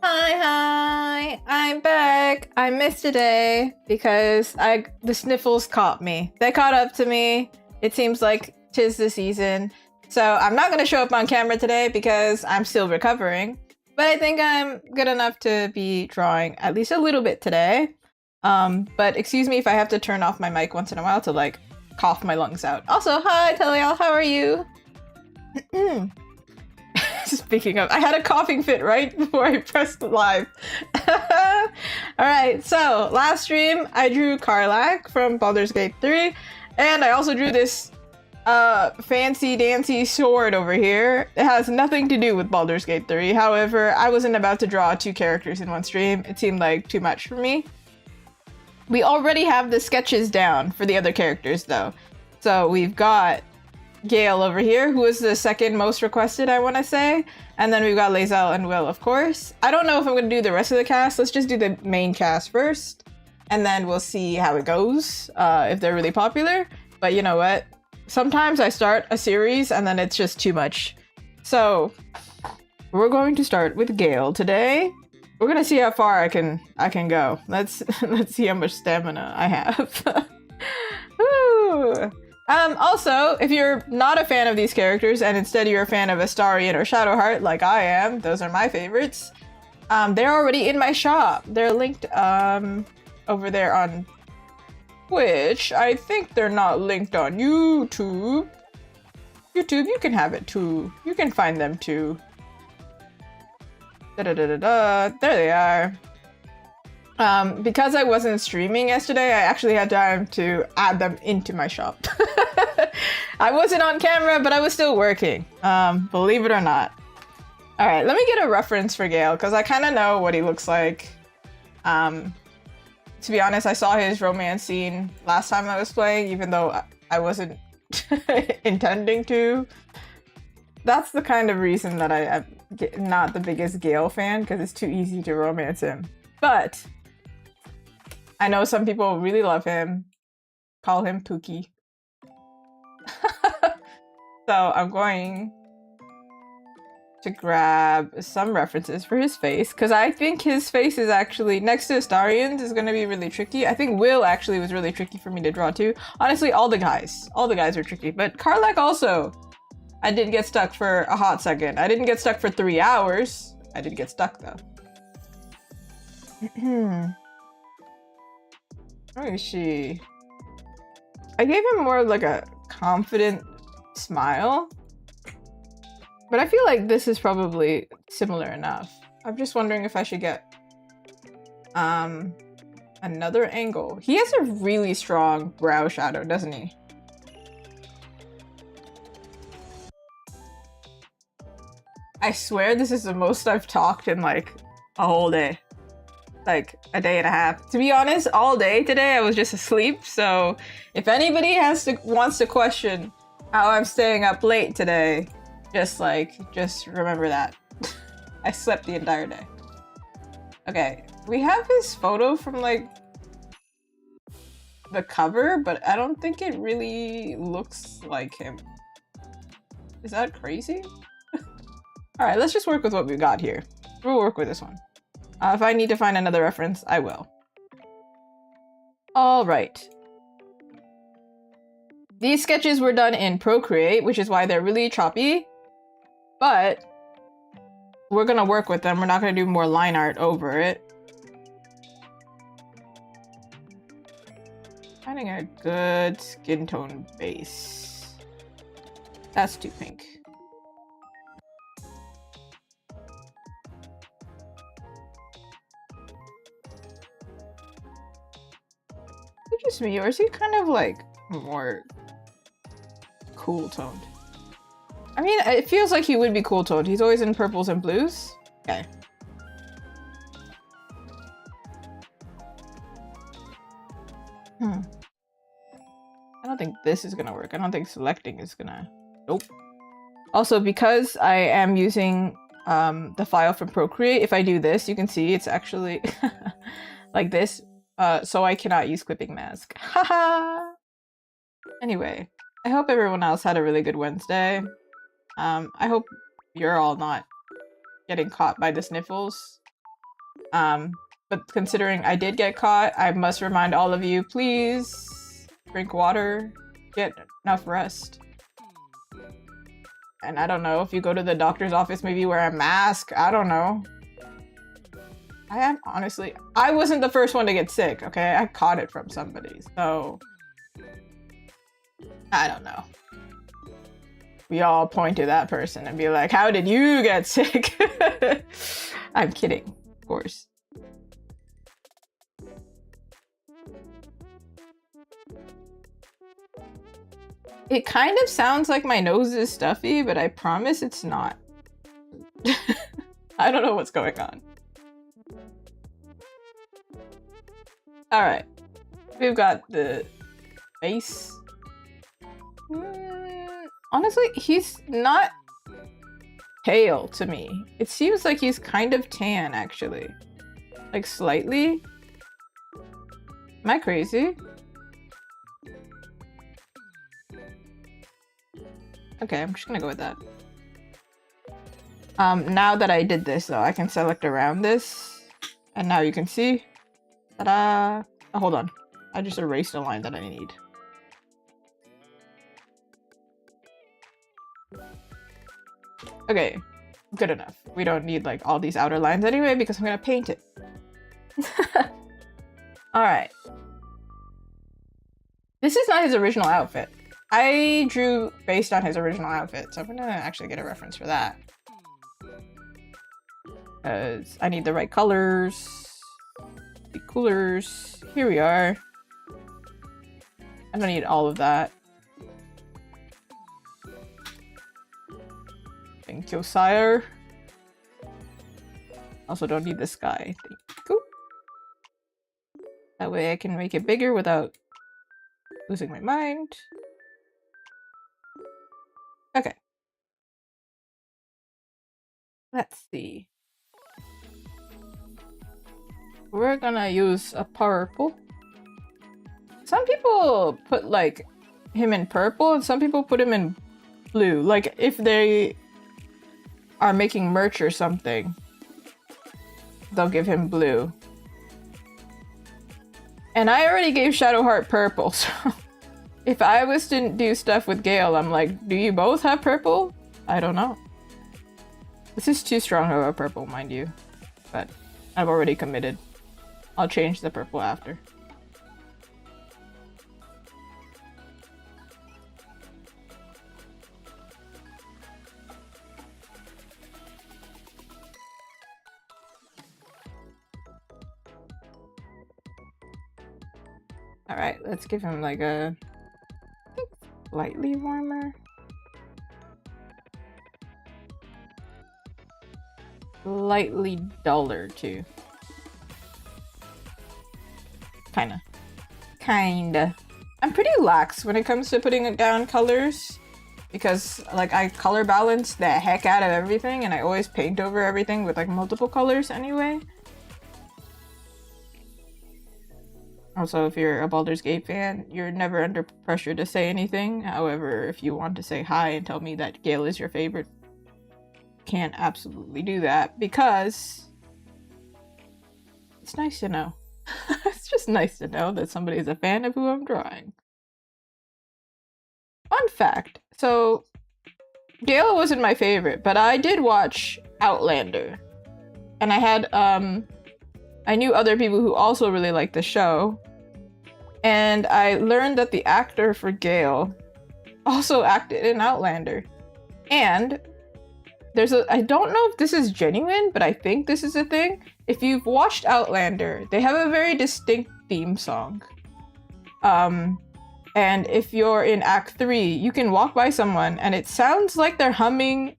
Hi, I'm back. I missed a day because the sniffles caught me. They caught up to me. It seems like 'tis the season. So I'm not gonna show up on camera today because I'm still recovering. But I think I'm good enough to be drawing at least a little bit today. But excuse me if I have to turn off my mic once in a while to like cough my lungs out. Also, hi Telial, how are you? Speaking of, I had a coughing fit right before I pressed live. Alright, so last stream I drew Karlach from Baldur's Gate 3, and I also drew this fancy dancy sword over here. It has nothing to do with Baldur's Gate 3, however, I wasn't about to draw two characters in one stream. It seemed like too much for me. We already have the sketches down for the other characters though. So we've got Gale over here, who is the second most requested, I want to say. And then we've got Lae'zel and Will, of course. I don't know if I'm going to do the rest of the cast. Let's just do the main cast first. And then we'll see how it goes, if they're really popular. But you know what? Sometimes I start a series and then it's just too much. So we're going to start with Gale today. We're going to see how far I can go. Let's see how much stamina I have. Woo! Also, if you're not a fan of these characters and instead you're a fan of Astarion or Shadowheart, like I am, those are my favorites, they're already in my shop. They're linked over there on Twitch. I think they're not linked on YouTube. YouTube, you can have it too. You can find them too. There they are. Because I wasn't streaming yesterday, I actually had time to add them into my shop. I wasn't on camera, but I was still working, believe it or not. All right, let me get a reference for Gale, because I kind of know what he looks like. To be honest, I saw his romance scene last time I was playing, even though I wasn't intending to. That's the kind of reason that I'm not the biggest Gale fan, because it's too easy to romance him. But I know some people really love him, call him Pookie. So I'm going to grab some references for his face, because I think his face is actually, next to Astarion's, is going to be really tricky. I think Will actually was really tricky for me to draw too. Honestly, all the guys are tricky, but Karlach also. I did get stuck for a hot second. I didn't get stuck for 3 hours. I did get stuck though. Where is she? I gave him more of like a confident smile, but I feel like this is probably similar enough. I'm just wondering if I should get another angle. He has a really strong brow shadow, doesn't he? I swear this is the most I've talked in like a whole day. Like a day and a half. To be honest, all day today I was just asleep, so if anybody wants to question how I'm staying up late today, just remember that. I slept the entire day. Okay, we have his photo from like the cover, but I don't think it really looks like him. Is that crazy? Alright, let's just work with what we got here. We'll work with this one. If I need to find another reference, I will. Alright. These sketches were done in Procreate, which is why they're really choppy. But we're gonna work with them. We're not gonna do more line art over it. Finding a good skin tone base. That's too pink. Just me, or is he kind of like more cool toned? I mean, it feels like he would be cool toned. He's always in purples and blues. Okay. I don't think this is gonna work. I don't think selecting is gonna. Nope. Also, because I am using the file from Procreate, if I do this, you can see it's actually like this. So I cannot use clipping mask. Haha! Anyway, I hope everyone else had a really good Wednesday. I hope you're all not getting caught by the sniffles. But considering I did get caught, I must remind all of you, please drink water, get enough rest. And I don't know, if you go to the doctor's office, maybe wear a mask. I don't know. I wasn't the first one to get sick, okay? I caught it from somebody, so I don't know. We all point to that person and be like, how did you get sick? I'm kidding, of course. It kind of sounds like my nose is stuffy, but I promise it's not. I don't know what's going on. Alright. We've got the face. Honestly, he's not pale to me. It seems like he's kind of tan, actually. Like, slightly. Am I crazy? Okay, I'm just gonna go with that. Now that I did this, though, I can select around this. And now you can see. Ta-da! Oh, hold on. I just erased a line that I need. Okay, good enough. We don't need, like, all these outer lines anyway, because I'm gonna paint it. Alright. This is not his original outfit. I drew based on his original outfit, so I'm gonna actually get a reference for that. Because I need the right colors, the coolers. Here we are. I don't need all of that. Thank you, sire. Also don't need the sky. Thank you. That way I can make it bigger without losing my mind. Okay. Let's see. We're gonna use a purple. Some people put like him in purple and some people put him in blue. Like if they are making merch or something, they'll give him blue. And I already gave Shadowheart purple, so if I was to do stuff with Gale, I'm like, do you both have purple? I don't know. This is too strong of a purple, mind you, but I've already committed. I'll change the purple after. Alright, let's give him like a slightly warmer. Slightly duller too. Kinda. I'm pretty lax when it comes to putting down colors because like I color balance the heck out of everything and I always paint over everything with like multiple colors anyway. Also, if you're a Baldur's Gate fan, you're never under pressure to say anything. However, if you want to say hi and tell me that Gale is your favorite, you can absolutely do that because it's nice to know. It's just nice to know that somebody is a fan of who I'm drawing. Fun fact. So, Gale wasn't my favorite, but I did watch Outlander. And I had, I knew other people who also really liked the show. And I learned that the actor for Gale also acted in Outlander. And there's a, I don't know if this is genuine, but I think this is a thing. If you've watched Outlander, they have a very distinct theme song. And if you're in Act 3, you can walk by someone and it sounds like they're humming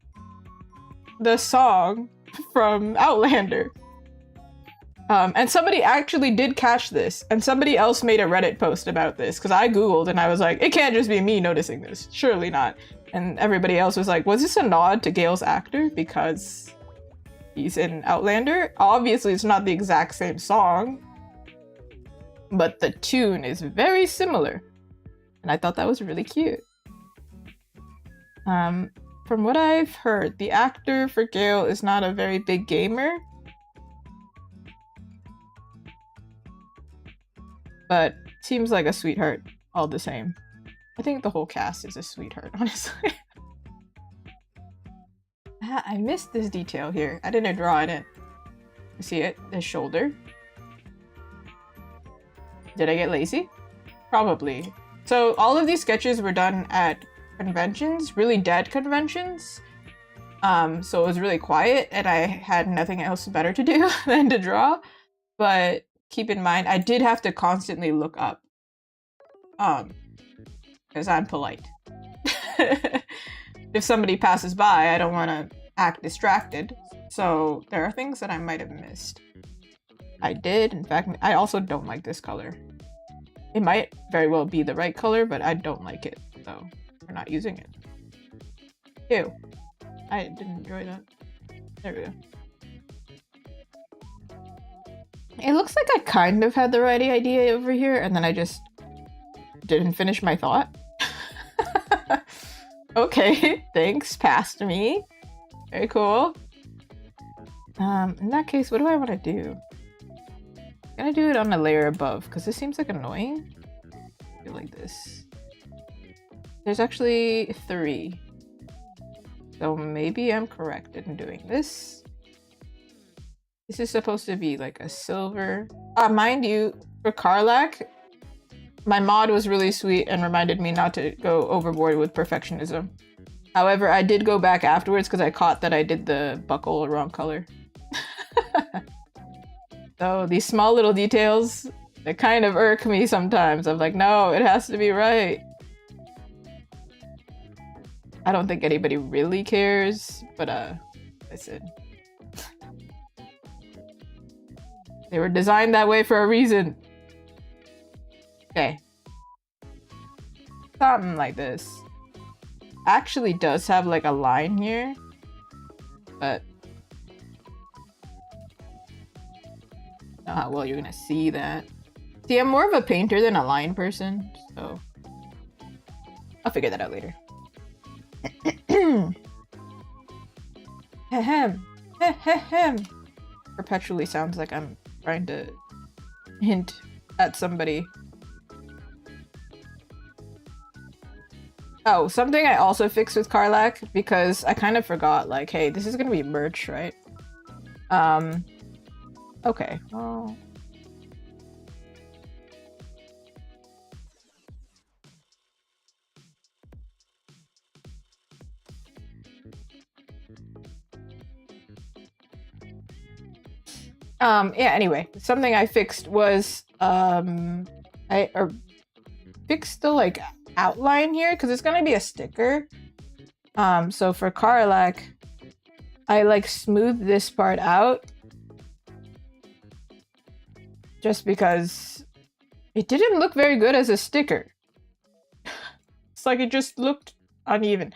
the song from Outlander. And somebody actually did catch this, and somebody else made a Reddit post about this, because I googled and I was like, it can't just be me noticing this. Surely not. And everybody else was like, was this a nod to Gale's actor because he's in Outlander? Obviously, it's not the exact same song, but the tune is very similar. And I thought that was really cute. From what I've heard, the actor for Gale is not a very big gamer. but seems like a sweetheart all the same. I think the whole cast is a sweetheart, honestly. I missed this detail here. I didn't draw it in. You see it? The shoulder. Did I get lazy? Probably. So all of these sketches were done at conventions, really dead conventions. So it was really quiet and I had nothing else better to do than to draw. But keep in mind, I did have to constantly look up. Because I'm polite. If somebody passes by, I don't want to act distracted. So there are things that I might have missed. I did, in fact, I also don't like this color. It might very well be the right color, but I don't like it, so we're not using it. Ew. I didn't enjoy that. There we go. It looks like I kind of had the right idea over here, and then I just didn't finish my thought. Okay, thanks, past me. Very cool. In that case, what do I want to do? I'm gonna do it on a layer above, because this seems like annoying. Do like this. There's actually 3. So maybe I'm correct in doing this. This is supposed to be like a silver. Mind you, for Karlach, my mod was really sweet and reminded me not to go overboard with perfectionism. However, I did go back afterwards because I caught that I did the buckle the wrong color. So these small little details, they kind of irk me sometimes. I'm like, no, it has to be right. I don't think anybody really cares, but listen. They were designed that way for a reason. Okay. Something like this. Actually does have like a line here, but I don't know how well you're gonna see that. See, I'm more of a painter than a line person, so I'll figure that out later. Ahem. Ahem. Perpetually sounds like I'm trying to hint at somebody. Oh, something I also fixed with Karlach, because I kind of forgot, like, hey, this is gonna be merch, right? Okay, well... yeah, anyway, something I fixed was, I fixed the, like, outline here, because it's gonna be a sticker. So for Karlach, I, like, smoothed this part out. Just because it didn't look very good as a sticker. It's like it just looked uneven.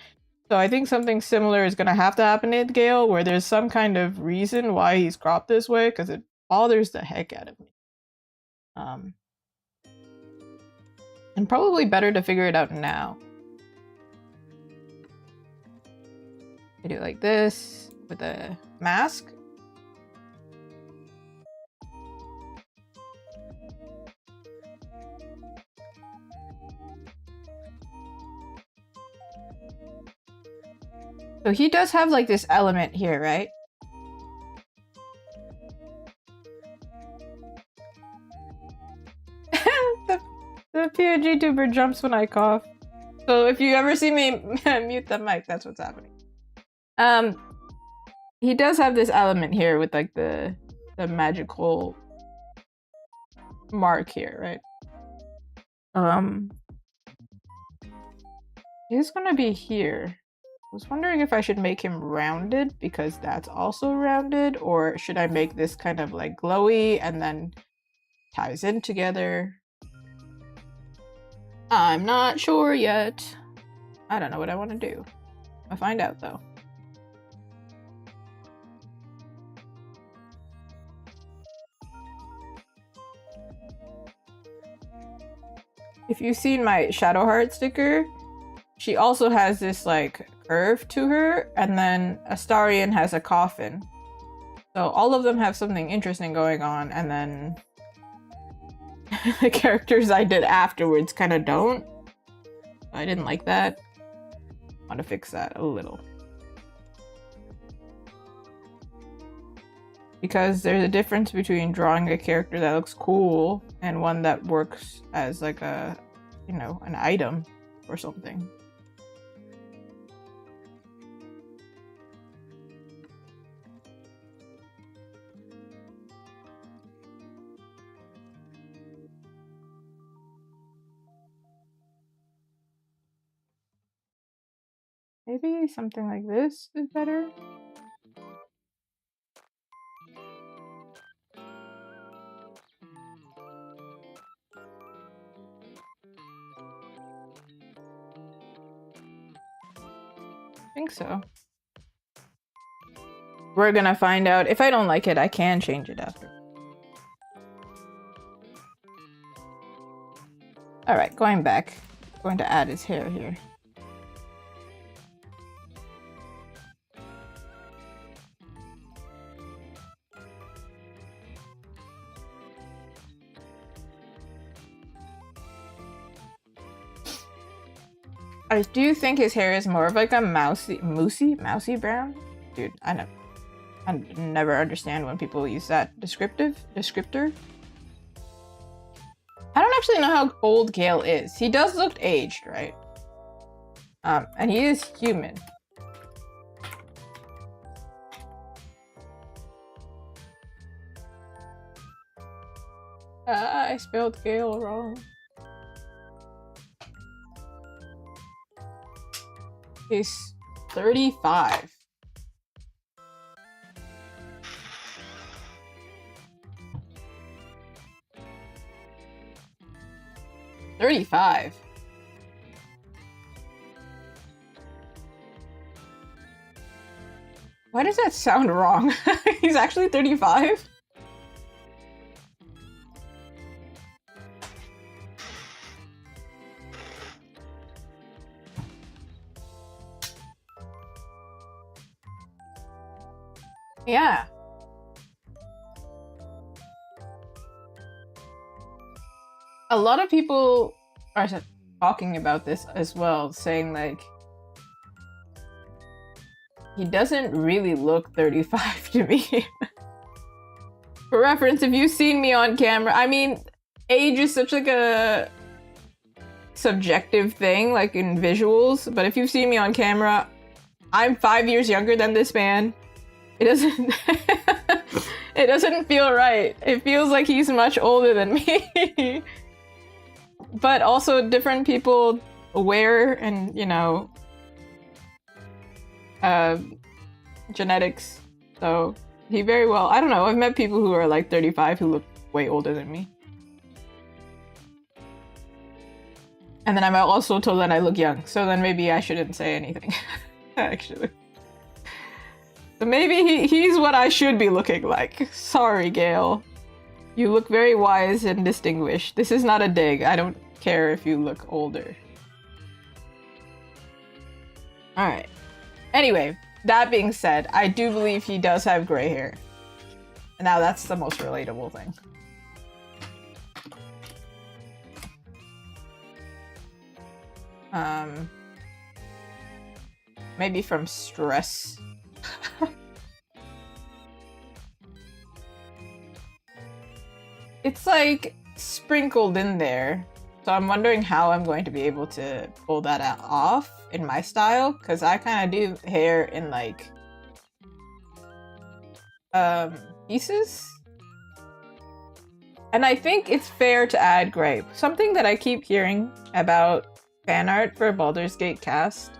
So I think something similar is gonna have to happen with Gale, where there's some kind of reason why he's cropped this way, because it bothers the heck out of me. And probably better to figure it out now. I do it like this with a mask. So he does have like this element here, right? the PNG tuber jumps when I cough. So if you ever see me mute the mic, that's what's happening. He does have this element here with like the magical mark here, right? He's gonna be here. I was wondering if I should make him rounded because that's also rounded, or should I make this kind of like glowy and then ties in together? I'm not sure yet. I don't know what I want to do. I'll find out though. If you've seen my Shadowheart sticker, she also has this like curve to her, and then Astarion has a coffin. So all of them have something interesting going on, and then The characters I did afterwards kind of don't. I didn't like that. I want to fix that a little. Because there's a difference between drawing a character that looks cool and one that works as like a, you know, an item or something. Maybe something like this is better. I think so. We're gonna find out. If I don't like it, I can change it after. Alright, going back. Going to add his hair here. I do think his hair is more of like a mousy brown. Dude, I never understand when people use that descriptor. I don't actually know how old Gale is. He does look aged, right? And he is human. I spelled Gale wrong. He's 35. Why does that sound wrong? He's actually 35? Yeah. A lot of people are talking about this as well, saying like he doesn't really look 35 to me. For reference, if you've seen me on camera, I mean, age is such like a subjective thing, like in visuals, but if you've seen me on camera, I'm 5 years younger than this man. It doesn't it doesn't feel right. It feels like he's much older than me. But also different people wear and, you know, genetics. So he very well, I don't know, I've met people who are like 35 who look way older than me. And then I'm also told that I look young, so then maybe I shouldn't say anything, actually. So maybe he's what I should be looking like. Sorry, Gale. You look very wise and distinguished. This is not a dig. I don't care if you look older. Alright. Anyway, that being said, I do believe he does have gray hair. And now that's the most relatable thing. Maybe from stress. It's like sprinkled in there, so I'm wondering how I'm going to be able to pull that off in my style, because I kind of do hair in like pieces, and I think it's fair to add gray. Something that I keep hearing about fan art for Baldur's Gate cast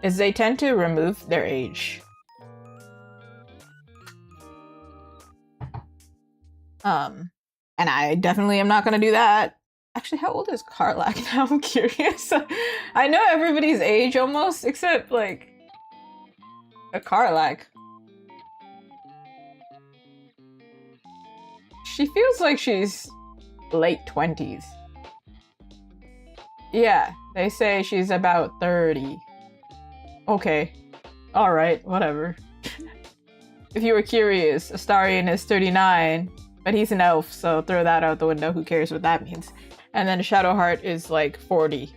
is they tend to remove their age. And I definitely am not gonna do that. Actually, how old is Karlach now? I'm curious. I know everybody's age almost, except like a Karlach. She feels like she's late 20s. Yeah, they say she's about 30. Okay. Alright, whatever. If you were curious, Astarion is 39. But he's an elf, so throw that out the window. Who cares what that means? And then Shadowheart is like 40.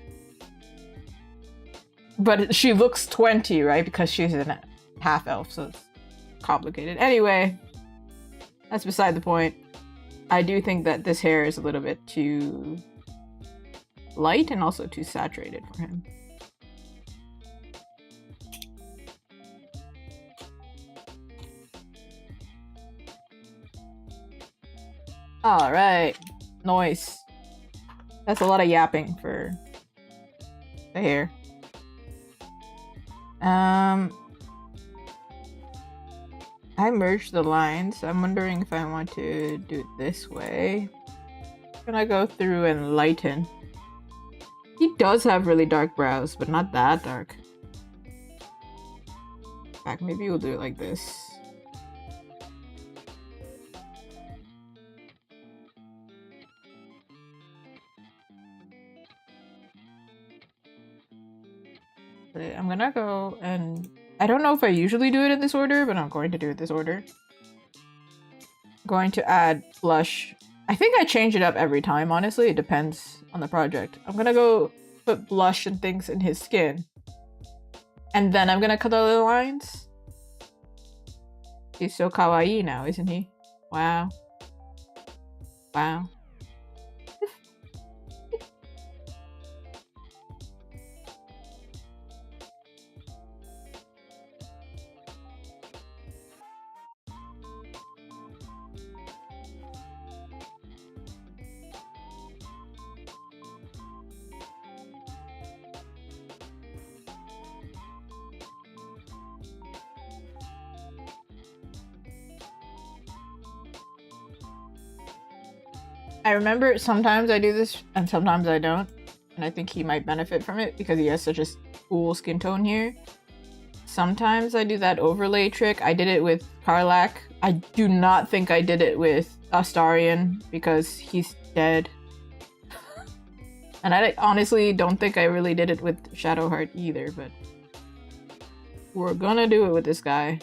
But she looks 20, right? Because she's a half elf, so it's complicated. Anyway, that's beside the point. I do think that this hair is a little bit too light and also too saturated for him. Alright. Nice. That's a lot of yapping for the hair. I merged the lines. I'm wondering if I want to do it this way. I'm gonna go through and lighten. He does have really dark brows, but not that dark. In fact, maybe we'll do it like this. I'm gonna go and... I don't know if I usually do it in this order, but I'm going to do it this order. I'm going to add blush. I think I change it up every time, honestly. It depends on the project. I'm gonna go put blush and things in his skin. And then I'm gonna color the lines. He's so kawaii now, isn't he? Wow. Wow. I remember sometimes I do this and sometimes I don't. And I think he might benefit from it because he has such a cool skin tone here. Sometimes I do that overlay trick. I did it with Karlach. I do not think I did it with Astarion because he's dead. And I honestly don't think I really did it with Shadowheart either, but we're gonna do it with this guy.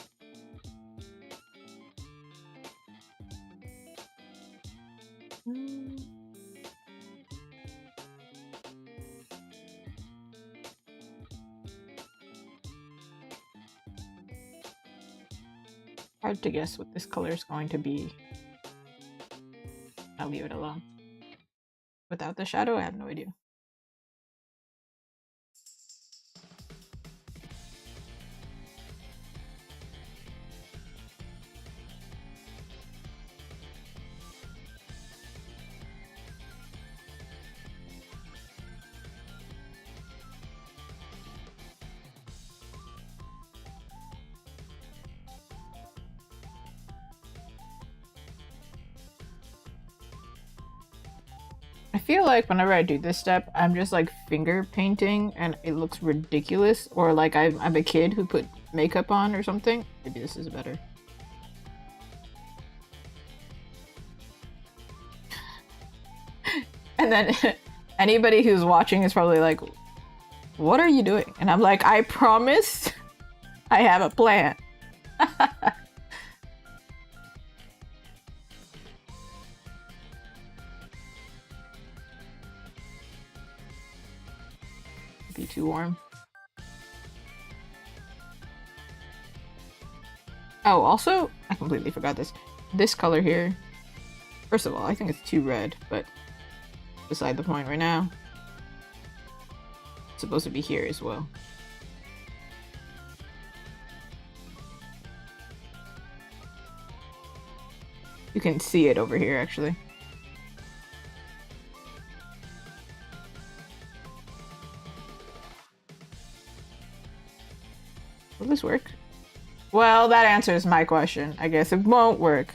Hard to guess what this color is going to be. I'll leave it alone. Without the shadow, I have no idea. I feel like whenever I do this step, I'm just like finger painting and it looks ridiculous, or like I'm a kid who put makeup on or something. Maybe this is better. And then anybody who's watching is probably like, what are you doing? And I'm like, I promise I have a plan. Be too warm. Oh, also, I completely forgot this. This color here, first of all, I think it's too red, but beside the point right now. It's supposed to be here as well. You can see it over here, actually. Will this work? Well, that answers my question. I guess it won't work.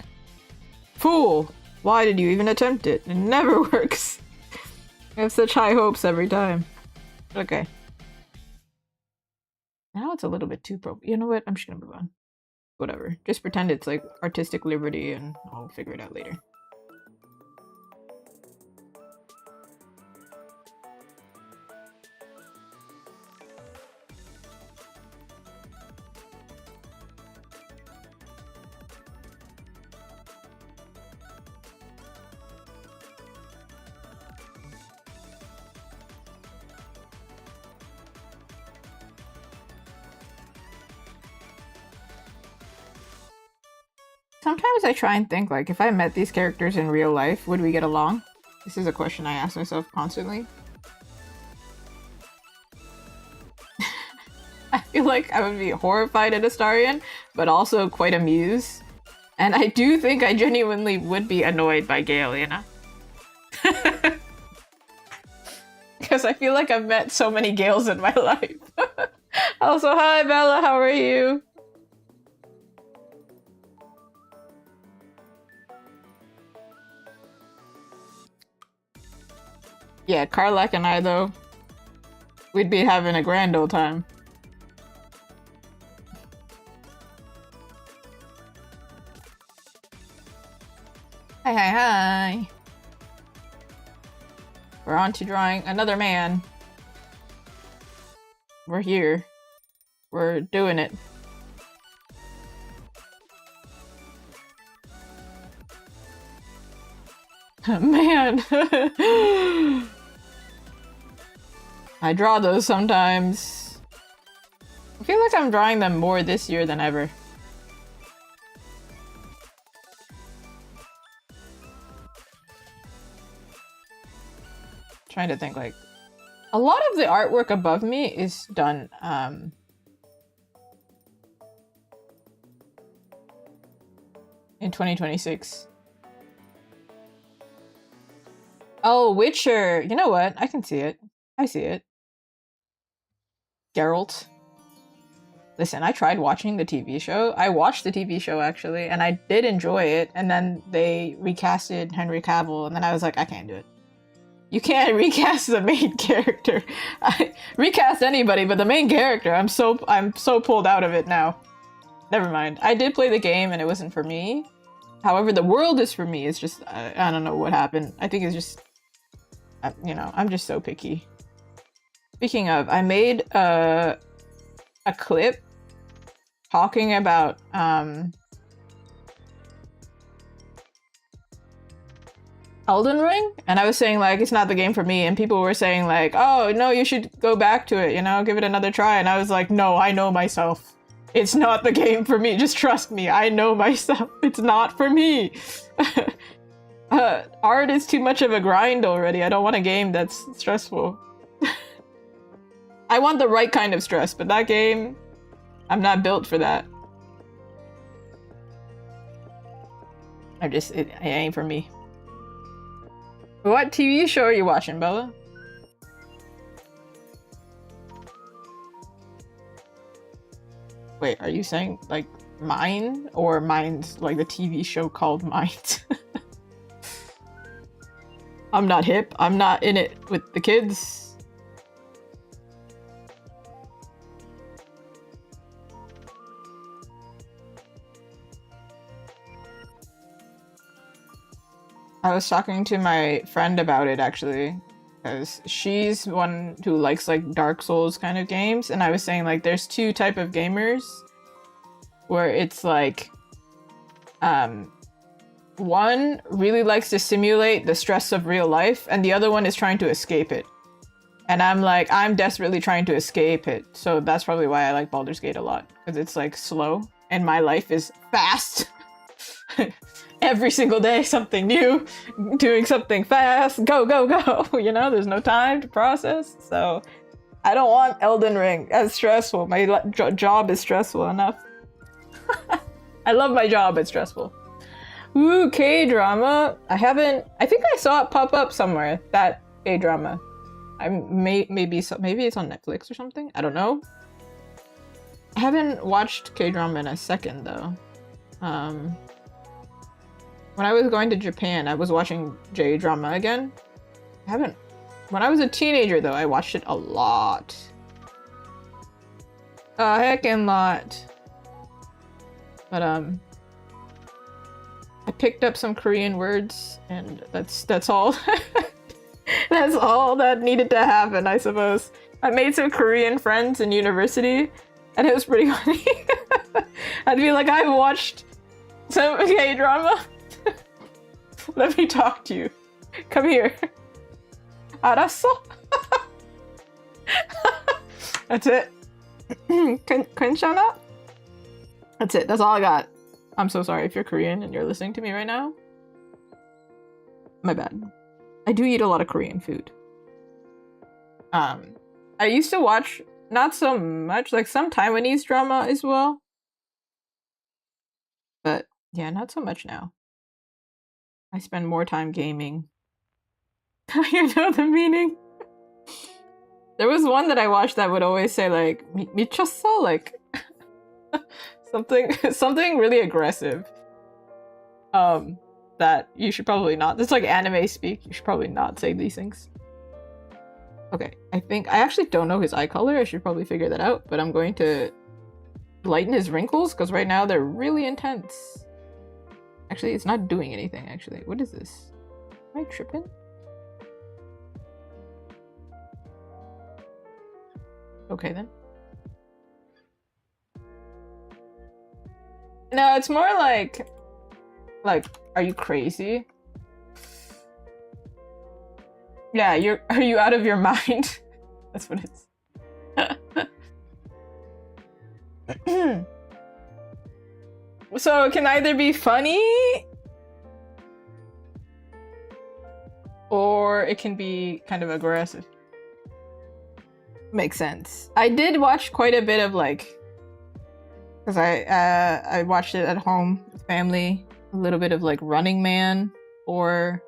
Fool! Why did you even attempt it? It never works. I have such high hopes every time. Okay. Now it's a little bit too You know what? I'm just gonna move on. Whatever. Just pretend it's like artistic liberty and I'll figure it out later. Sometimes I try and think, like, if I met these characters in real life, would we get along? This is a question I ask myself constantly. I feel like I would be horrified at Astarion, but also quite amused. And I do think I genuinely would be annoyed by Gale, you know? Because I feel like I've met so many Gales in my life. Also, hi Bella, how are you? Yeah, Karlach and I, though, we'd be having a grand old time. Hi, hi, hi. We're on to drawing another man. We're here. We're doing it. Man. I draw those sometimes. I feel like I'm drawing them more this year than ever. Trying to think, like, a lot of the artwork above me is done in 2026. Oh, Witcher. You know what? I can see it. I see it. Geralt. Listen, I tried watching the TV show. I watched the TV show, actually, and I did enjoy it. And then they recasted Henry Cavill, and then I was like, I can't do it. You can't recast the main character. I recast anybody, but the main character, I'm so pulled out of it now. Never mind. I did play the game, and it wasn't for me. However, the world is for me. It's just, I don't know what happened. I think it's just, you know, I'm just so picky. Speaking of, I made a clip talking about Elden Ring, and I was saying, like, it's not the game for me, and people were saying, like, oh no, you should go back to it, you know, give it another try. And I was like, no, I know myself. It's not the game for me. Just trust me. I know myself. It's not for me. Art is too much of a grind already. I don't want a game that's stressful. I want the right kind of stress, but that game, I'm not built for that. It ain't for me. What TV show are you watching, Bella? Wait, are you saying, like, mine? Or mine's, like, the TV show called Mind? I'm not hip. I'm not in it with the kids. I was talking to my friend about it, actually, because she's one who likes, like, Dark Souls kind of games, and I was saying, like, there's two type of gamers where it's like, one really likes to simulate the stress of real life, and the other one is trying to escape it. And I'm like, I'm desperately trying to escape it, so that's probably why I like Baldur's Gate a lot, because it's, like, slow, and my life is fast. Every single day, something new, doing something fast, go, go, go, you know, there's no time to process, so I don't want Elden Ring as stressful. My job is stressful enough. I love my job, it's stressful. Ooh, K-drama. I think I saw it pop up somewhere, that K-drama. Maybe it's on Netflix or something, I don't know. I haven't watched K-drama in a second, though. When I was going to Japan, I was watching J-drama again. When I was a teenager, though, I watched it a lot. A heckin' lot. But, I picked up some Korean words, and that's all. That's all that needed to happen, I suppose. I made some Korean friends in university, and it was pretty funny. I'd be like, I've watched some K-drama. Let me talk to you. Come here. 알았어? That's it. 괜찮아? That's it. That's all I got. I'm so sorry if you're Korean and you're listening to me right now. My bad. I do eat a lot of Korean food. I used to watch not so much, like some Taiwanese drama as well. But yeah, not so much now. I spend more time gaming. You know the meaning? There was one that I watched that would always say like mi쳤어, like something really aggressive. That you should probably not. It's like anime speak. You should probably not say these things. Okay, I actually don't know his eye color. I should probably figure that out, but I'm going to lighten his wrinkles because right now they're really intense. Actually, it's not doing anything, actually. What is this? Am I tripping? Okay, then. No, it's more like, are you crazy? Yeah, are you out of your mind? That's what it's. So it can either be funny or it can be kind of aggressive. Makes sense. I did watch quite a bit of like, because I watched it at home with family. A little bit of like Running Man or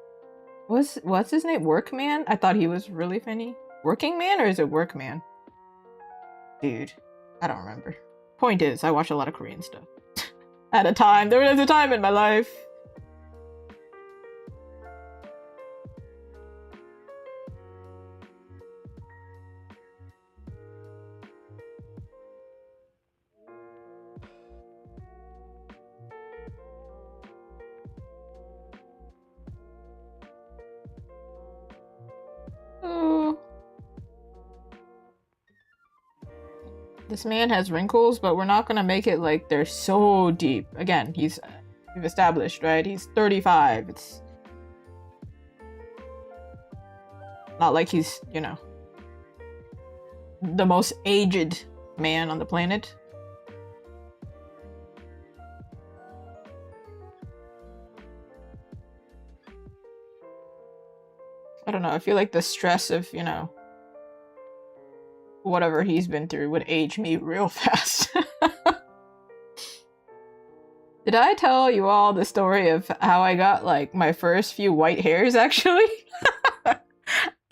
what's his name? Workman? I thought he was really funny. Working Man or is it Workman? Dude, I don't remember. Point is, I watch a lot of Korean stuff. At a time. There was a time in my life. Oh. This man has wrinkles, but we're not gonna make it like they're so deep. Again, we've established, right? He's 35. It's not like he's, you know, the most aged man on the planet. I don't know, I feel like the stress of, you know, whatever he's been through would age me real fast. Did I tell you all the story of how I got like my first few white hairs actually?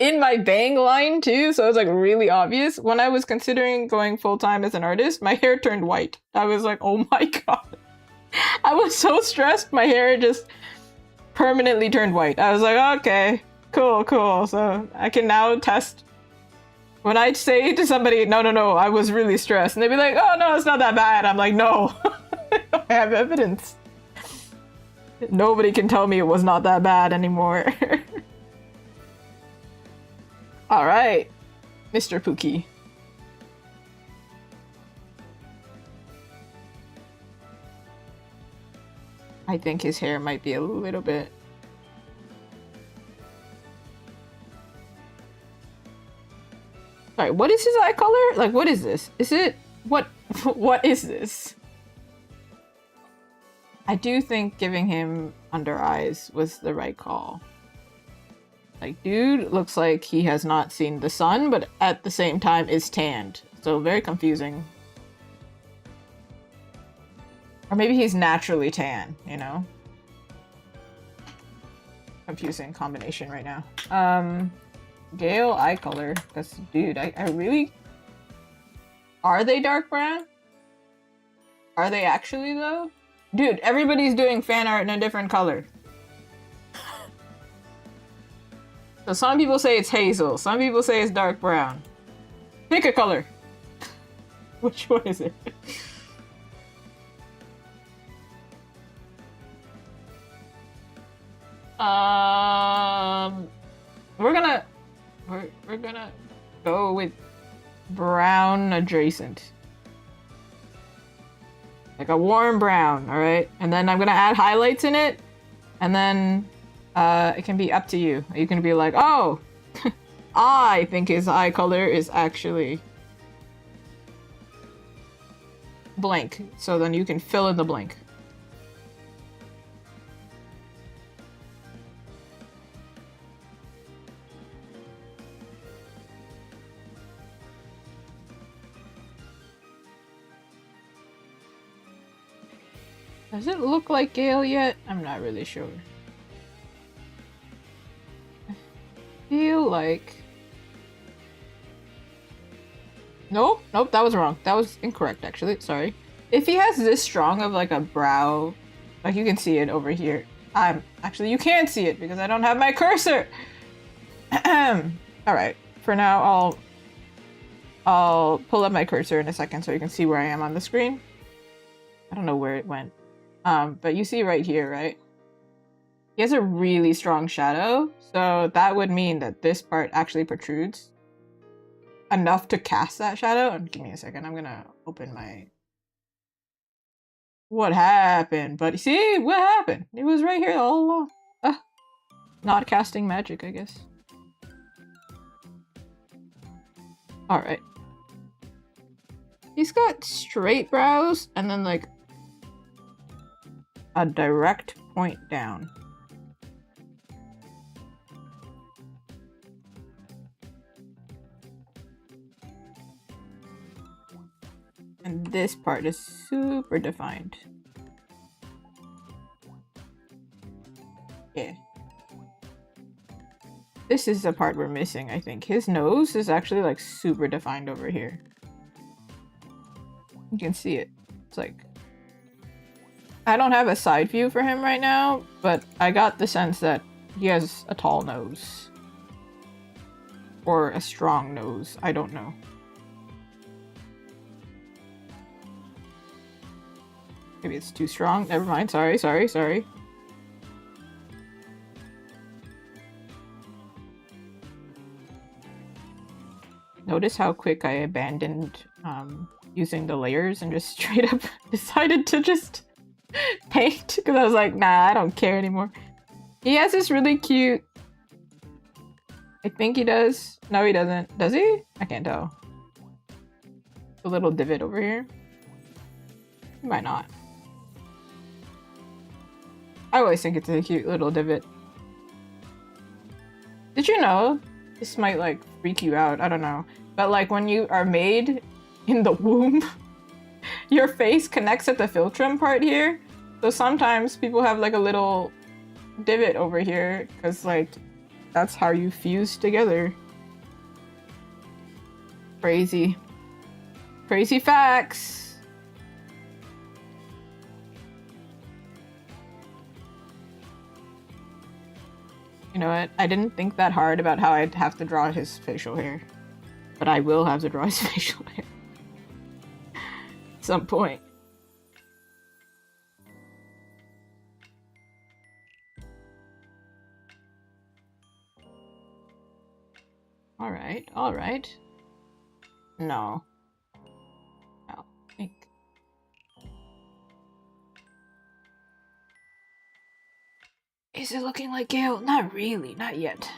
In my bang line too, so it was like really obvious. When I was considering going full-time as an artist, my hair turned white. I was like, oh my god. I was so stressed, my hair just permanently turned white. I was like, okay, cool. So I can now test. When I say to somebody, no, I was really stressed, and they'd be like, oh no, it's not that bad. I'm like, no, I have evidence. Nobody can tell me it was not that bad anymore. Alright, Mr. Pookie. I think his hair might be a little bit... Sorry, what is his eye color? Like, what is this? Is it... What is this? I do think giving him under eyes was the right call. Like, dude looks like he has not seen the sun, but at the same time is tanned. So very confusing. Or maybe he's naturally tan, you know? Confusing combination right now. Gale eye color. That's, dude, I really... Are they dark brown? Are they actually, though? Dude, everybody's doing fan art in a different color. So some people say it's hazel, some people say it's dark brown. Pick a color. Which one is it? We're gonna go with brown adjacent. Like a warm brown, alright? And then I'm gonna add highlights in it, and then it can be up to you. You can be like, oh, I think his eye color is actually blank. So then you can fill in the blank. Does it look like Gale yet? I'm not really sure. I feel like... Nope, nope, that was wrong. That was incorrect, actually. Sorry. If he has this strong of like a brow, like you can see it over here. Actually, you can't see it because I don't have my cursor. Alright, for now I'll pull up my cursor in a second so you can see where I am on the screen. I don't know where it went. But you see right here, right? He has a really strong shadow, so that would mean that this part actually protrudes enough to cast that shadow. Give me a second, I'm gonna open my... What happened? But see, what happened? It was right here all along. Not casting magic, I guess. Alright. He's got straight brows and then like a direct point down. And this part is super defined. Yeah. This is the part we're missing, I think. His nose is actually like super defined over here. You can see it. It's like... I don't have a side view for him right now, but I got the sense that he has a tall nose. Or a strong nose. I don't know. Maybe it's too strong. Never mind. Sorry. Notice how quick I abandoned using the layers and just straight up decided to just paint because I was like, nah, I don't care anymore. He has this really cute... I think he does. No, he doesn't. Does he? I can't tell. A little divot over here. He might not. I always think it's a cute little divot. Did you know? This might like freak you out, I don't know. But like when you are made in the womb, your face connects at the philtrum part here. So sometimes people have like a little divot over here because like that's how you fuse together. Crazy. Crazy facts. You know what? I didn't think that hard about how I'd have to draw his facial hair. But I will have to draw his facial hair. At some point. Alright, alright. No. No. Think. Is it looking like Gale? Not really, not yet.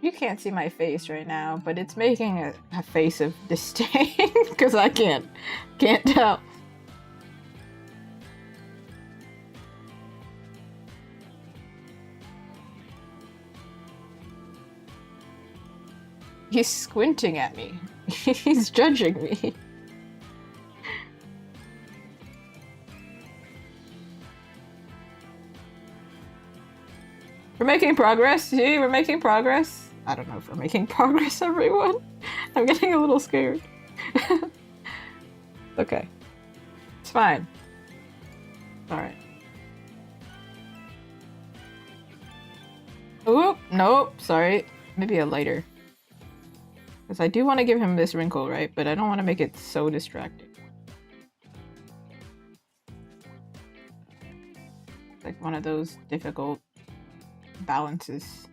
You can't see my face right now, but it's making a face of disdain because I can't tell. He's squinting at me. He's judging me. We're making progress. See, we're making progress. I don't know if we're making progress, everyone. I'm getting a little scared. Okay. It's fine. Alright. Oop, nope, sorry. Maybe a lighter. Because I do want to give him this wrinkle, right? But I don't want to make it so distracting. It's like one of those difficult balances.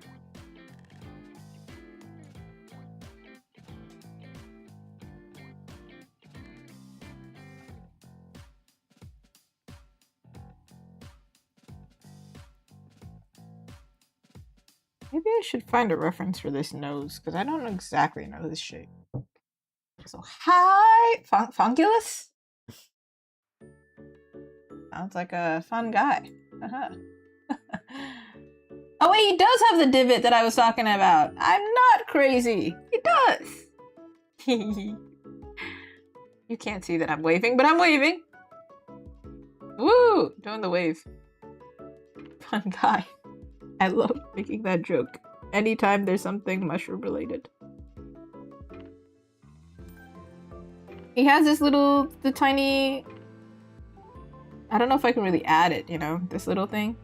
Maybe I should find a reference for this nose, because I don't exactly know this shape. So, hi! Fungulus? Sounds like a fun guy. Uh-huh. Oh wait, he does have the divot that I was talking about. I'm not crazy. He does. You can't see that I'm waving, but I'm waving. Woo! Doing the wave. Fun guy. I love making that joke. Anytime there's something mushroom related. He has this the tiny... I don't know if I can really add it, you know? This little thing.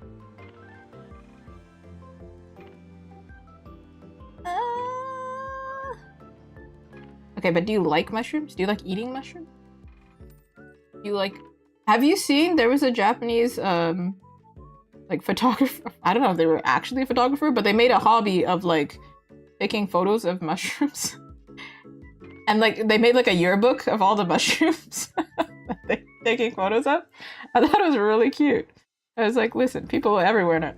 Okay, but do you like mushrooms? Do you like eating mushrooms? Do you like... Have you seen... There was a Japanese, like, photographer... I don't know if they were actually a photographer, but they made a hobby of, like, taking photos of mushrooms. And, like, they made, like, a yearbook of all the mushrooms that they're taking photos of. I thought it was really cute. I was like, listen, people everywhere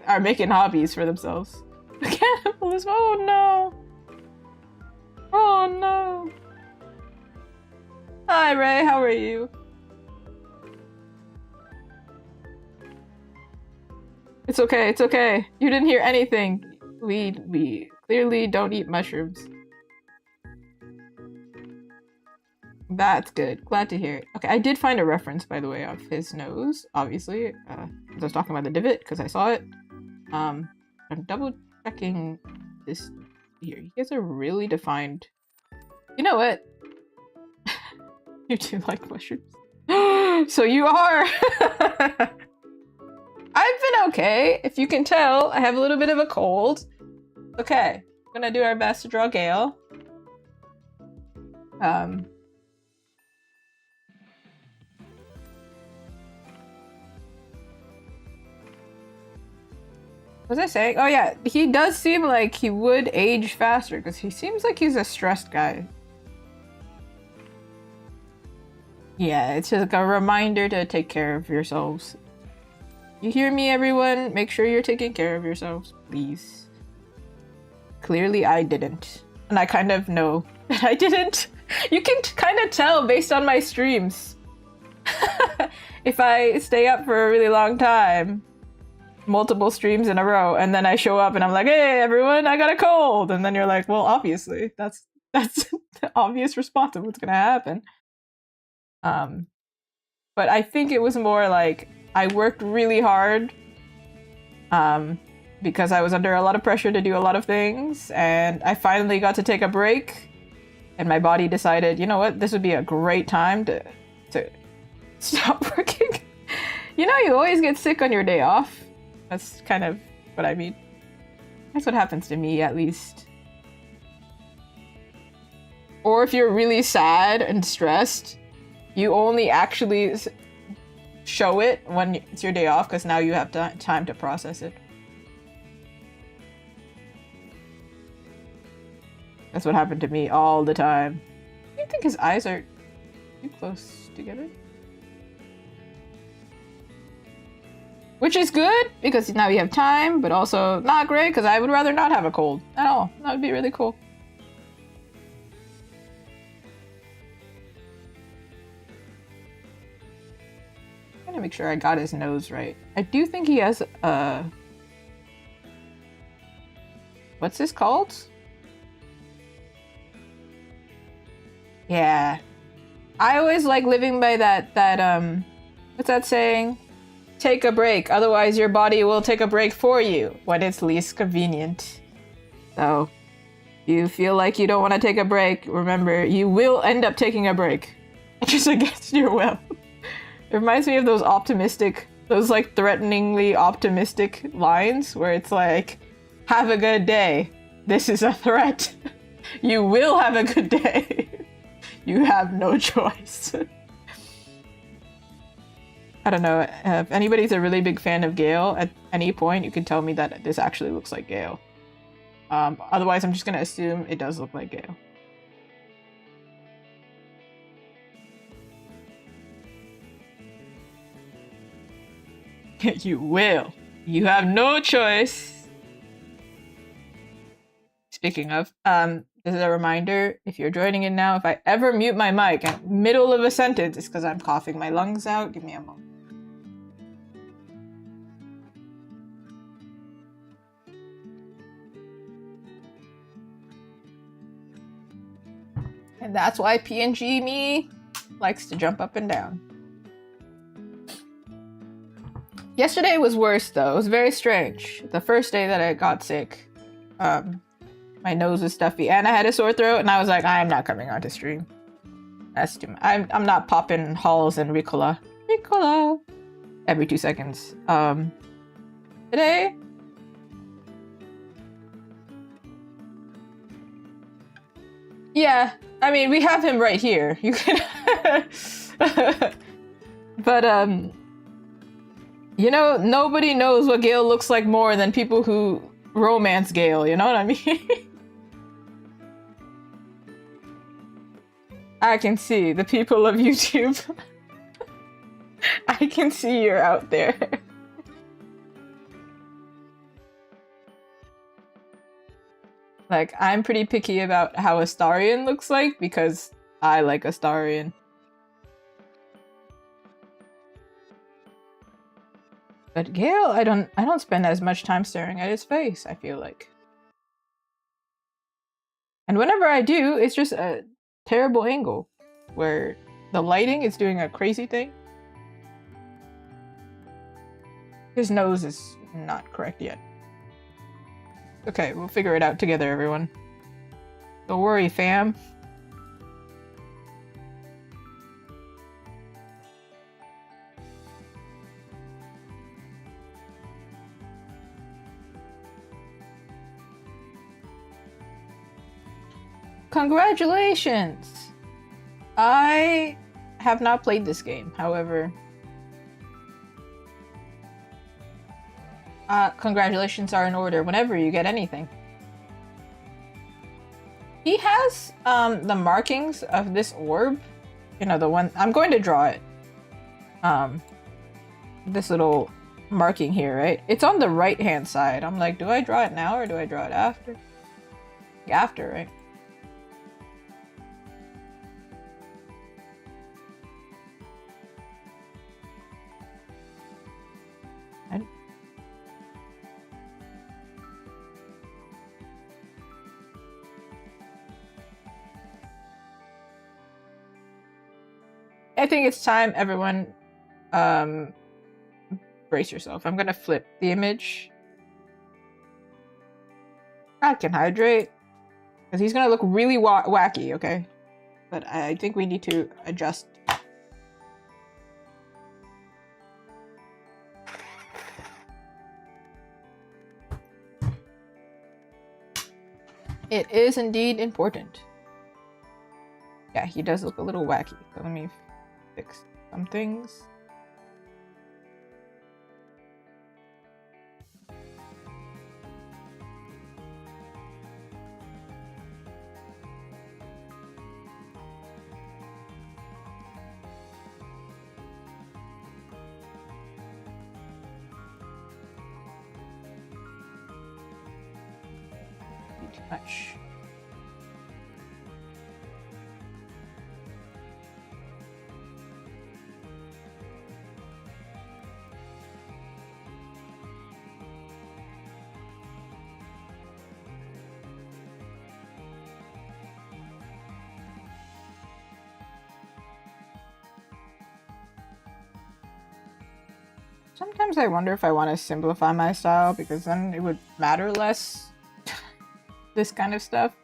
are making hobbies for themselves. Cannibalism, oh no! Oh no! Hi Ray, how are you? It's okay, it's okay. You didn't hear anything. We clearly don't eat mushrooms. That's good. Glad to hear it. Okay, I did find a reference, by the way, of his nose, obviously. I was talking about the divot, because I saw it. I'm double checking this here. You guys are really defined. You know what? You do like mushrooms. So you are! I've been okay. If you can tell, I have a little bit of a cold. Okay, we're gonna do our best to draw Gale. What was I saying? Oh yeah, he does seem like he would age faster because he seems like he's a stressed guy. Yeah, it's just like a reminder to take care of yourselves. You hear me, everyone? Make sure you're taking care of yourselves, please. Clearly I didn't. And I kind of know that I didn't. You can kind of tell based on my streams. If I stay up for a really long time, multiple streams in a row, and then I show up and I'm like, hey everyone, I got a cold, and then you're like, well, obviously that's the obvious response of what's gonna happen. But I think it was more like I worked really hard because I was under a lot of pressure to do a lot of things, and I finally got to take a break, and my body decided, you know what, this would be a great time to stop working. You know, you always get sick on your day off. That's kind of what I mean. That's what happens to me, at least. Or if you're really sad and stressed, you only actually show it when it's your day off, because now you have time to process it. That's what happened to me all the time. Do you think his eyes are too close together? Which is good, because now you have time, but also not great, because I would rather not have a cold at all. That would be really cool. I'm gonna make sure I got his nose right. I do think he has a... What's this called? Yeah. I always like living by that what's that saying? Take a break, otherwise your body will take a break for you when it's least convenient. So, you feel like you don't want to take a break, remember, you will end up taking a break. Just against your will. It reminds me of those like threateningly optimistic lines where it's like, have a good day. This is a threat. You will have a good day. You have no choice. I don't know, if anybody's a really big fan of Gale, at any point you can tell me that this actually looks like Gale. Otherwise I'm just gonna assume it does look like Gale. You will. You have no choice. Speaking of, this is a reminder, if you're joining in now, if I ever mute my mic in the middle of a sentence, it's because I'm coughing my lungs out. Give me a moment. And that's why PNG me likes to jump up and down. Yesterday was worse though. It was very strange. The first day that I got sick, my nose was stuffy and I had a sore throat, and I was like, I am not coming on to stream. That's too much. I'm not popping Halls and Ricola every 2 seconds. Today, yeah, I mean, we have him right here. You can, but you know, nobody knows what Gale looks like more than people who romance Gale. You know what I mean? I can see the people of YouTube. I can see you're out there. Like, I'm pretty picky about how Astarion looks like because I like Astarion. But Gale, I don't spend as much time staring at his face, I feel like. And whenever I do, it's just a terrible angle where the lighting is doing a crazy thing. His nose is not correct yet. Okay, we'll figure it out together, everyone. Don't worry, fam. Congratulations! I have not played this game, however. Congratulations are in order whenever you get anything. He has the markings of this orb. You know, the one I'm going to draw it. This little marking here, right? It's on the right hand side. I'm like, do I draw it now or do I draw it after? After, right? I think it's time, everyone, brace yourself. I'm gonna flip the image. I can hydrate, because he's gonna look really wacky, okay? But I think we need to adjust. It is indeed important. Yeah, he does look a little wacky, so let me fix some things. Too much. Sometimes I wonder if I want to simplify my style, because then it would matter less, this kind of stuff.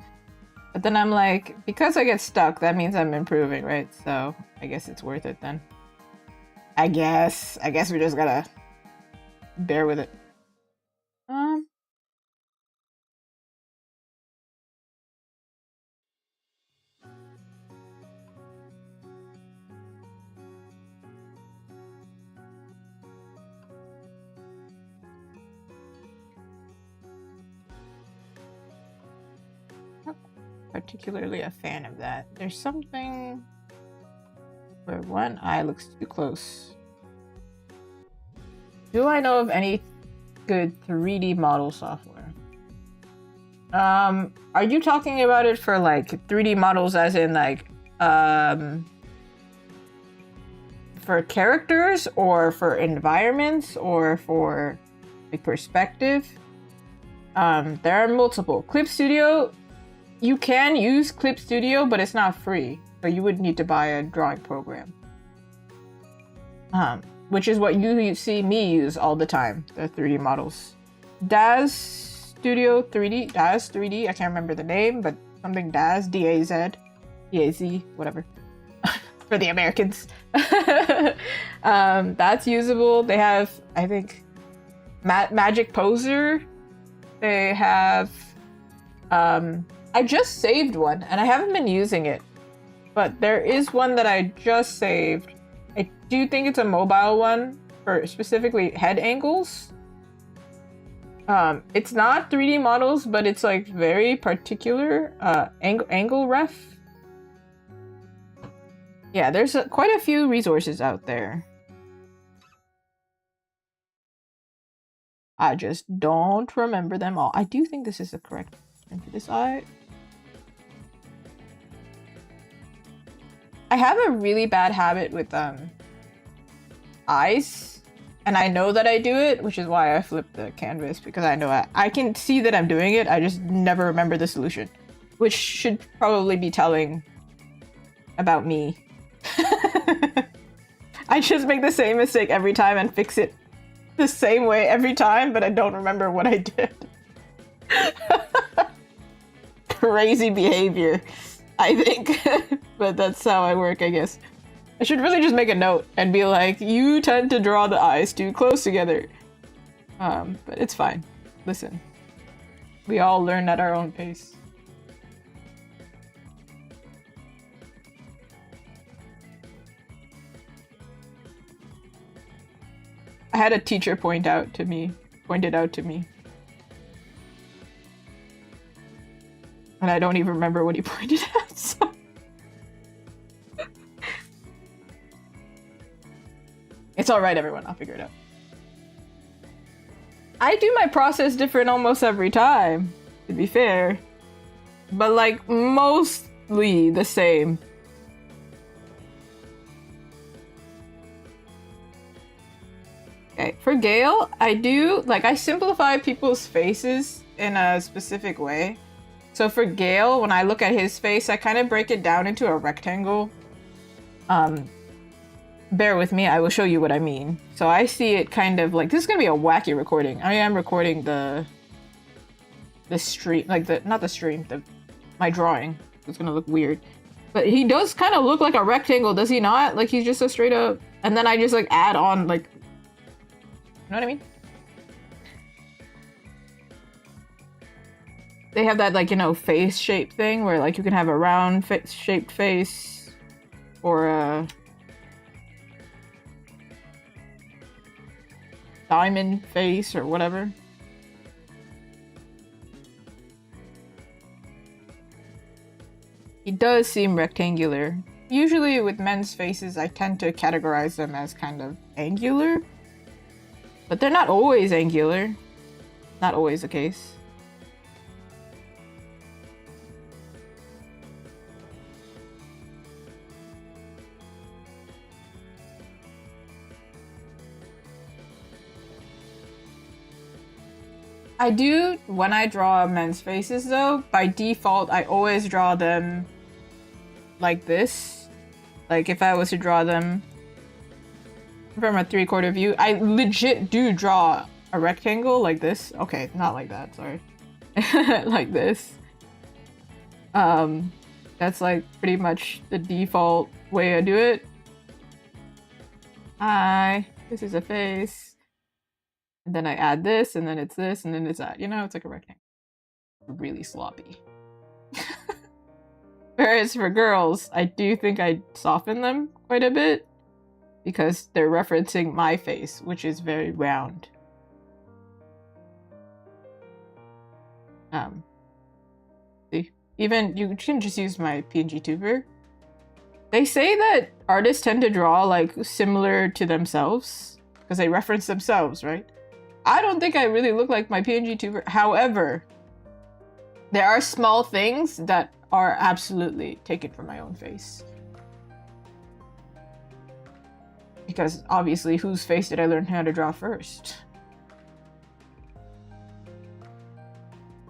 But then I'm like, because I get stuck, that means I'm improving, right? So I guess it's worth it then. I guess we just gotta bear with it. Particularly a fan of that. There's something where one eye looks too close. Do I know of any good 3D model software? Are you talking about it for like 3D models as in like for characters or for environments or for like perspective? There are multiple. Clip Studio, you can use Clip Studio, but it's not free. So you would need to buy a drawing program. Which is what you see me use all the time, the 3D models. Daz Studio 3D, Daz 3D, I can't remember the name, but something Daz, D-A-Z, D-A-Z, whatever. For the Americans. That's usable. They have, I think, Magic Poser. They have, I just saved one, and I haven't been using it. But there is one that I just saved. I do think it's a mobile one for specifically head angles. It's not 3D models, but it's like very particular angle ref. Yeah, there's quite a few resources out there. I just don't remember them all. I do think this is the correct term for this eye. I have a really bad habit with eyes, and I know that I do it, which is why I flip the canvas, because I know I can see that I'm doing it, I just never remember the solution, which should probably be telling about me. I just make the same mistake every time and fix it the same way every time, but I don't remember what I did. Crazy behavior, I think. But that's how I work, I guess. I should really just make a note and be like, you tend to draw the eyes too close together. But it's fine. Listen, we all learn at our own pace. I had a teacher pointed out to me. And I don't even remember what he pointed at, so. It's alright, everyone. I'll figure it out. I do my process different almost every time, to be fair. But, like, mostly the same. Okay, for Gale, I simplify people's faces in a specific way. So for Gale, when I look at his face, I kind of break it down into a rectangle. Bear with me, I will show you what I mean. So I see it kind of like, this is gonna be a wacky recording. I am recording the stream, like not the stream, my drawing. It's gonna look weird. But he does kind of look like a rectangle, does he not? Like he's just a straight up, and then I just like add on like, you know what I mean? They have that, like, you know, face shape thing where like you can have a round shaped face or a diamond face or whatever. He does seem rectangular. Usually with men's faces, I tend to categorize them as kind of angular. But they're not always angular. Not always the case. I do, when I draw men's faces though, by default, I always draw them like this. Like if I was to draw them from a 3/4 view, I legit do draw a rectangle like this. Okay, not like that, sorry. Like this. That's like pretty much the default way I do it. Hi, this is a face. And then I add this, and then it's this, and then it's that. You know, it's like a rectangle. Really sloppy. Whereas for girls, I do think I soften them quite a bit because they're referencing my face, which is very round. See? Even, you can just use my PNG tuber. They say that artists tend to draw, like, similar to themselves because they reference themselves, right? I don't think I really look like my PNG tuber. However, there are small things that are absolutely taken from my own face. Because obviously, whose face did I learn how to draw first?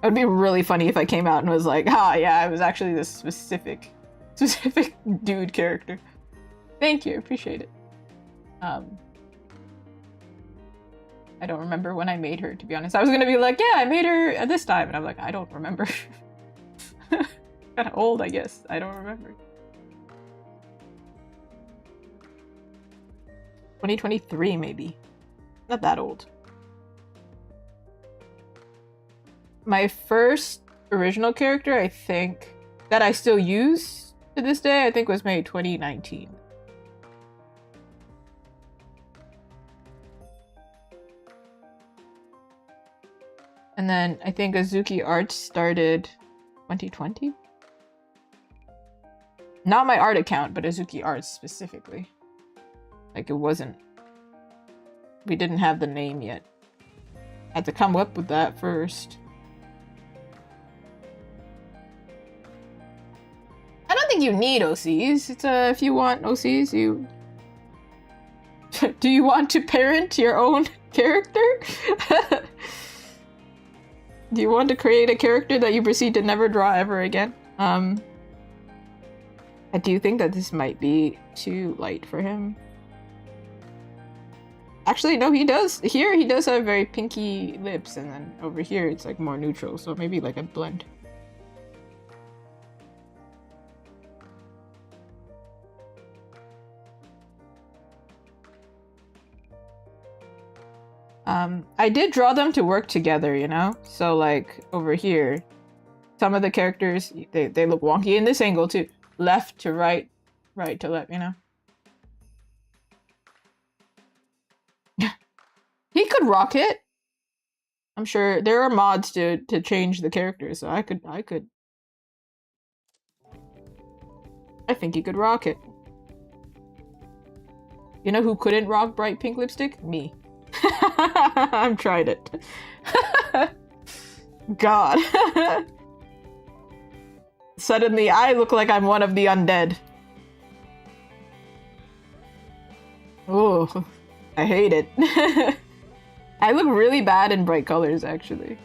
It would be really funny if I came out and was like, ah, yeah, I was actually this specific dude character. Thank you, appreciate it. I don't remember when I made her, to be honest. I was gonna be like, yeah, I made her at this time, and I'm like, I don't remember. Kinda old, I guess. I don't remember. 2023, maybe. Not that old. My first original character, I think, that I still use to this day, I think was made 2019. And then I think Azuki Art started 2020? Not my art account, but Azuki Art specifically. Like, it wasn't... We didn't have the name yet. I had to come up with that first. I don't think you need OCs. It's if you want OCs, you... Do you want to parent your own character? Do you want to create a character that you proceed to never draw ever again? I do think that this might be too light for him. Actually, no, he does. Here, he does have very pinky lips, and then over here, it's like more neutral, so maybe like a blend. I did draw them to work together, you know? So, like, over here, some of the characters, they look wonky in this angle, too. Left to right, right to left, you know? He could rock it. I'm sure there are mods to change the characters, so I think he could rock it. You know who couldn't rock bright pink lipstick? Me. I've tried it. God. Suddenly, I look like I'm one of the undead. Oh, I hate it. I look really bad in bright colors, actually.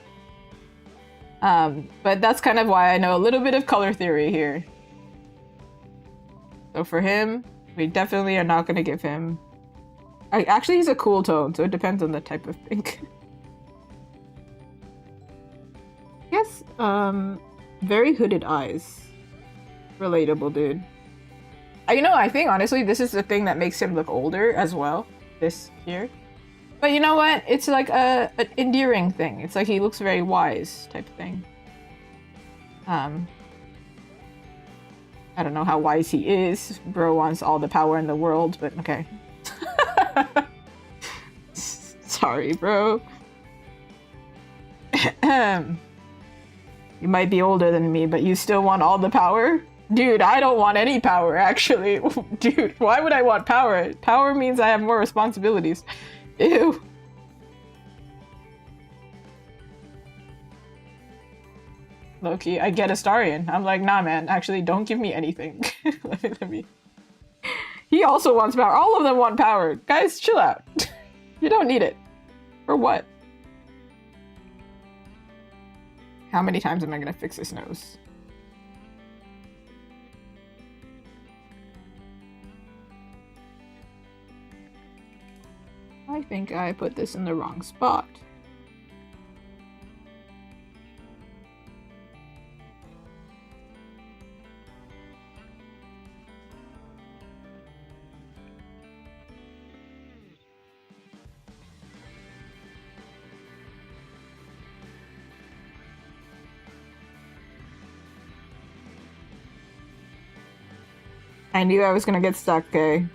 But that's kind of why I know a little bit of color theory here. So for him, we definitely are not going to give him... Actually, he's a cool tone, so it depends on the type of pink. Yes, very hooded eyes. Relatable, dude. You know, I think, honestly, this is the thing that makes him look older as well. This here. But you know what? It's like an endearing thing. It's like he looks very wise type of thing. I don't know how wise he is. Bro wants all the power in the world, but okay. Sorry, bro. You might be older than me, but you still want all the power? Dude, I don't want any power, actually. Dude, why would I want power? Power means I have more responsibilities. Ew. Low-key, I get Astarion. I'm like, nah, man, actually, don't give me anything. let me... He also wants power. All of them want power. Guys, chill out. You don't need it. For what? How many times am I gonna fix his nose? I think I put this in the wrong spot. I knew I was gonna get stuck, okay?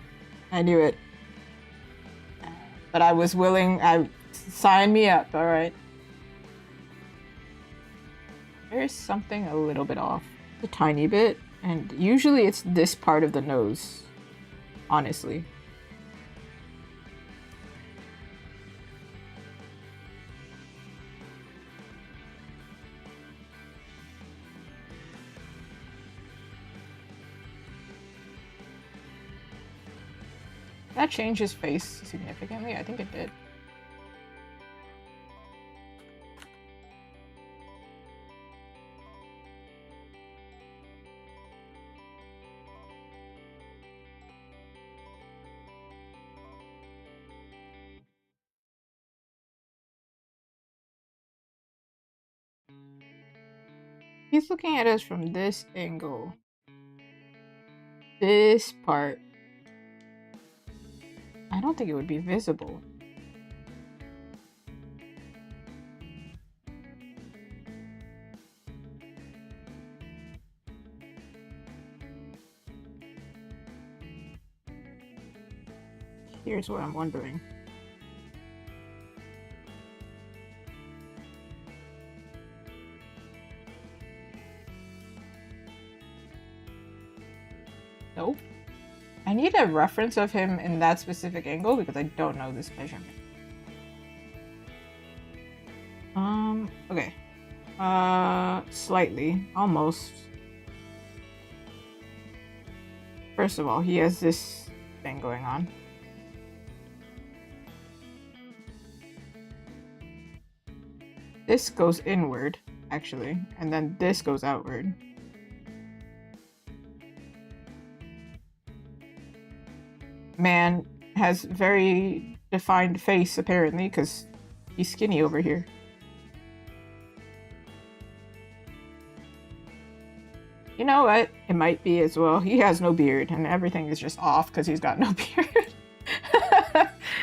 I knew it. But I was willing, sign me up, alright? There's something a little bit off. A tiny bit. And usually it's this part of the nose. Honestly. That changed his face significantly? I think it did. He's looking at us from this angle. This part. I don't think it would be visible. Here's what I'm wondering. Nope. I need a reference of him in that specific angle because I don't know this measurement. Okay. Slightly. Almost. First of all, he has this thing going on. This goes inward, actually, and then this goes outward. Man has very defined face, apparently, because he's skinny over here. You know what? It might be as well. He has no beard, and everything is just off because he's got no beard.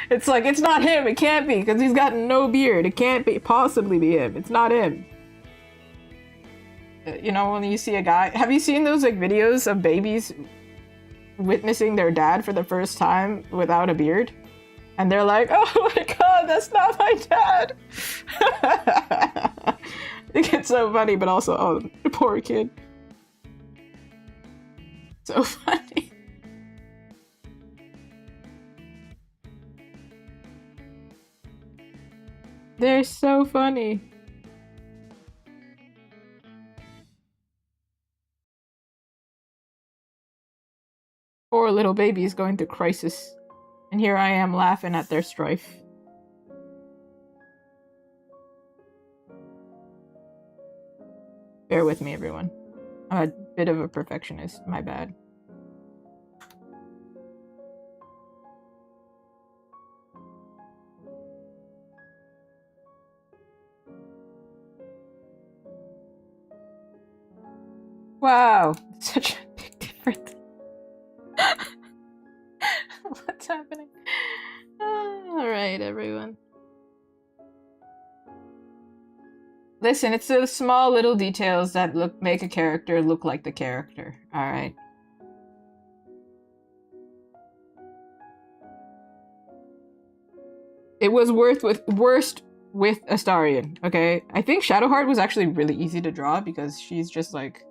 It's like, it's not him. It can't be because he's got no beard. It can't be possibly be him. It's not him. You know, when you see a guy... Have you seen those like videos of babies witnessing their dad for the first time without a beard? And they're like, oh my god, that's not my dad. I think it's so funny, but also, oh, the poor kid. So funny. They're so funny. Poor little babies going through crisis. And here I am laughing at their strife. Bear with me, everyone. I'm a bit of a perfectionist. My bad. Wow, such a big difference. What's happening? Alright, everyone. Listen, it's the small little details that make a character look like the character. Alright. It was worst with Astarion, okay? I think Shadowheart was actually really easy to draw because she's just like...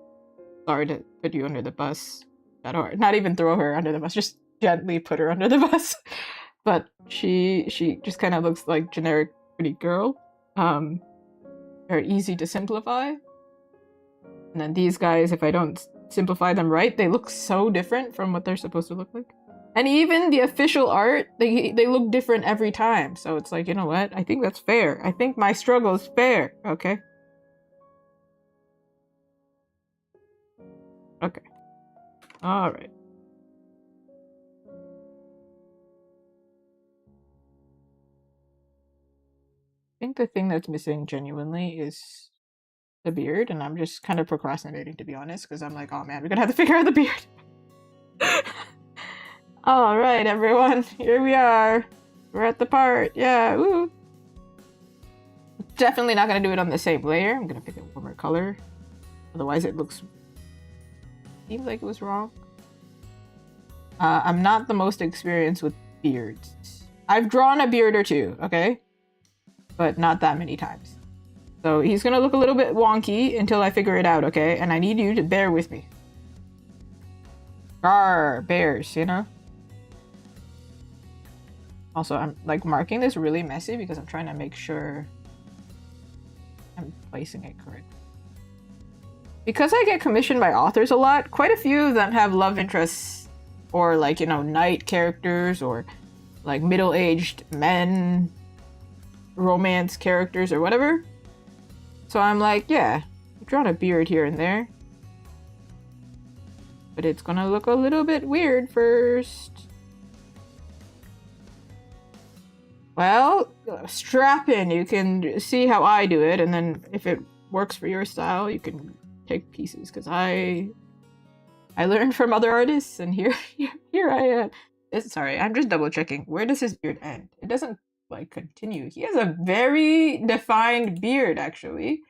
Sorry to put you under the bus. Shadowheart. Not even throw her under the bus, just gently put her under the bus. But she just kind of looks like generic pretty girl. Very easy to simplify. And then these guys, if I don't simplify them right, they look so different from what they're supposed to look like. And even the official art, they look different every time. So it's like, you know what? I think that's fair. I think my struggle is fair, okay? Okay. Alright. I think the thing that's missing genuinely is the beard, and I'm just kind of procrastinating, to be honest, because I'm like, oh man, we're gonna have to figure out the beard. Alright, everyone. Here we are. We're at the part. Yeah, woo. Definitely not gonna do it on the same layer. I'm gonna pick a warmer color. Otherwise it looks... seems like it was wrong. I'm not the most experienced with beards. I've drawn a beard or two, okay? But not that many times. So he's gonna look a little bit wonky until I figure it out, okay? And I need you to bear with me. Arr, bears, you know? Also, I'm like marking this really messy because I'm trying to make sure I'm placing it correctly. Because I get commissioned by authors a lot, quite a few of them have love interests or like, you know, knight characters or like middle-aged men romance characters or whatever. So I'm like, yeah, I've drawn a beard here and there. But it's gonna look a little bit weird first. Well, strap in. You can see how I do it, and then if it works for your style, you can take pieces because I learned from other artists, and here I am. Sorry, I'm just double checking. Where does his beard end? It doesn't like continue. He has a very defined beard, actually.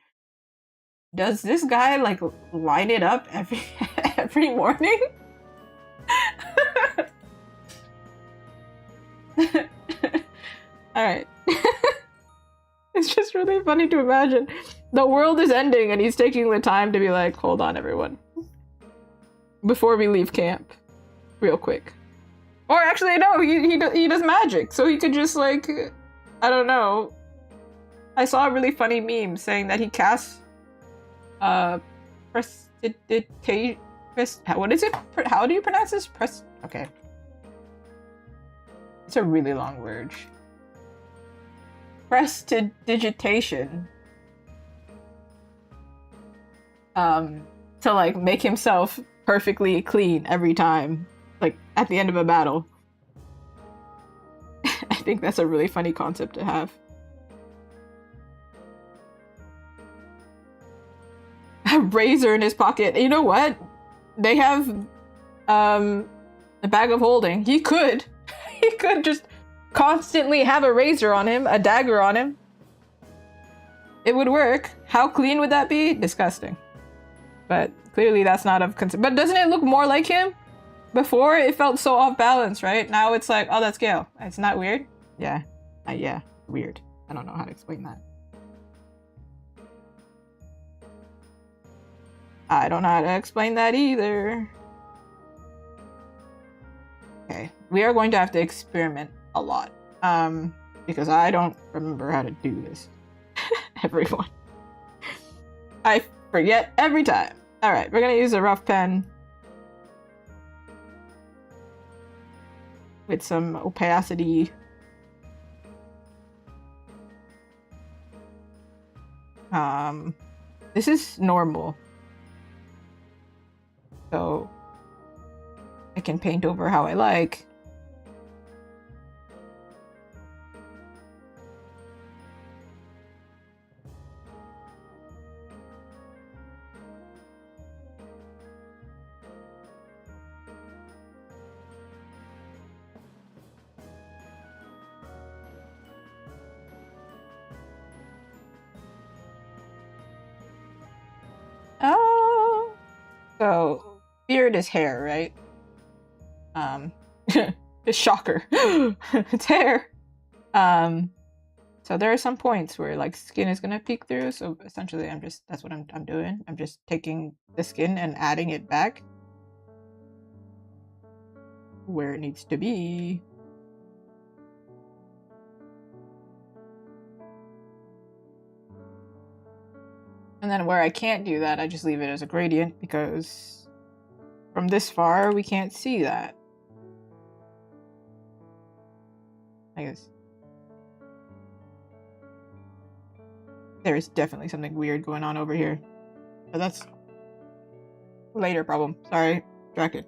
Does this guy like line it up every morning? All right. It's just really funny to imagine. The world is ending and he's taking the time to be like, hold on, everyone. Before we leave camp. Real quick. Or actually, no, he does magic. So he could just like, I don't know. I saw a really funny meme saying that he casts prestidigitation. What is it? How do you pronounce this? Okay. It's a really long word. Prestidigitation. To like make himself perfectly clean every time, like at the end of a battle. I think that's a really funny concept to have. A razor in his pocket. You know what? They have a bag of holding. He could just constantly have a razor on him, a dagger on him. It would work. How clean would that be? Disgusting. But clearly that's not of concern. But doesn't it look more like him? Before it felt so off balance, right? Now it's like, oh, that's Gale. It's not weird? Yeah. Yeah. Weird. I don't know how to explain that. I don't know how to explain that either. Okay. We are going to have to experiment a lot. Because I don't remember how to do this. Everyone. I forget every time. Alright, we're gonna use a rough pen. With some opacity. This is normal. So I can paint over how I like. Oh, so beard is hair, right? It's shocker. It's hair. So there are some points where like skin is gonna peek through. So essentially, that's what I'm doing. I'm just taking the skin and adding it back where it needs to be. And then where I can't do that, I just leave it as a gradient because from this far, we can't see that. I guess. There is definitely something weird going on over here. But that's a later problem. Sorry, distracted.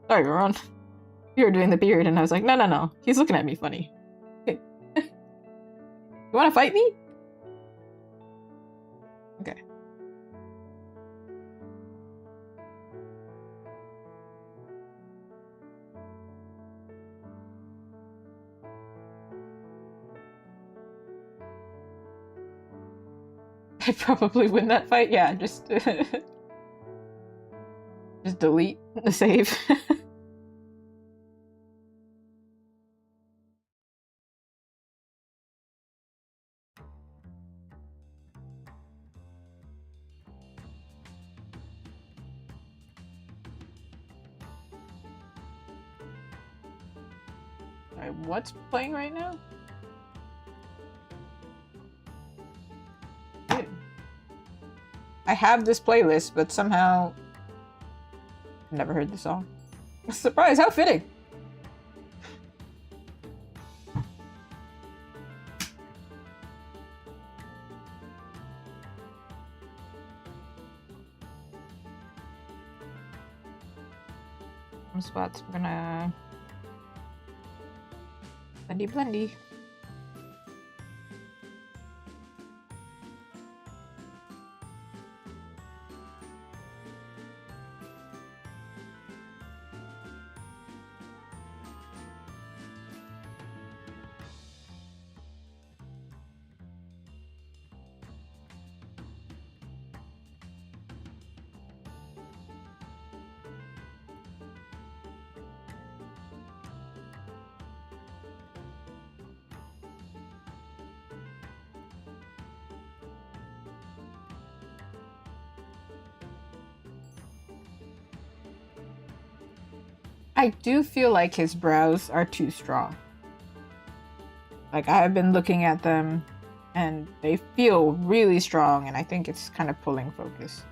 Sorry, Ron. You were doing the beard and I was like, no. He's looking at me funny. You wanna fight me? Okay. I'd probably win that fight. Yeah, just just delete the save. Alright, what's playing right now? Dude. I have this playlist, but somehow I've never heard the song. Surprise, how fitting! Some spots we're gonna blendy. I do feel like his brows are too strong. Like, I've been looking at them and they feel really strong, and I think it's kind of pulling focus.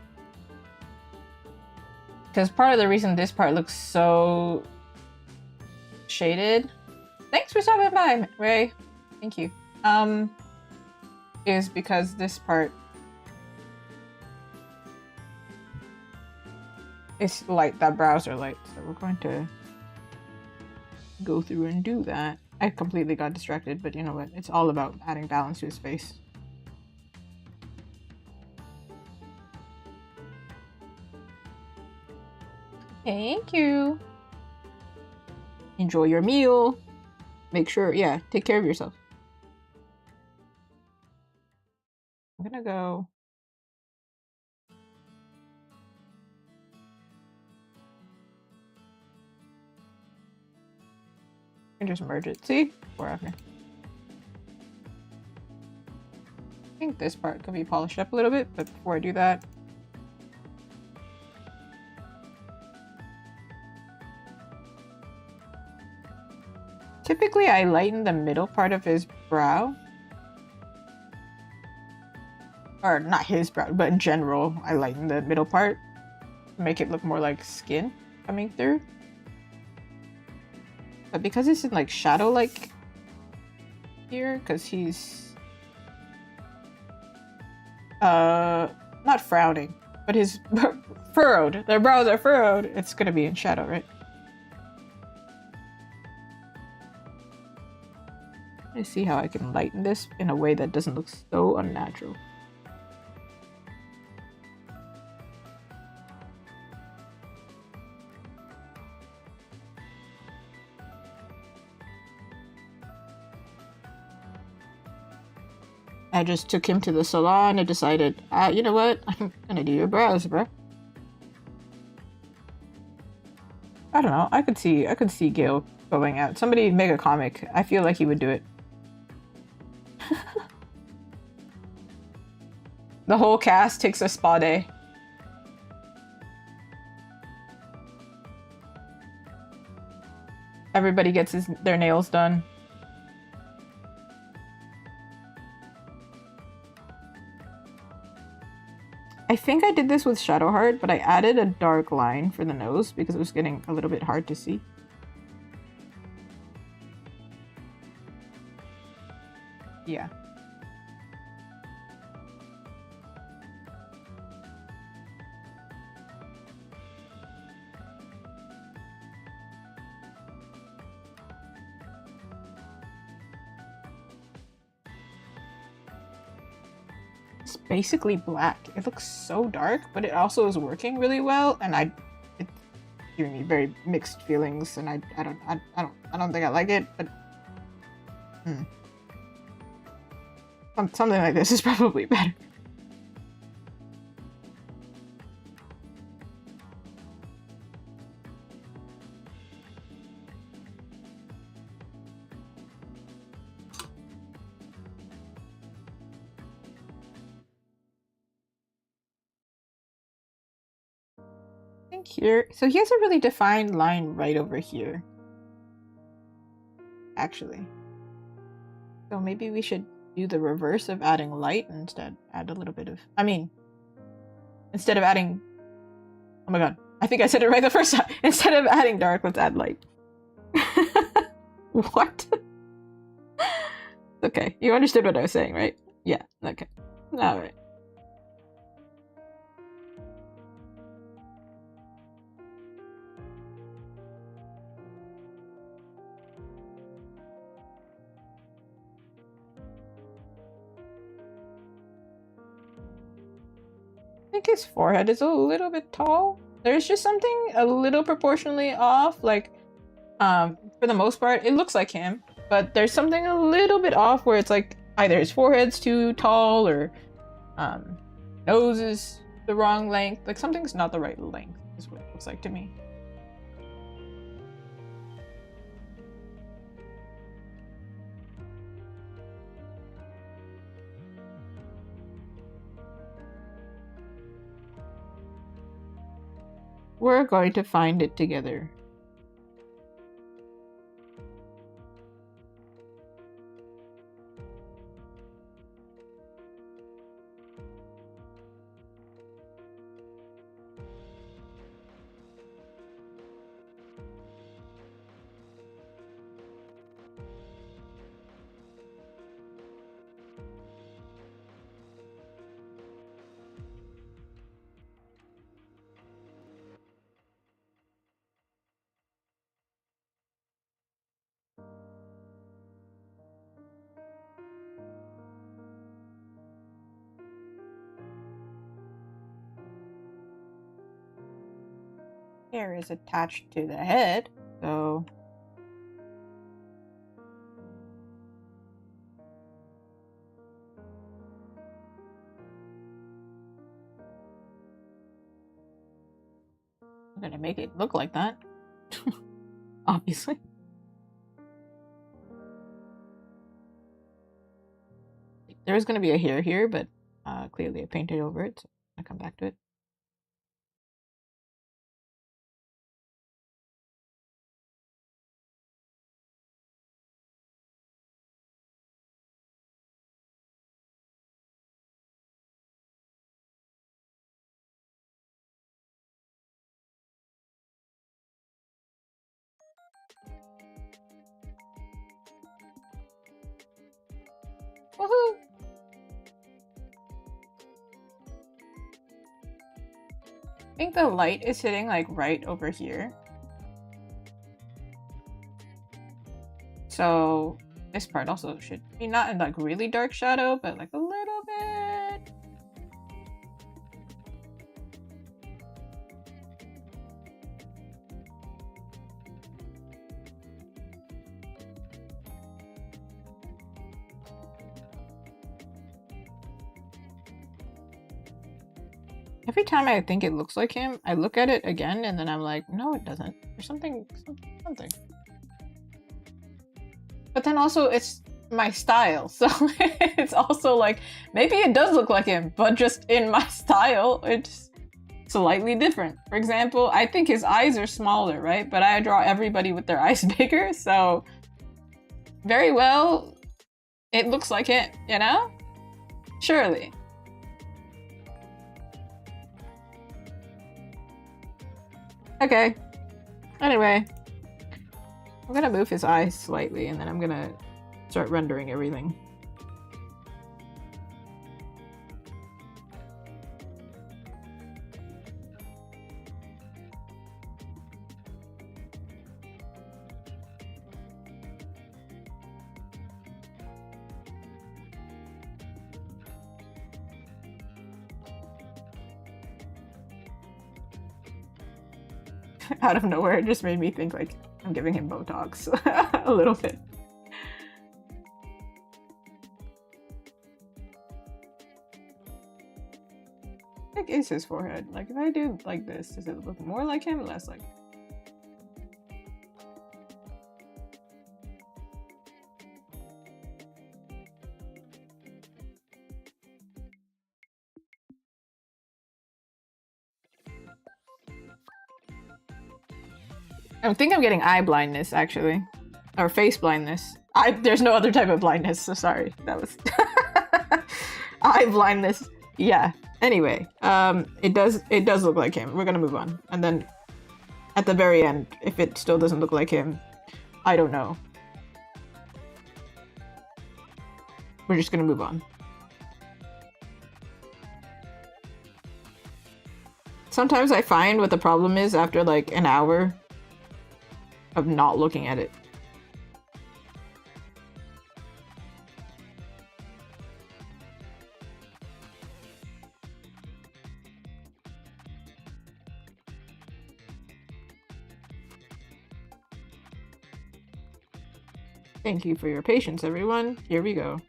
Because part of the reason this part looks so shaded, thanks for stopping by, Ray. Thank you. Is because this part is light. That brows are light, so we're going to go through and do that. I completely got distracted, but you know what? It's all about adding balance to his face. Thank you. Enjoy your meal. Make sure, yeah, take care of yourself. I'm gonna go. And just merge it. See? Before after. I think this part could be polished up a little bit, but before I do that, typically I lighten the middle part of his brow. Or not his brow, but in general, I lighten the middle part to make it look more like skin coming through. But because it's in like shadow like here, because he's not frowning, but his furrowed. Their brows are furrowed. It's gonna be in shadow, right? Let's see how I can lighten this in a way that doesn't look so unnatural. I just took him to the salon and decided, you know what? I'm gonna do your brows, bro. I don't know. I could see Gale going out. Somebody make a comic. I feel like he would do it. The whole cast takes a spa day. Everybody gets their nails done. I think I did this with Shadowheart, but I added a dark line for the nose because it was getting a little bit hard to see. Yeah. It's basically black. It looks so dark, but it also is working really well, and it's giving me very mixed feelings, and I don't think I like it, but something like this is probably better. Here, so he has a really defined line right over here, actually. So maybe we should do the reverse of adding light and instead add a little bit of, instead of adding, oh my god, I think I said it right the first time. Instead of adding dark, let's add light. What? Okay, you understood what I was saying, right? Yeah, okay. Alright. I think his forehead is a little bit tall. There's just something a little proportionally off. Like, for the most part, it looks like him, but there's something a little bit off where it's like either his forehead's too tall or nose is the wrong length. Like something's not the right length is what it looks like to me. We're going to find it together. hair is attached to the head, so... I'm gonna make it look like that. Obviously. There was gonna be a hair here, but clearly I painted over it, so I'll come back to it. Woohoo! I think the light is hitting like right over here. So this part also should be not in like really dark shadow, but like a little bit. Every time I think it looks like him, I look at it again and then I'm like, no, it doesn't. There's something. But then also it's my style, so it's also like, maybe it does look like him, but just in my style, it's slightly different. For example, I think his eyes are smaller, right? But I draw everybody with their eyes bigger, so very well, it looks like him, you know? Surely. Okay. Anyway, I'm gonna move his eyes slightly and then I'm gonna start rendering everything. Out of nowhere, it just made me think like I'm giving him Botox a little bit. Like, is his forehead? Like, if I do like this, does it look more like him, less like him? I think I'm getting eye blindness, actually. Or face blindness. There's no other type of blindness, so sorry. That was... eye blindness. Yeah. Anyway, it does look like him. We're gonna move on. And then, at the very end, if it still doesn't look like him, I don't know. We're just gonna move on. Sometimes I find what the problem is after like an hour of not looking at it. Thank you for your patience, everyone. Here we go.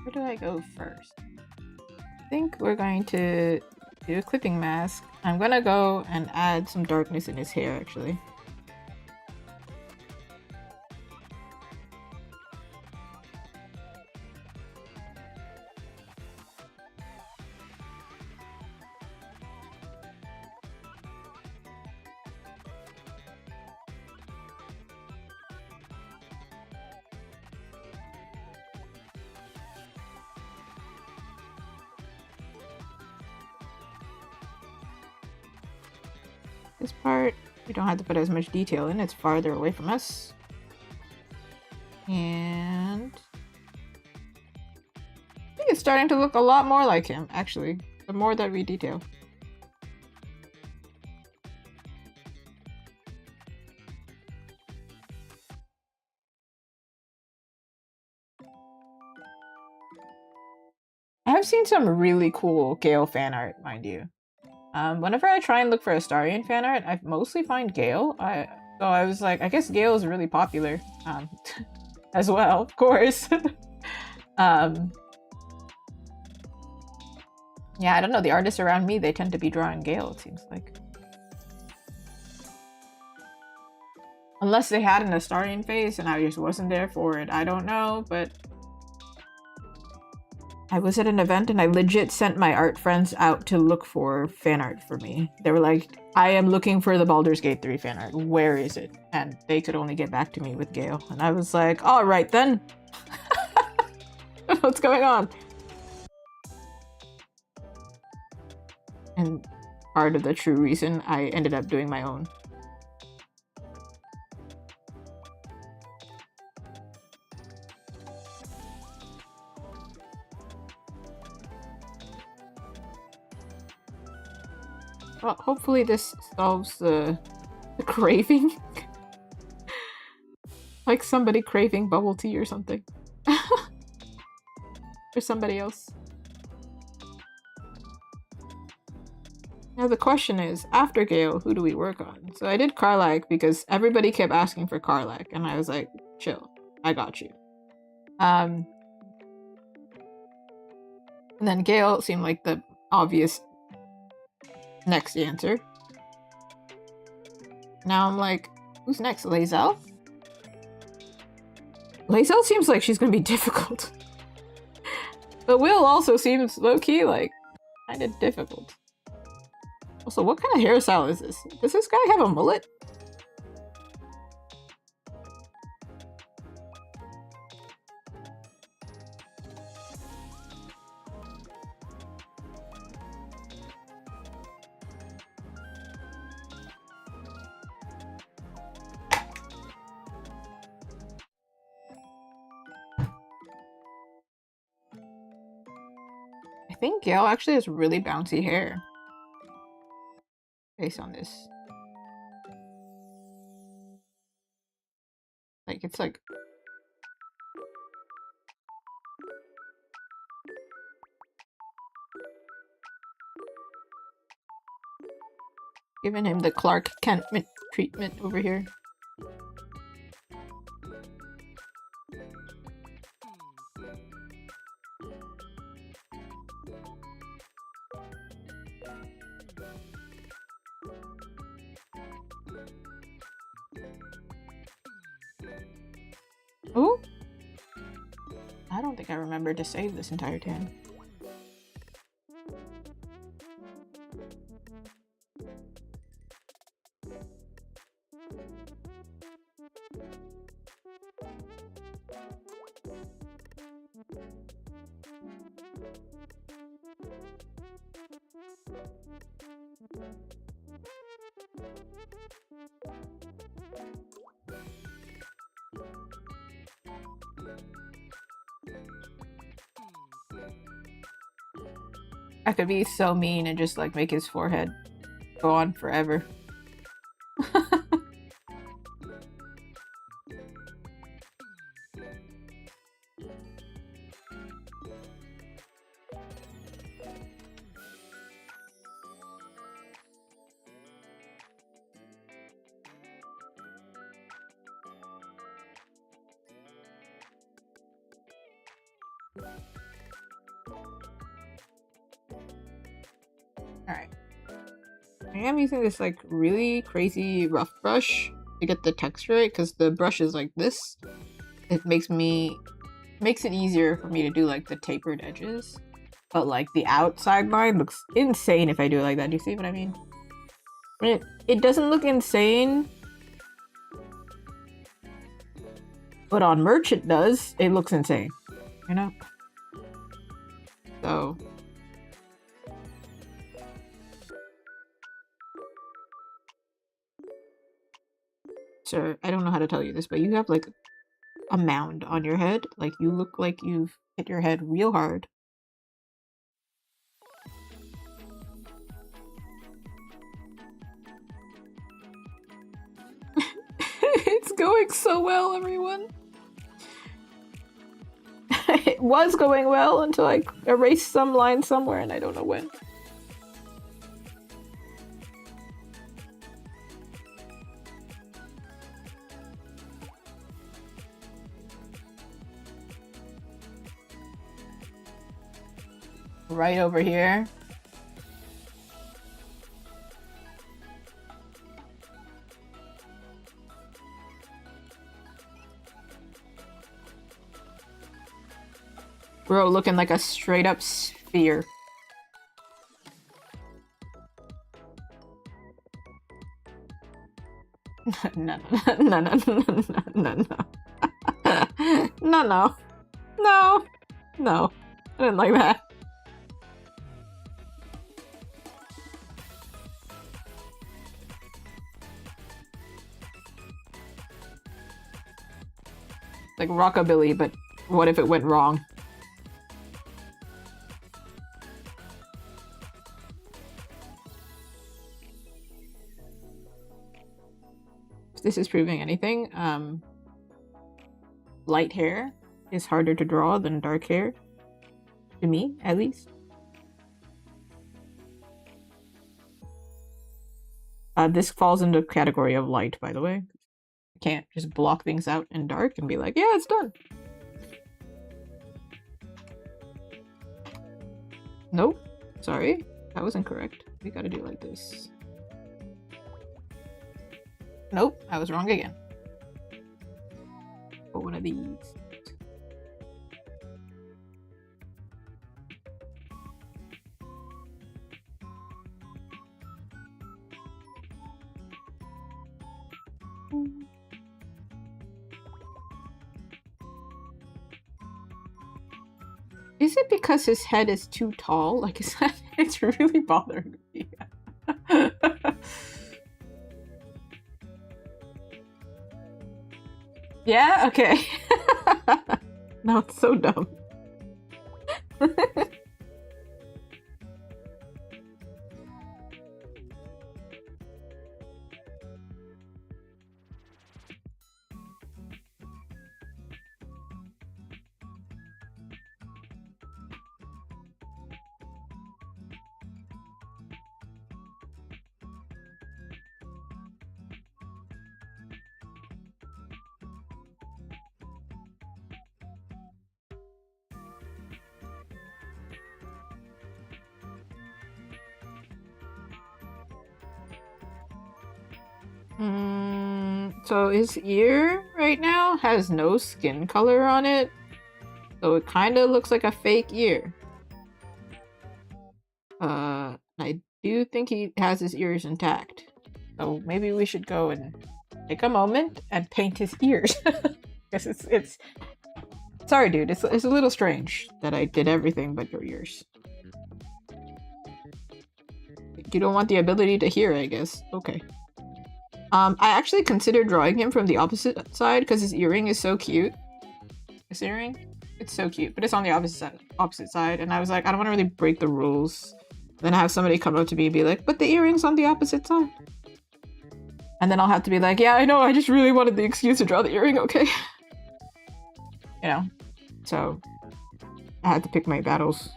Where do I go first? I think we're going to do a clipping mask. I'm gonna go and add some darkness in his hair, actually. This part, we don't have to put as much detail in, it's farther away from us. And I think it's starting to look a lot more like him, actually, the more that we detail. I have seen some really cool Gale fan art, mind you. Whenever I try and look for Astarion fan art, I mostly find Gale. So I was like, I guess Gale is really popular, as well, of course. Yeah, I don't know. The artists around me, they tend to be drawing Gale, it seems like. Unless they had an Astarion face and I just wasn't there for it. I don't know, but... I was at an event and I legit sent my art friends out to look for fan art for me. They were like, I am looking for the Baldur's Gate 3 fan art. Where is it? And they could only get back to me with Gale. And I was like, alright then. What's going on? And part of the true reason I ended up doing my own. Well, hopefully this solves the craving. Like somebody craving bubble tea or something. Or somebody else. Now the question is, after Gale, who do we work on? So I did Karlach because everybody kept asking for Karlach, and I was like, chill, I got you. And then Gale seemed like the obvious next answer. Now I'm like, who's next? Lae'zel? Lae'zel seems like she's gonna be difficult. But Will also seems low-key, like, kinda difficult. Also, what kind of hairstyle is this? Does this guy have a mullet? I think Gale actually has really bouncy hair. Based on this. Like, it's like... Giving him the Clark Kent treatment over here. Ooh! I don't think I remember to save this entire tan. I could be so mean and just like make his forehead go on forever. Alright. I am using this like really crazy rough brush to get the texture right because the brush is like this. It makes it easier for me to do like the tapered edges. But like the outside line looks insane if I do it like that. Do you see what I mean? It doesn't look insane. But on merch it does. It looks insane. You know? So... Sir, I don't know how to tell you this, but you have like a mound on your head. Like you look like you've hit your head real hard. It's going so well, everyone. It was going well until I erased some line somewhere and I don't know when. Right over here. Bro, looking like a straight up sphere. No. No. I didn't like that. Like rockabilly, but what if it went wrong? If this is proving anything, light hair is harder to draw than dark hair. To me, at least. This falls into the category of light, by the way. You can't just block things out in dark and be like, yeah, it's done. Nope. Sorry. That was incorrect. We gotta do it like this. Nope. I was wrong again. Put one of these. Is it because his head is too tall? Like, is that... It's really bothering me. Yeah? Okay. No, it's so dumb. So his ear right now has no skin color on it, so it kind of looks like a fake ear. I do think he has his ears intact, so maybe we should go and take a moment and paint his ears. Because it's sorry, dude. It's a little strange that I did everything but your ears. You don't want the ability to hear, I guess. Okay. I actually considered drawing him from the opposite side because his earring is so cute. This earring? It's so cute, but it's on the opposite side, and I was like, I don't want to really break the rules. Then I have somebody come up to me and be like, but the earring's on the opposite side. And then I'll have to be like, yeah, I know, I just really wanted the excuse to draw the earring, okay? You know? So, I had to pick my battles.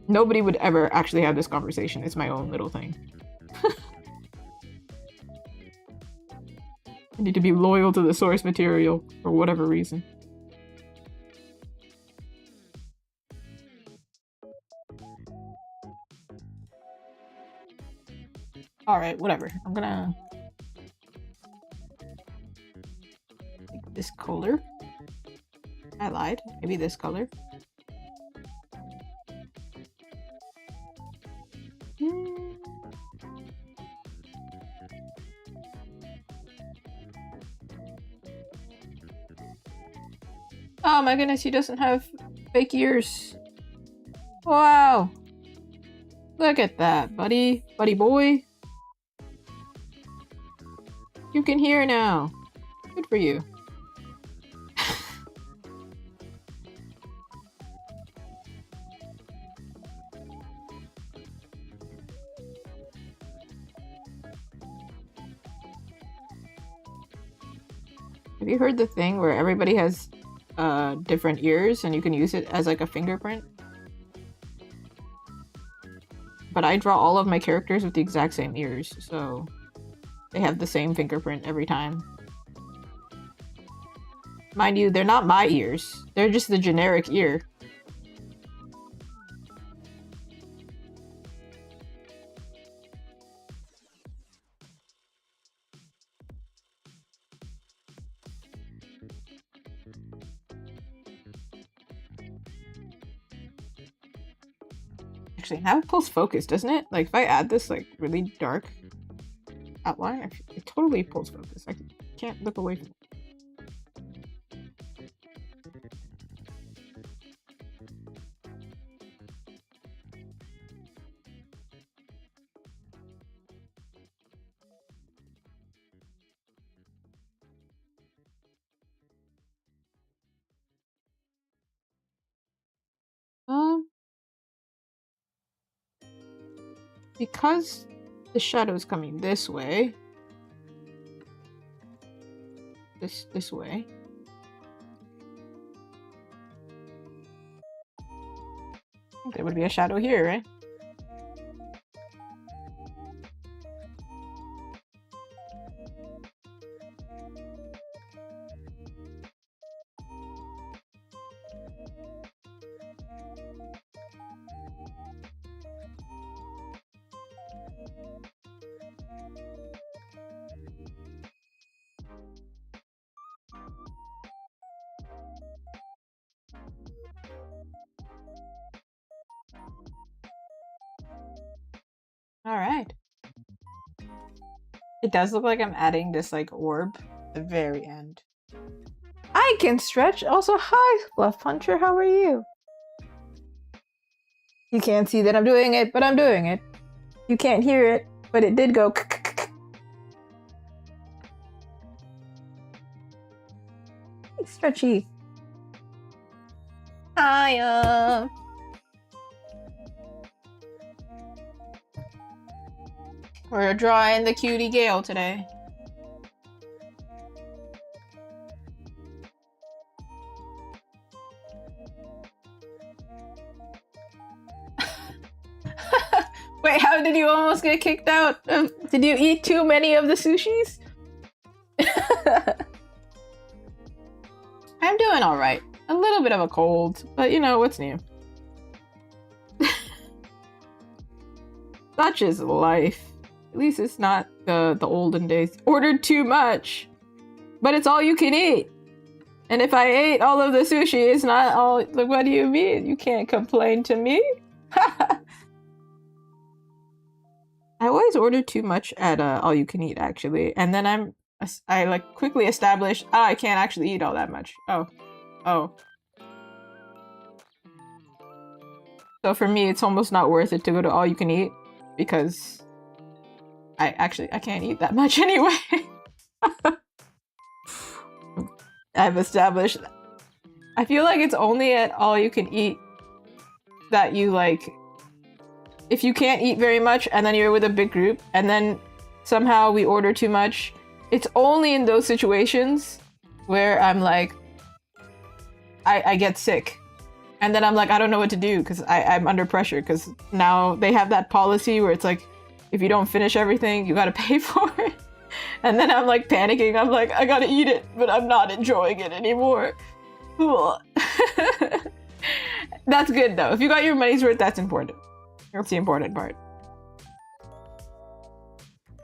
Nobody would ever actually have this conversation. It's my own little thing. I need to be loyal to the source material for whatever reason. Alright, whatever. I'm gonna take this color. I lied. Maybe this color. Oh my goodness, he doesn't have fake ears. Wow. Look at that, buddy. Buddy boy. You can hear now. Good for you. Have you heard the thing where everybody has different ears and you can use it as like a fingerprint. But I draw all of my characters with the exact same ears, so they have the same fingerprint every time. Mind you, they're not my ears. They're just the generic ear. Actually, now it pulls focus, doesn't it? Like, if I add this, like, really dark outline, it totally pulls focus. I can't look away from it. Because the shadow is coming this way, this way. I think there would be a shadow here, right? Alright. It does look like I'm adding this like orb at the very end. I can stretch! Also, hi Fluff Puncher, how are you? You can't see that I'm doing it, but I'm doing it. You can't hear it, but it did go stretchy. Hiya! We're drawing the cutie Gale today. Wait, how did you almost get kicked out? Did you eat too many of the sushis? I'm doing alright. A little bit of a cold, but you know, what's new? Such is life. At least it's not the olden days. Ordered too much, but it's all you can eat. And if I ate all of the sushi, it's not all. Like, what do you mean? You can't complain to me? I always order too much at all you can eat, actually, and then I like quickly establish, I can't actually eat all that much. Oh. So for me, it's almost not worth it to go to all you can eat because I can't eat that much anyway. I've established. I feel like it's only at all you can eat that you like. If you can't eat very much and then you're with a big group and then somehow we order too much, it's only in those situations where I'm like, I get sick. And then I'm like, I don't know what to do because I'm under pressure because now they have that policy where it's like, if you don't finish everything, you gotta pay for it. And then I'm like panicking. I'm like, I gotta eat it, but I'm not enjoying it anymore. That's good though. If you got your money's worth, that's important. That's the important part.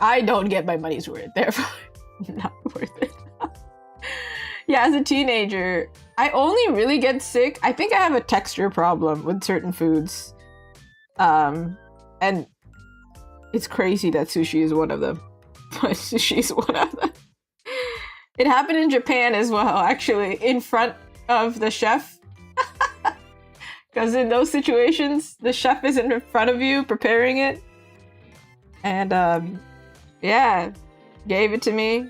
I don't get my money's worth, therefore not worth it. Yeah, as a teenager, I only really get sick. I think I have a texture problem with certain foods. And it's crazy that sushi is one of them. But sushi is one of them. It happened in Japan as well, actually, in front of the chef. Because in those situations, the chef is in front of you preparing it. And yeah, gave it to me.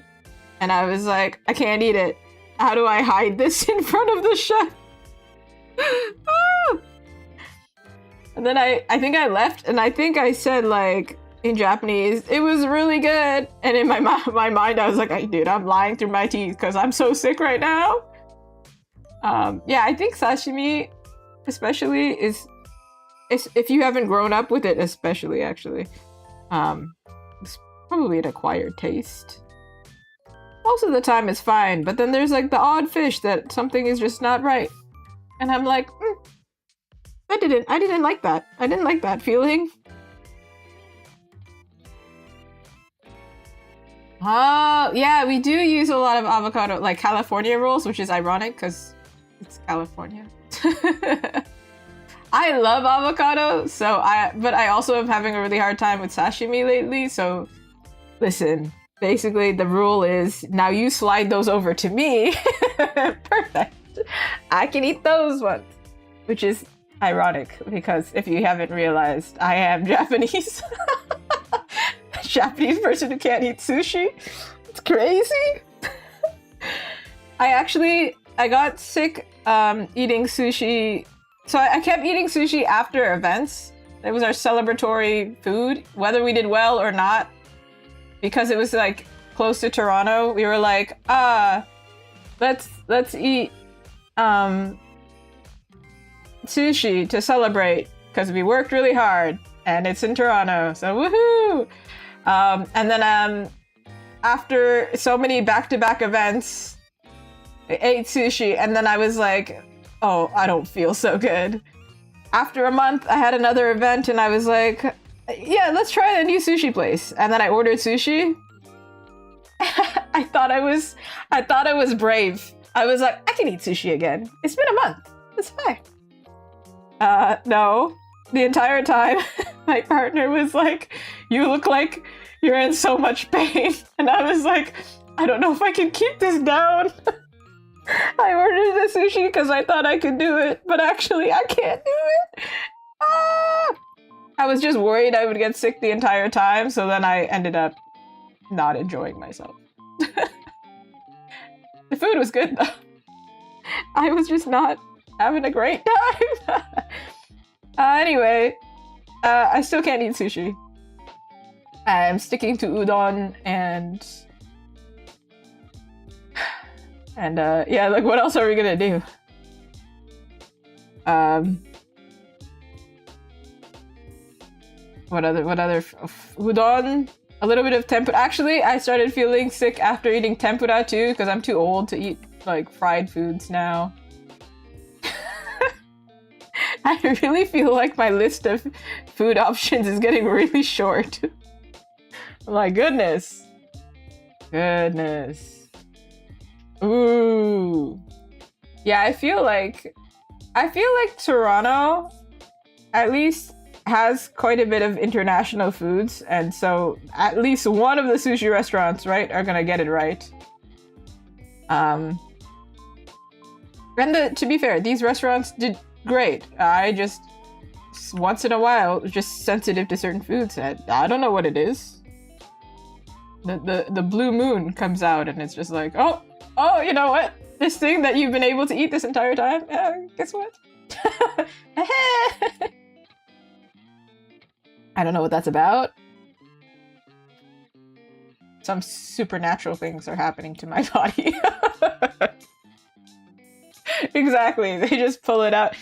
And I was like, I can't eat it. How do I hide this in front of the chef? Ah! And then I think I left, and I think I said, like, in Japanese, it was really good. And in my mind, I was like, dude, I'm lying through my teeth because I'm so sick right now. Yeah, I think sashimi especially is if you haven't grown up with it, especially actually, it's probably an acquired taste. Most of the time it's fine, but then there's like the odd fish that something is just not right. And I'm like, I didn't like that. I didn't like that feeling. Oh, yeah, we do use a lot of avocado, like California rolls, which is ironic because it's California. I love avocado, but I also am having a really hard time with sashimi lately, so listen, basically the rule is now you slide those over to me. Perfect. I can eat those ones, which is ironic because if you haven't realized, I am Japanese. Japanese person who can't eat sushi. It's crazy. I got sick eating sushi. So I kept eating sushi after events. It was our celebratory food, whether we did well or not. Because it was like close to Toronto, we were like, let's eat sushi to celebrate because we worked really hard and it's in Toronto, so woohoo! And then after so many back-to-back events, I ate sushi, and then I was like, oh, I don't feel so good. After a month, I had another event, and I was like, yeah, let's try a new sushi place. And then I ordered sushi. I thought I was brave. I was like, I can eat sushi again. It's been a month. It's fine. No. The entire time, my partner was like, you look like you're in so much pain. And I was like, I don't know if I can keep this down. I ordered the sushi because I thought I could do it, but actually I can't do it. I was just worried I would get sick the entire time, so then I ended up not enjoying myself. The food was good though. I was just not having a great time. Anyway, I still can't eat sushi. I'm sticking to udon and yeah, like what else are we gonna do? What other udon? A little bit of tempura. Actually, I started feeling sick after eating tempura too, because I'm too old to eat like fried foods now. I really feel like my list of food options is getting really short. My goodness. Goodness. Ooh. Yeah, I feel like Toronto at least has quite a bit of international foods, and so at least one of the sushi restaurants, right, are gonna get it right. And to be fair, these restaurants did great. I just once in a while just sensitive to certain foods. I don't know what it is. The blue moon comes out and it's just like, oh, you know what? This thing that you've been able to eat this entire time, guess what? I don't know what that's about. Some supernatural things are happening to my body. Exactly, they just pull it out.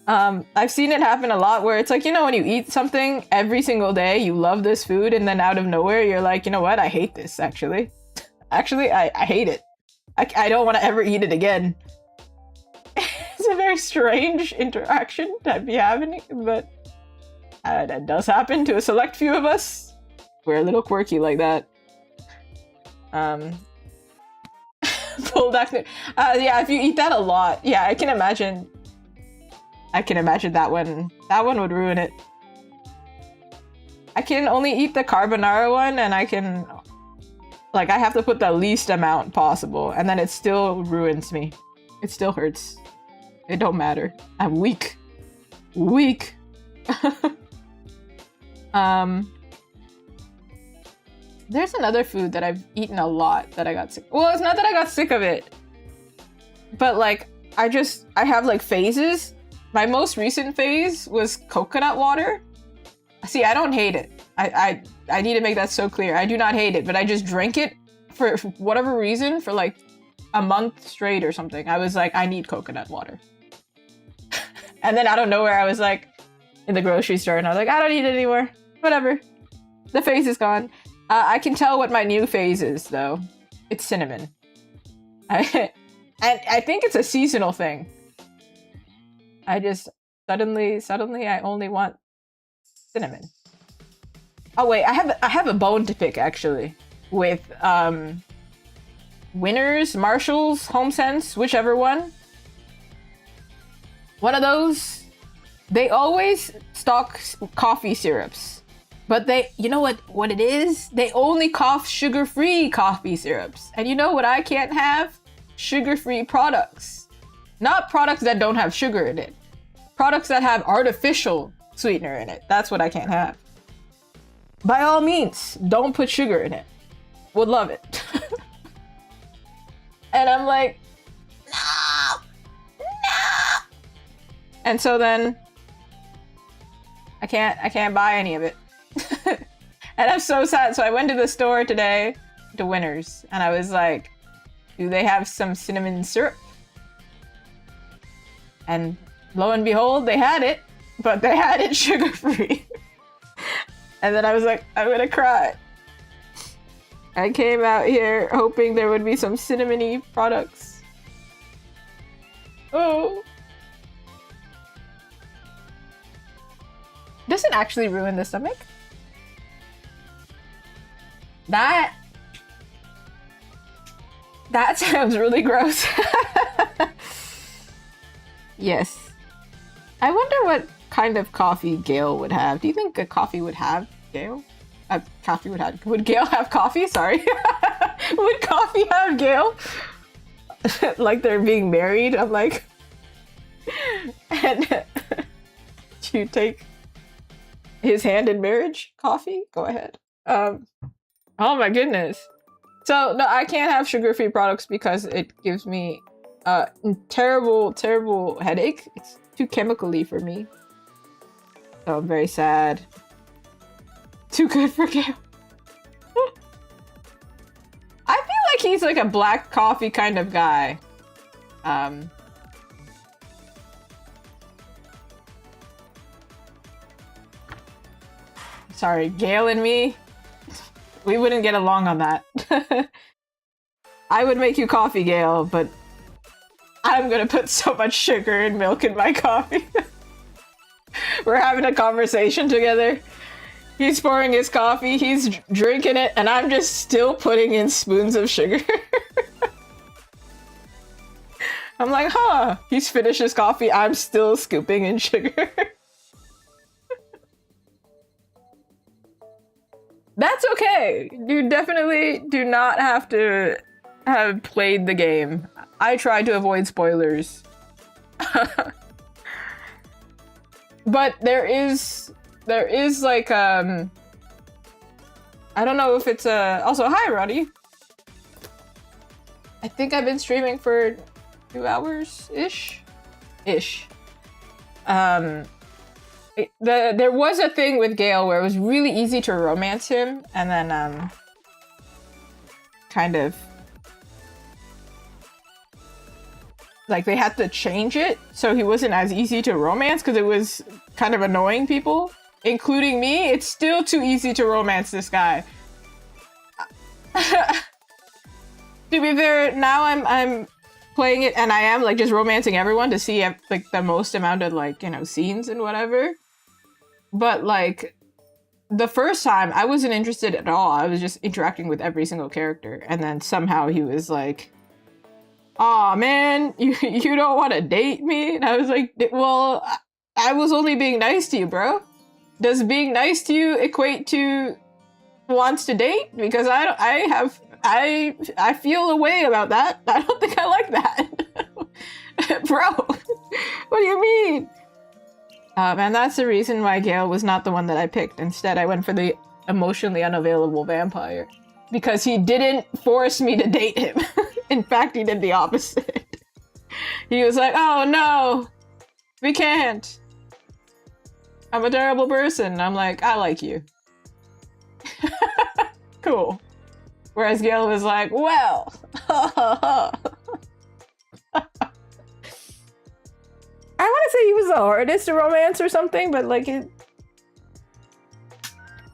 I've seen it happen a lot where it's like, you know, when you eat something every single day, you love this food, and then out of nowhere, you're like, you know what? I hate this, actually. Actually, I hate it. I don't want to ever eat it again. It's a very strange interaction to be having, but that does happen to a select few of us. We're a little quirky like that. Pulled back. Yeah, if you eat that a lot, yeah, I can imagine that one. That one would ruin it. I can only eat the carbonara one, and I can, like, I have to put the least amount possible, and then it still ruins me. It still hurts. It don't matter. I'm weak. Weak. There's another food that I've eaten a lot that I got sick. Well, it's not that I got sick of it, but like I have like phases. My most recent phase was coconut water. See, I don't hate it. I need to make that so clear. I do not hate it, but I just drank it for whatever reason for like a month straight or something, I was like, I need coconut water. And then out of nowhere, I was like in the grocery store and I was like, I don't need it anymore. Whatever. The phase is gone. I can tell what my new phase is though. It's cinnamon. I think it's a seasonal thing. I just suddenly I only want cinnamon. Oh wait, I have a bone to pick actually with Winners, Marshalls, HomeSense, whichever one. One of those. They always stock coffee syrups, but you know what it is? They only sugar-free coffee syrups. And you know what I can't have? Sugar-free products. Not products that don't have sugar in it. Products that have artificial sweetener in it. That's what I can't have. By all means, don't put sugar in it. Would love it. And I'm like, no! And so then I can't buy any of it. And I'm so sad. So I went to the store today, to Winners, and I was like, do they have some cinnamon syrup? And lo and behold, they had it, but they had it sugar-free. And then I was like, I'm gonna cry. I came out here hoping there would be some cinnamony products. Oh. Does it actually ruin the stomach? That sounds really gross. Yes. I wonder what kind of coffee Gale would have. Do you think a coffee would have Gale? Would Gale have coffee? Sorry. Would coffee have Gale? Like they're being married? I'm like... And do you take his hand in marriage? Coffee? Go ahead. Oh my goodness. So, no, I can't have sugar-free products because it gives me a terrible headache. It's too chemically for me. So I'm very sad. Too good for Gale. I feel like he's like a black coffee kind of guy. Sorry, Gale and me, we wouldn't get along on that. I would make you coffee, Gale, but I'm gonna put so much sugar and milk in my coffee. We're having a conversation together. He's pouring his coffee, he's drinking it, and I'm just still putting in spoons of sugar. I'm like, huh, he's finished his coffee, I'm still scooping in sugar. That's okay. You definitely do not have to have played the game. I tried to avoid spoilers. But there is like, I don't know if it's also, hi, Roddy. I think I've been streaming for 2 hours-ish? There was a thing with Gale where it was really easy to romance him, and then, kind of... like, they had to change it so he wasn't as easy to romance because it was kind of annoying people, including me. It's still too easy to romance this guy. To be fair, now I'm playing it and I am like just romancing everyone to see like the most amount of like, you know, scenes and whatever. But like the first time I wasn't interested at all. I was just interacting with every single character, and then somehow he was like, "Aw, man, you don't want to date me?" And I was like, well, I was only being nice to you, bro. Does being nice to you equate to wants to date? Because I feel a way about that. I don't think I like that. Bro, what do you mean? And that's the reason why Gale was not the one that I picked. Instead, I went for the emotionally unavailable vampire. Because he didn't force me to date him. In fact, he did the opposite. He was like, oh no, we can't. I'm a terrible person. I'm like, I like you. Cool. Whereas Gale was like, well, the hardest to romance or something, but like it.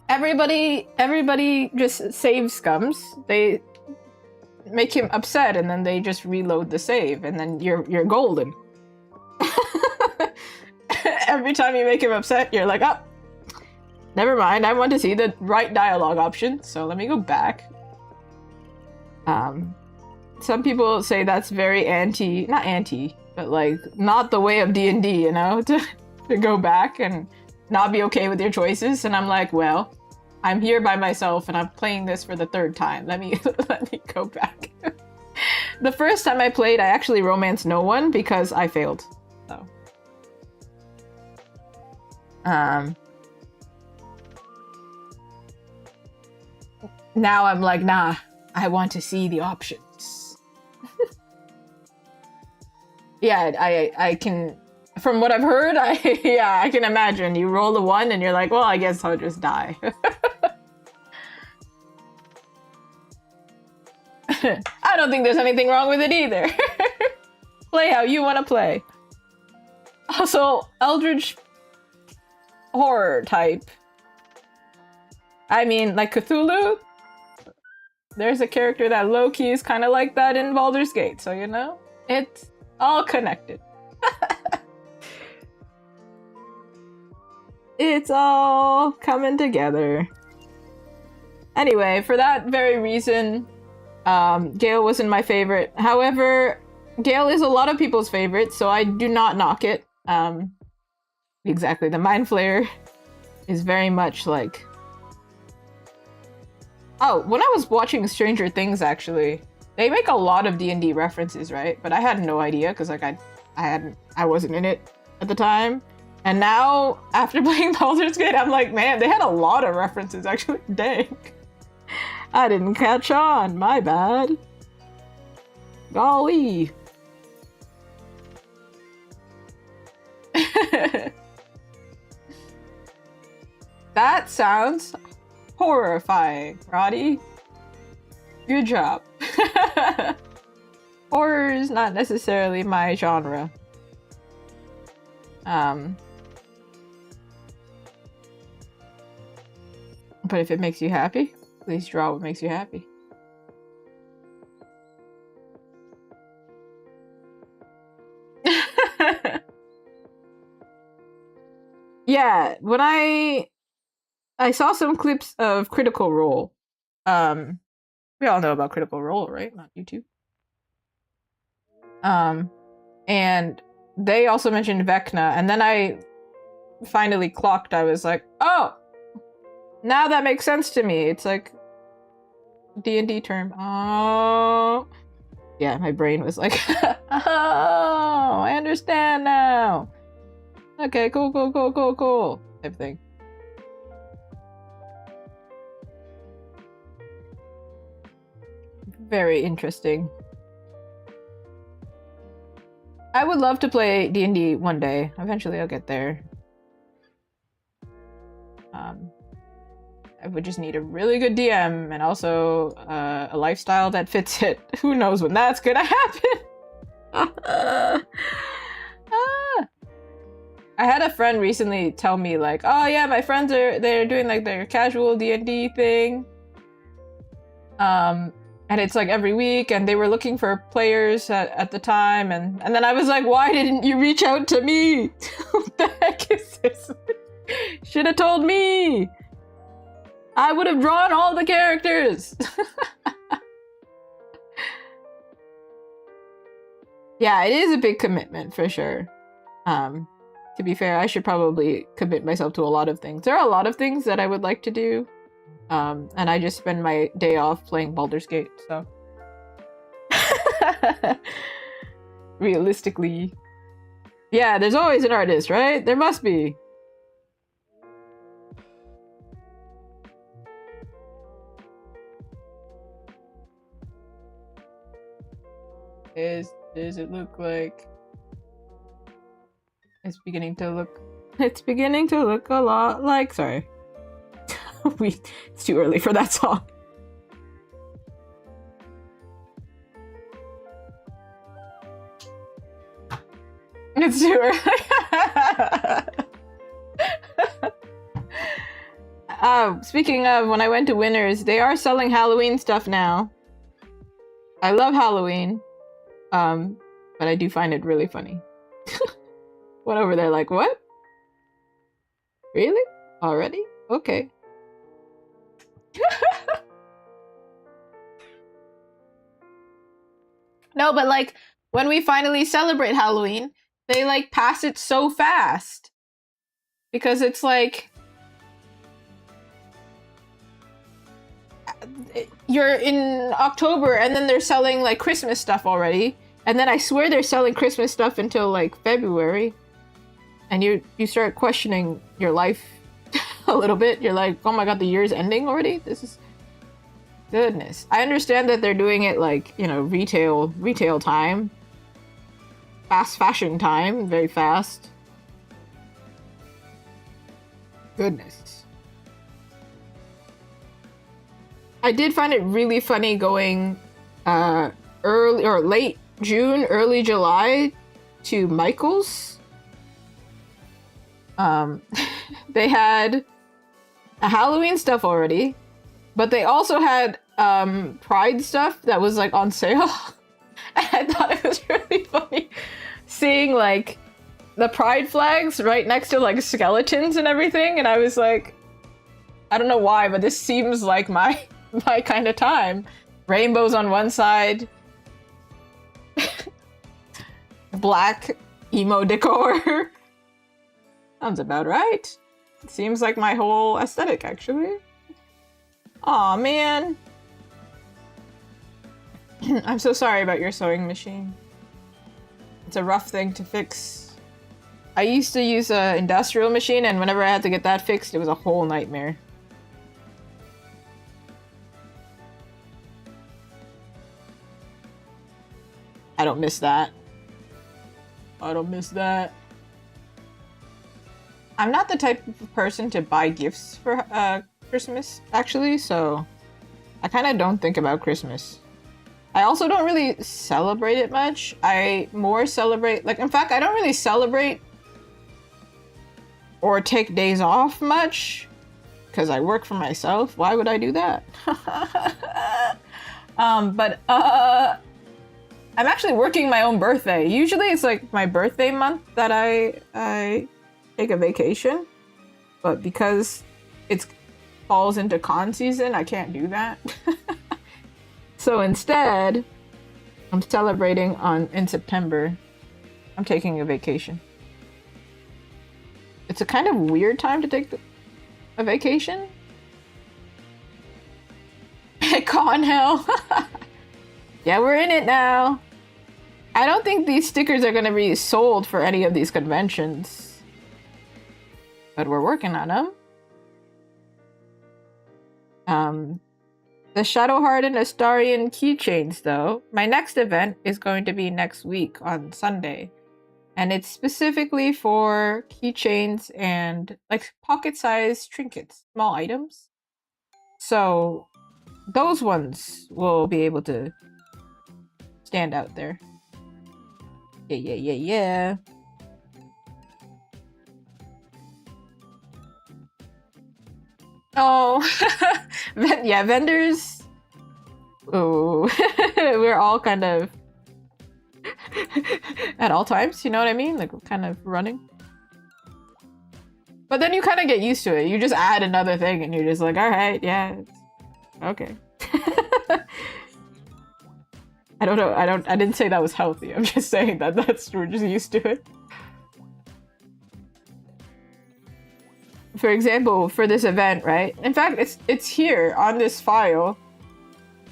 Everybody just saves scums. They make him upset, and then they just reload the save, and then you're golden. Every time you make him upset, you're like, oh, never mind. I want to see the right dialogue option, so let me go back. Some people say that's very not anti, but like not the way of D&D, you know, to go back and not be okay with your choices. And I'm like, well, I'm here by myself and I'm playing this for the third time. Let me go back. The first time I played, I actually romanced no one because I failed. So. Now I'm like, nah, I want to see the options. Yeah, I can, from what I've heard, I can imagine. You roll a 1 and you're like, well, I guess I'll just die. I don't think there's anything wrong with it either. Play how you want to play. Also, Eldritch horror type. I mean, like Cthulhu? There's a character that low-key is kind of like that in Baldur's Gate, so you know? It's all connected. It's all coming together. Anyway, for that very reason, Gale wasn't my favorite. However, Gale is a lot of people's favorite, so I do not knock it. Exactly, the Mind Flayer is very much like... Oh, when I was watching Stranger Things, actually, they make a lot of D&D references, right? But I had no idea, because like I wasn't in it at the time. And now, after playing Baldur's Gate, I'm like, man, they had a lot of references, actually. Dang. I didn't catch on. My bad. Golly. That sounds horrifying, Roddy. Good job. Horror is not necessarily my genre. But if it makes you happy, please draw what makes you happy. Yeah, when I saw some clips of Critical Role. We all know about Critical Role, right? Not YouTube. And they also mentioned Vecna, and then I finally clocked. I was like, oh, now that makes sense to me. It's like D&D term. Oh, yeah. My brain was like, oh, I understand now. Okay, cool. Type thing. Very interesting. I would love to play D&D one day. Eventually I'll get there. I would just need a really good DM and also a lifestyle that fits it. Who knows when that's gonna happen? I had a friend recently tell me like, oh yeah, my friends they're doing like their casual D&D thing. And it's like every week, and they were looking for players at the time, and then I was like, why didn't you reach out to me? What the heck is this? Should have told me. I would have drawn all the characters. Yeah, it is a big commitment for sure. To be fair, I should probably commit myself to a lot of things. There are a lot of things that I would like to do. And I just spend my day off playing Baldur's Gate, so. Realistically. Yeah, there's always an artist, right? There must be. Does it look like... It's beginning to look a lot like... Sorry. It's too early for that song. It's too early. Speaking of, when I went to Winners, they are selling Halloween stuff now. I love Halloween. But I do find it really funny. Went over there like, what? Really? Already? Okay. No, but like, when we finally celebrate Halloween, they like pass it so fast. Because it's like, you're in October and then they're selling like Christmas stuff already. And then I swear they're selling Christmas stuff until like February. And you start questioning your life a little bit. You're like, oh my god, the year's ending already? This is... Goodness. I understand that they're doing it like, you know, retail time. Fast fashion time. Very fast. Goodness. I did find it really funny going early or late June, early July to Michael's. They had a Halloween stuff already, but they also had Pride stuff that was like on sale. And I thought it was really funny seeing like the Pride flags right next to like skeletons and everything, and I was like, I don't know why, but this seems like my kind of time. Rainbows on one side, black emo decor. Sounds about right. It seems like my whole aesthetic, actually. Aw, man. I'm so sorry about your sewing machine. It's a rough thing to fix. I used to use an industrial machine, and whenever I had to get that fixed, it was a whole nightmare. I don't miss that. I don't miss that. I'm not the type of person to buy gifts for Christmas, actually, so I kind of don't think about Christmas. I also don't really celebrate it much. I more celebrate, like, in fact, I don't really celebrate or take days off much because I work for myself. Why would I do that? I'm actually working my own birthday. Usually it's like my birthday month that I take a vacation, but because it falls into con season, I can't do that. So instead, I'm celebrating in September. I'm taking a vacation. It's a kind of weird time to take a vacation. Con hell. Yeah, we're in it now. I don't think these stickers are going to be sold for any of these conventions. But we're working on them. The Shadowheart and Astarion keychains, though. My next event is going to be next week on Sunday. And it's specifically for keychains and like pocket-sized trinkets, small items. So those ones will be able to stand out there. Yeah. Oh, yeah, vendors. Oh, we're all kind of at all times, you know what I mean? Like, kind of running. But then you kind of get used to it. You just add another thing and you're just like, all right, yeah, okay. I don't know. I didn't say that was healthy. I'm just saying that we're just used to it. For example, for this event, right? In fact, it's here on this file.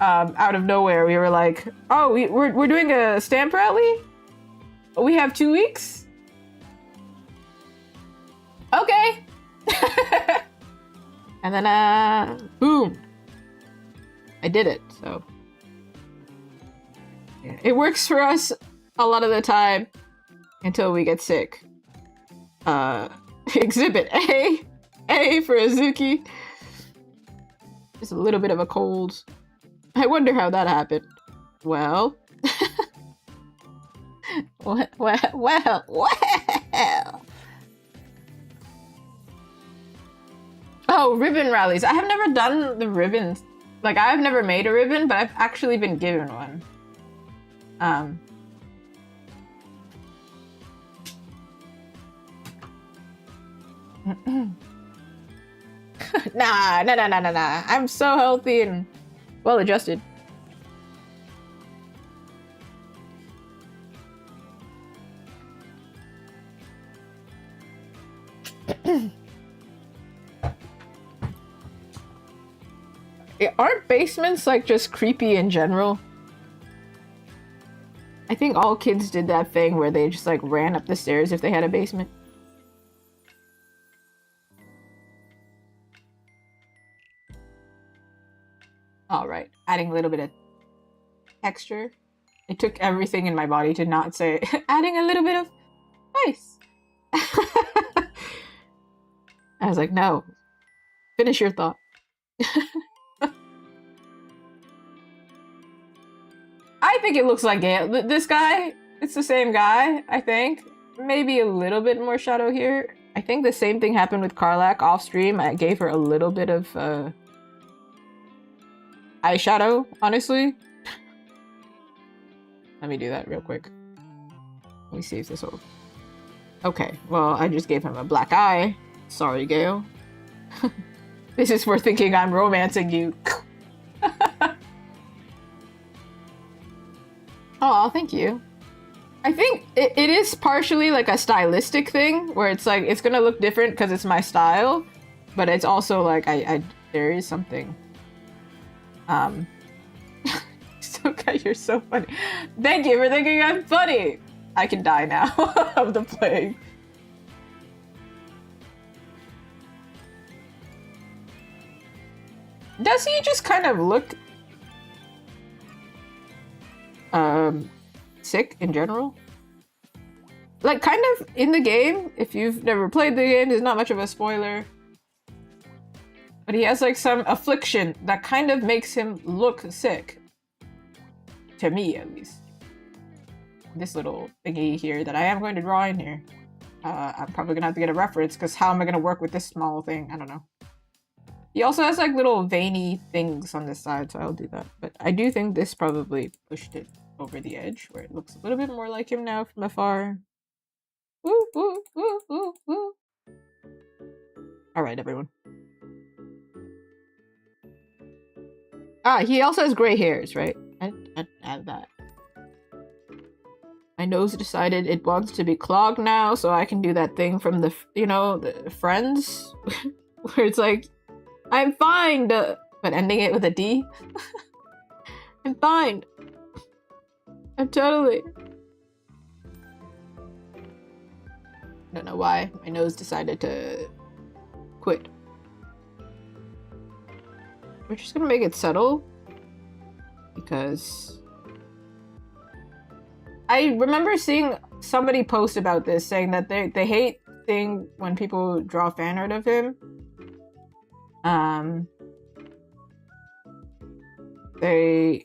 Out of nowhere, we were like, "Oh, we're doing a stamp rally. We have 2 weeks. Okay." And then, boom! I did it. So yeah, it works for us a lot of the time until we get sick. Exhibit A for Azuki. Just a little bit of a cold. I wonder how that happened. Well, Well. Oh, ribbon rallies. I have never done the ribbons. Like, I've never made a ribbon, but I've actually been given one. Nah. I'm so healthy and well adjusted. Aren't basements like just creepy in general? I think all kids did that thing where they just like ran up the stairs if they had a basement. Alright, adding a little bit of texture. It took everything in my body to not say adding a little bit of ice. I was like, no. Finish your thought. I think it looks like Gale. This guy, it's the same guy, I think. Maybe a little bit more shadow here. I think the same thing happened with Karlach off stream. I gave her a little bit of eyeshadow, honestly. Let me do that real quick. Let me see if this will... Okay, well, I just gave him a black eye. Sorry, Gale. This is for thinking I'm romancing you. Oh, thank you. I think it is partially like a stylistic thing where it's like it's gonna look different because it's my style, but it's also like I there is something. Okay, you're so funny. Thank you for thinking I'm funny. I can die now of the plague. Does he just kind of look sick in general? Like, kind of in the game, if you've never played the game, there's not much of a spoiler. But he has like some affliction that kind of makes him look sick. To me, at least. This little thingy here that I am going to draw in here. I'm probably gonna have to get a reference, because how am I gonna work with this small thing? I don't know. He also has like little veiny things on this side, so I'll do that. But I do think this probably pushed it over the edge, where it looks a little bit more like him now from afar. Woo, woo, woo, woo, woo. Alright, everyone. Ah, he also has gray hairs, right? I'd add that. My nose decided it wants to be clogged now, so I can do that thing from the, you know, the Friends, where it's like, I'm fine, but ending it with a D. I'm fine. I'm totally. Don't know why my nose decided to quit. We're just gonna make it subtle because I remember seeing somebody post about this, saying that they hate seeing when people draw fan art of him. They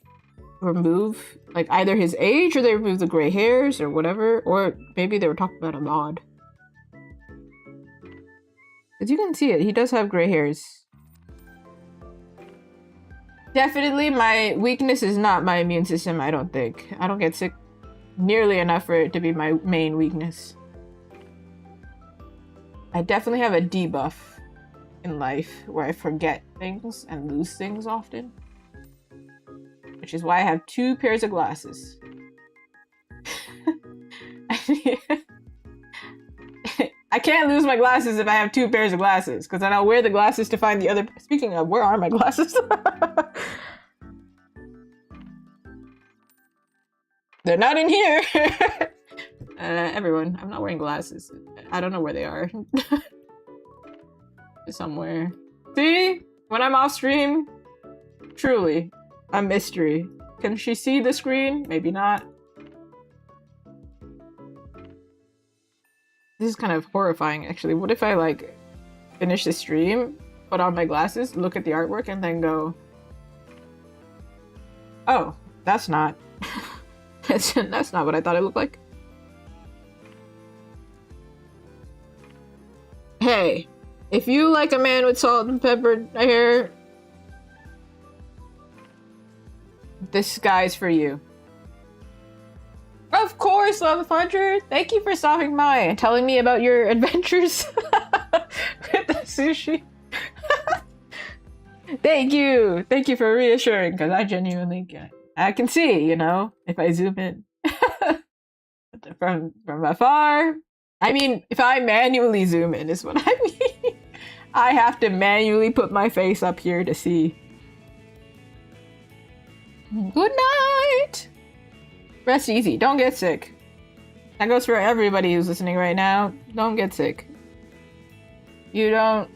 remove like either his age or they remove the gray hairs or whatever, or maybe they were talking about a mod. As you can see it, he does have gray hairs. Definitely my weakness is not my immune system, I don't think. I don't get sick nearly enough for it to be my main weakness. I definitely have a debuff in life where I forget things and lose things often. Which is why I have 2 pairs of glasses. I can't lose my glasses if I have 2 pairs of glasses, because then I'll wear the glasses to find the other. Speaking of, where are my glasses? They're not in here. Everyone, I'm not wearing glasses. I don't know where they are. Somewhere. See? When I'm off stream, truly, a mystery. Can she see the screen? Maybe not. This is kind of horrifying, actually. What if I, like, finish the stream, put on my glasses, look at the artwork, and then go, oh, that's not... that's not what I thought it looked like. Hey, if you like a man with salt and pepper hair, this guy's for you. Of course, Love Hunter. Thank you for stopping by and telling me about your adventures with the sushi. Thank you. Thank you for reassuring, because I genuinely I can see, you know, if I zoom in from afar. I mean, if I manually zoom in is what I mean. I have to manually put my face up here to see. Good night. Rest easy. Don't get sick. That goes for everybody who's listening right now. Don't get sick. You don't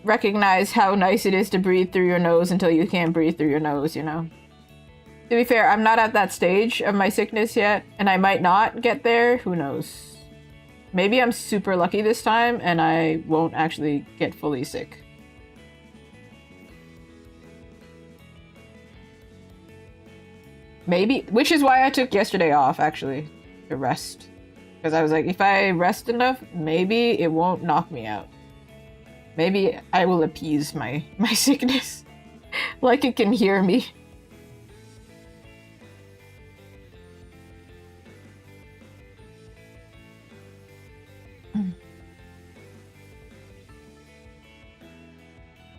recognize how nice it is to breathe through your nose until you can't breathe through your nose, you know? To be fair, I'm not at that stage of my sickness yet, and I might not get there. Who knows? Maybe I'm super lucky this time, and I won't actually get fully sick. Maybe, which is why I took yesterday off, actually, to rest. Because I was like, if I rest enough, maybe it won't knock me out. Maybe I will appease my sickness. Like it can hear me.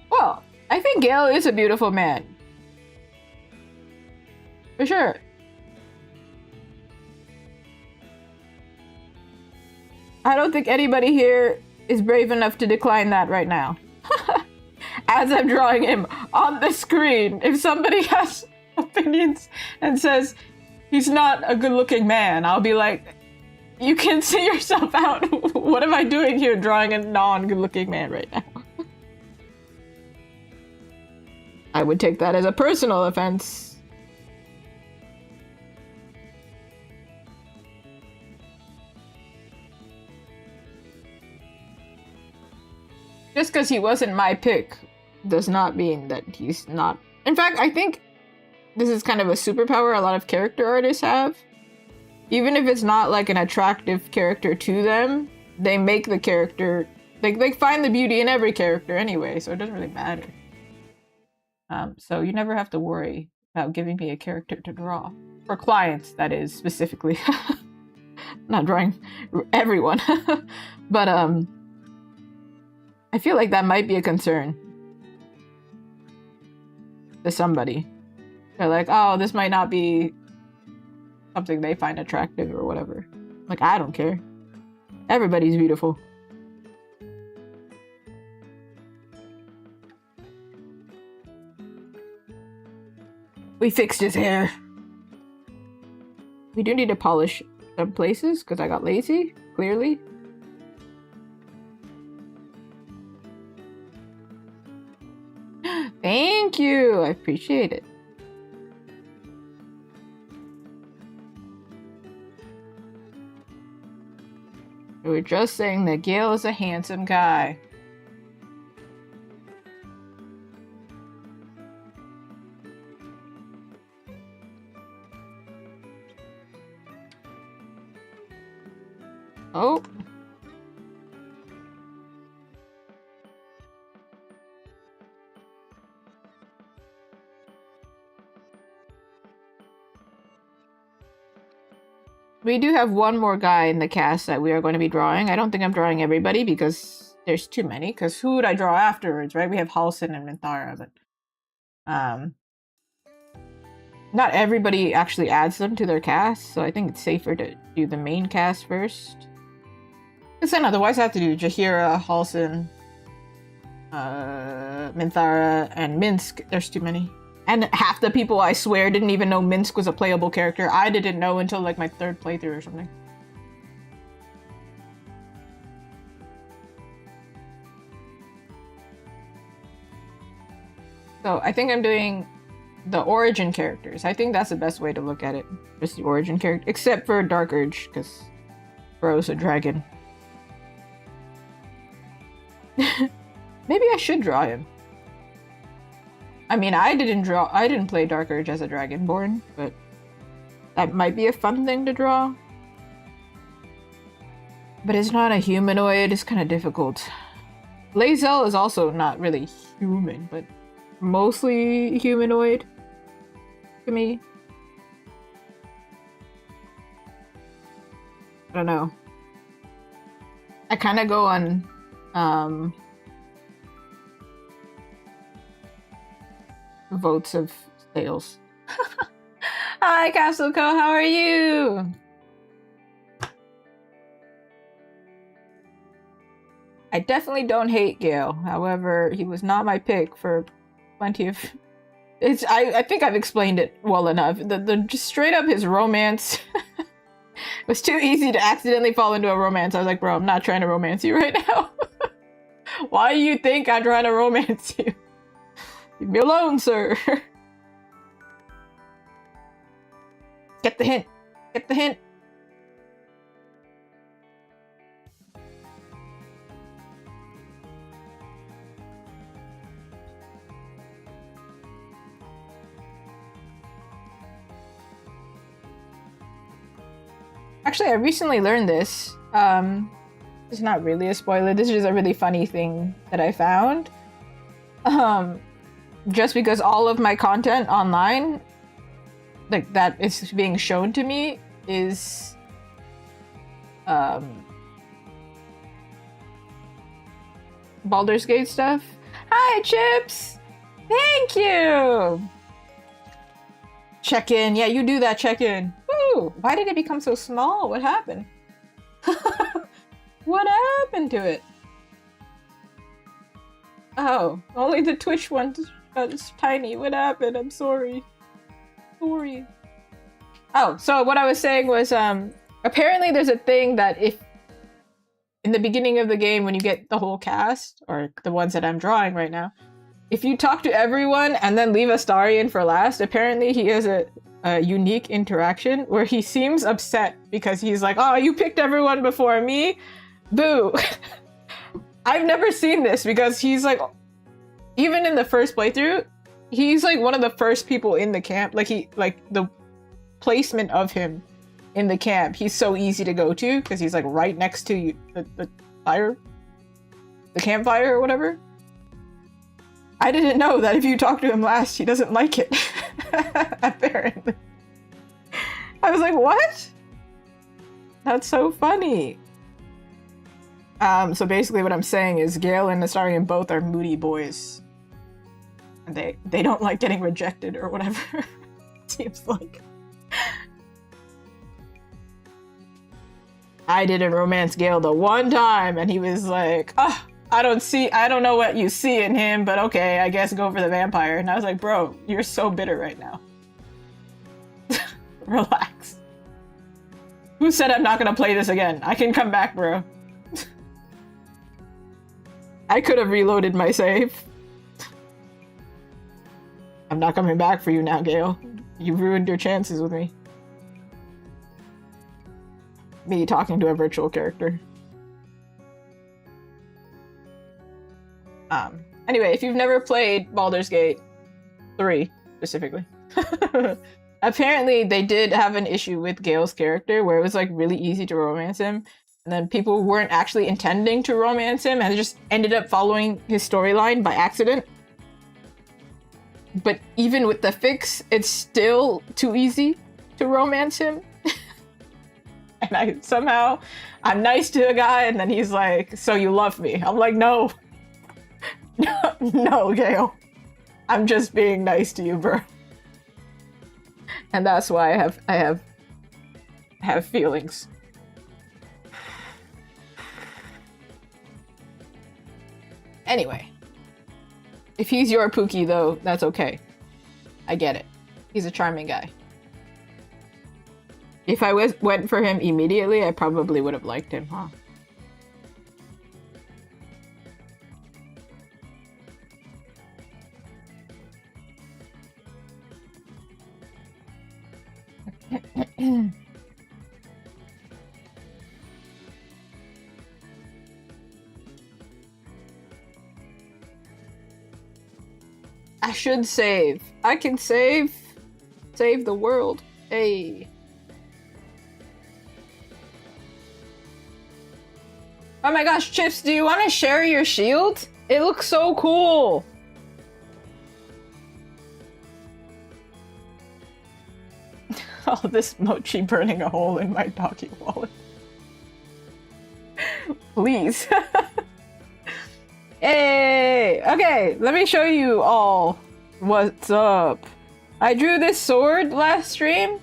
Well, I think Gale is a beautiful man. For sure. I don't think anybody here is brave enough to decline that right now. As I'm drawing him on the screen, if somebody has opinions and says he's not a good-looking man, I'll be like, you can see yourself out. What am I doing here drawing a non-good-looking man right now? I would take that as a personal offense. Just because he wasn't my pick does not mean that he's not. In fact, I think this is kind of a superpower a lot of character artists have. Even if it's not like an attractive character to them, they make the character, they find the beauty in every character anyway, so it doesn't really matter. So you never have to worry about giving me a character to draw. For clients, that is, specifically. Not drawing everyone. But, I feel like that might be a concern to somebody. They're like, oh, this might not be something they find attractive or whatever. Like, I don't care. Everybody's beautiful. We fixed his hair. We do need to polish some places because I got lazy, clearly. Thank you! I appreciate it. We were just saying that Gale is a handsome guy. Oh. We do have one more guy in the cast that we are going to be drawing. I don't think I'm drawing everybody because there's too many. Because who would I draw afterwards, right? We have Halsin and Minthara, but not everybody actually adds them to their cast, so I think it's safer to do the main cast first. Because then otherwise I have to do Jaheira, Halsin, Minthara, and Minsk. There's too many. And half the people, I swear, didn't even know Minsk was a playable character. I didn't know until like my 3rd playthrough or something. So I think I'm doing the origin characters. I think that's the best way to look at it. Just the origin character. Except for Dark Urge, because bro's a dragon. Maybe I should draw him. I mean, I didn't play Dark Urge as a Dragonborn, but that might be a fun thing to draw. But it's not a humanoid, it's kind of difficult. Lae'zel is also not really human, but mostly humanoid to me. I don't know. I kind of go on votes of sales. Hi, Castle Co. How are you? I definitely don't hate Gale. However, he was not my pick for plenty of. I think I've explained it well enough. The just straight up his romance. It was too easy to accidentally fall into a romance. I was like, bro, I'm not trying to romance you right now. Why do you think I'm trying to romance you? Leave me alone, sir. Get the hint. Get the hint. Actually, I recently learned this. It's not really a spoiler. This is just a really funny thing that I found. Just because all of my content online, like that is being shown to me, is Baldur's Gate stuff. Hi, Chips! Thank you! Check-in. Yeah, you do that check-in. Woo! Why did it become so small? What happened? What happened to it? Oh, only the Twitch one is tiny. What happened? I'm sorry. Sorry. Oh, so what I was saying was, apparently there's a thing that if in the beginning of the game when you get the whole cast, or the ones that I'm drawing right now, if you talk to everyone and then leave Astarion for last, apparently he has a unique interaction where he seems upset because he's like, oh, you picked everyone before me? Boo. I've never seen this because he's like, even in the first playthrough, he's like one of the first people in the camp. Like the placement of him in the camp, he's so easy to go to because he's like right next to you, the fire, the campfire or whatever. I didn't know that if you talk to him last, he doesn't like it. Apparently. I was like, what? That's so funny. So basically what I'm saying is Gale and Astarion both are moody boys. And they don't like getting rejected or whatever. Seems like. I didn't romance Gale the one time and he was like, oh, I don't know what you see in him, but okay, I guess go for the vampire. And I was like, bro, you're so bitter right now. Relax. Who said I'm not gonna play this again? I can come back, bro. I could have reloaded my save. I'm not coming back for you now, Gale. You ruined your chances with me. Me talking to a virtual character. Anyway, if you've never played Baldur's Gate 3, specifically, apparently they did have an issue with Gale's character where it was like really easy to romance him, and then people weren't actually intending to romance him and just ended up following his storyline by accident. But even with the fix, it's still too easy to romance him. And I'm nice to a guy, and then he's like, so you love me. I'm like, no. No, Gale. I'm just being nice to you, bro. And that's why I have feelings. Anyway. If he's your pookie, though, that's okay. I get it. He's a charming guy. If I went for him immediately, I probably would have liked him, huh? I should save. I can save. Save the world. Hey. Oh my gosh, Chips, do you want to share your shield? It looks so cool. Oh, this mochi burning a hole in my doggy wallet. Please. Hey! Okay, let me show you all what's up. I drew this sword last stream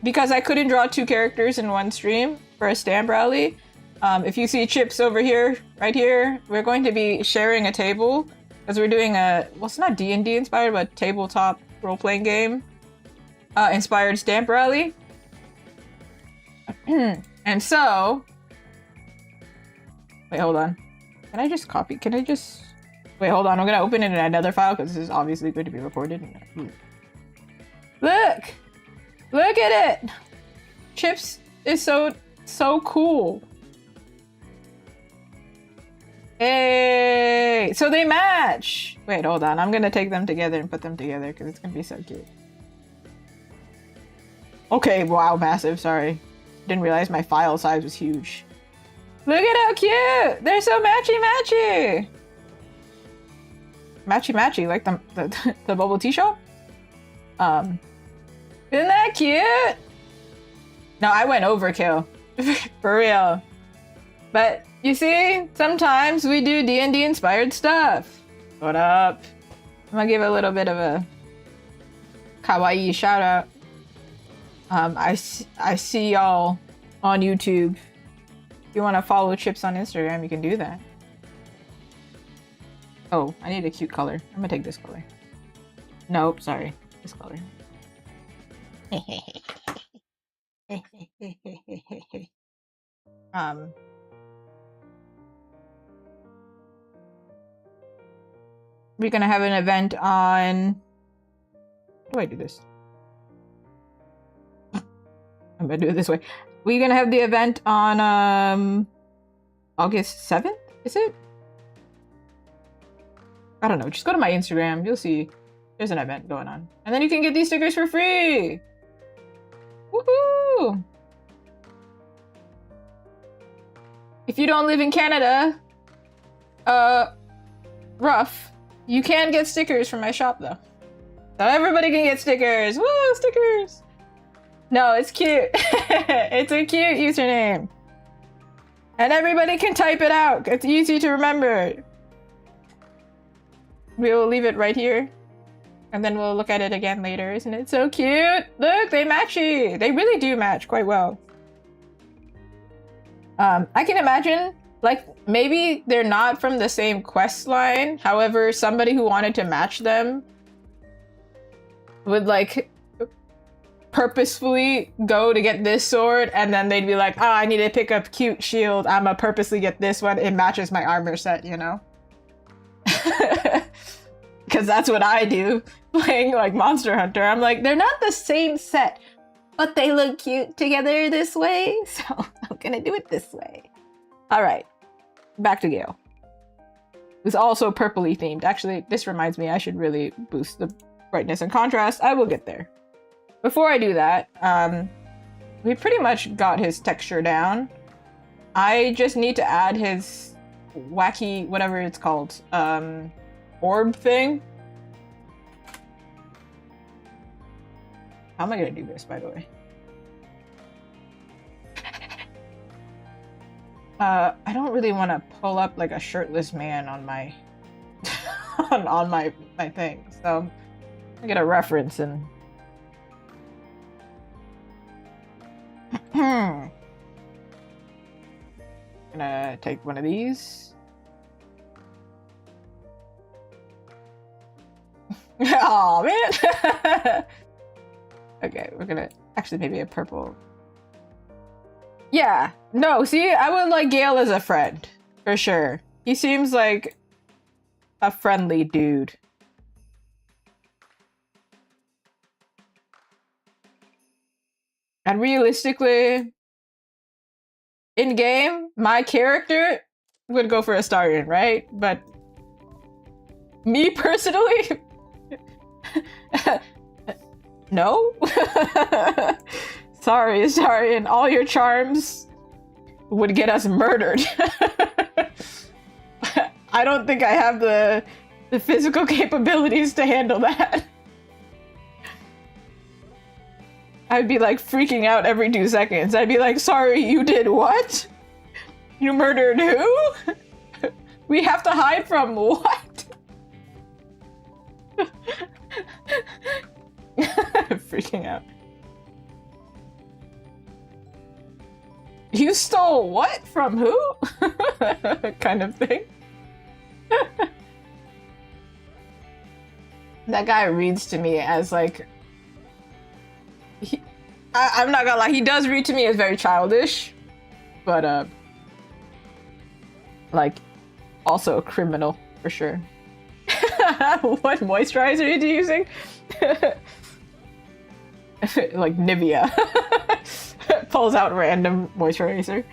because I couldn't draw 2 characters in one stream for a stamp rally. If you see Chips over here, right here, we're going to be sharing a table because we're doing a, well, it's not D&D inspired, but tabletop role-playing game inspired stamp rally. And so, wait, hold on. Can I just copy? Can I just... Wait, hold on. I'm going to open it in another file because this is obviously going to be recorded. Look! Look at it! Chips is so cool. Hey! So they match! Wait, hold on. I'm going to take them together and put them together because it's going to be so cute. Okay, wow, massive. Sorry. Didn't realize my file size was huge. Look at how cute! They're so matchy-matchy! Matchy-matchy, like the bubble tea shop? Isn't that cute? No, I went overkill. For real. But, you see? Sometimes we do D&D inspired stuff. What up? I'm gonna give a little bit of a kawaii shout out. I see y'all on YouTube. If you want to follow Chips on Instagram, you can do that. Oh, I need a cute color. I'm gonna take this color. Nope, sorry. This color. We're gonna have an event on... How do I do this? I'm gonna do it this way. We're gonna have the event on August 7th, is it? I don't know, just go to my Instagram, you'll see there's an event going on. And then you can get these stickers for free! Woohoo! If you don't live in Canada, rough, you can get stickers from my shop though. So everybody can get stickers! Woo, stickers! No, it's cute. It's a cute username. And everybody can type it out. It's easy to remember. We will leave it right here. And then we'll look at it again later. Isn't it so cute? Look, they matchy. They really do match quite well. I can imagine, like, maybe they're not from the same quest line. However, somebody who wanted to match them would, like, purposefully go to get this sword, and then they'd be like, oh, I need to pick up cute shield. I'm gonna purposely get this one. It matches my armor set, you know? Because that's what I do, playing, like, Monster Hunter. I'm like, they're not the same set, but they look cute together this way, so I'm gonna do it this way. All right, back to Gale. It's also purpley themed. Actually, this reminds me, I should really boost the brightness and contrast. I will get there. Before I do that, we pretty much got his texture down. I just need to add his wacky, whatever it's called, orb thing. How am I gonna do this, by the way? I don't really want to pull up like a shirtless man on my on my thing, so I get a reference and. Gonna take one of these. Oh man. Okay, we're gonna actually maybe a purple. Yeah, no, see, I would like Gale as a friend for sure. He seems like a friendly dude. And realistically, in game, my character would go for Astarion, right? But me personally, no. Sorry, Astarion, all your charms would get us murdered. I don't think I have the physical capabilities to handle that. I'd be like freaking out every 2 seconds. I'd be like, sorry, you did what? You murdered who? We have to hide from what? Freaking out. You stole what from who? Kind of thing. That guy reads to me as like... I'm not gonna lie, he does read to me as very childish. But, like, also a criminal, for sure. What moisturizer are you using? Like Nivea. Pulls out random moisturizer.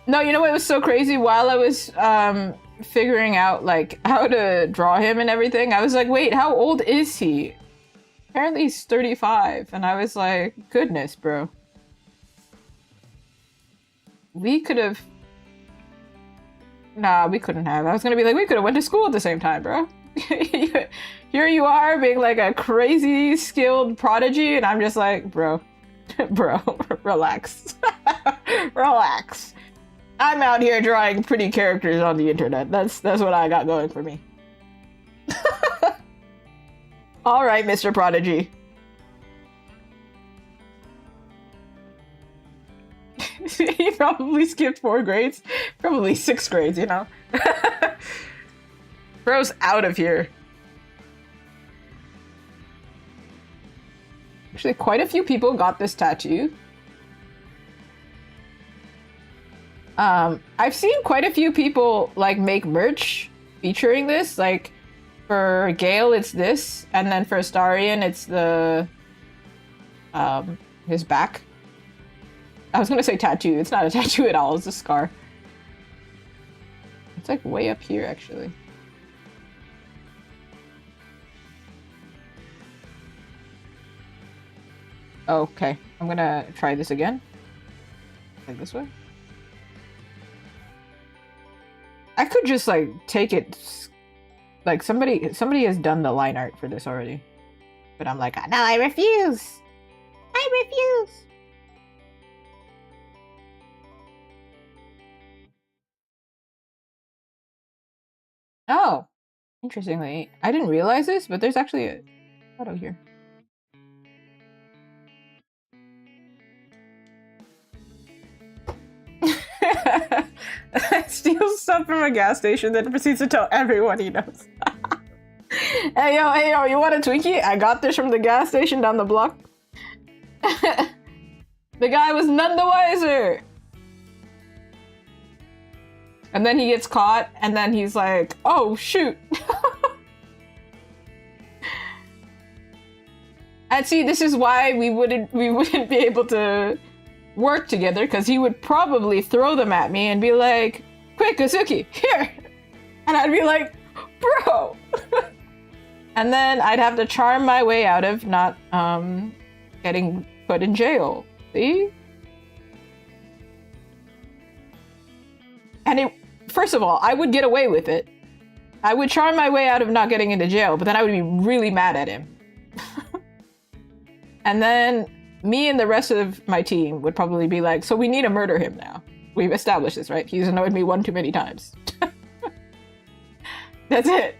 No, you know what was so crazy? While I was figuring out like how to draw him and everything, I was like, wait, how old is he? Apparently he's 35. And I was like, goodness, bro. We could have... Nah, we couldn't have. I was gonna be like, we could have went to school at the same time, bro. Here you are being like a crazy skilled prodigy, and I'm just like, bro, relax. Relax. I'm out here drawing pretty characters on the internet. That's what I got going for me. All right, Mr. Prodigy. He probably skipped 4 grades. Probably 6 grades, you know? Bro's out of here. Actually, quite a few people got this tattoo. I've seen quite a few people, like, make merch featuring this. Like, for Gale, it's this. And then for Astarion, it's the... his back. I was gonna say tattoo. It's not a tattoo at all. It's a scar. It's like way up here, actually. Okay, I'm gonna try this again. Like this way. I could just like take it. Like somebody has done the line art for this already, but I'm like, no, I refuse. I refuse. Oh, interestingly, I didn't realize this, but there's actually a photo here. Steals stuff from a gas station, then proceeds to tell everyone he knows. Hey yo, you want a Twinkie? I got this from the gas station down the block. The guy was none the wiser. And then he gets caught, and then he's like, oh, shoot. And see, this is why we wouldn't be able to work together, because he would probably throw them at me and be like, quick, Kazuki, here. And I'd be like, bro. And then I'd have to charm my way out of not getting put in jail. See? And it... First of all, I would get away with it. I would charm my way out of not getting into jail, but then I would be really mad at him. And then me and the rest of my team would probably be like, so we need to murder him now. We've established this, right? He's annoyed me one too many times. That's it.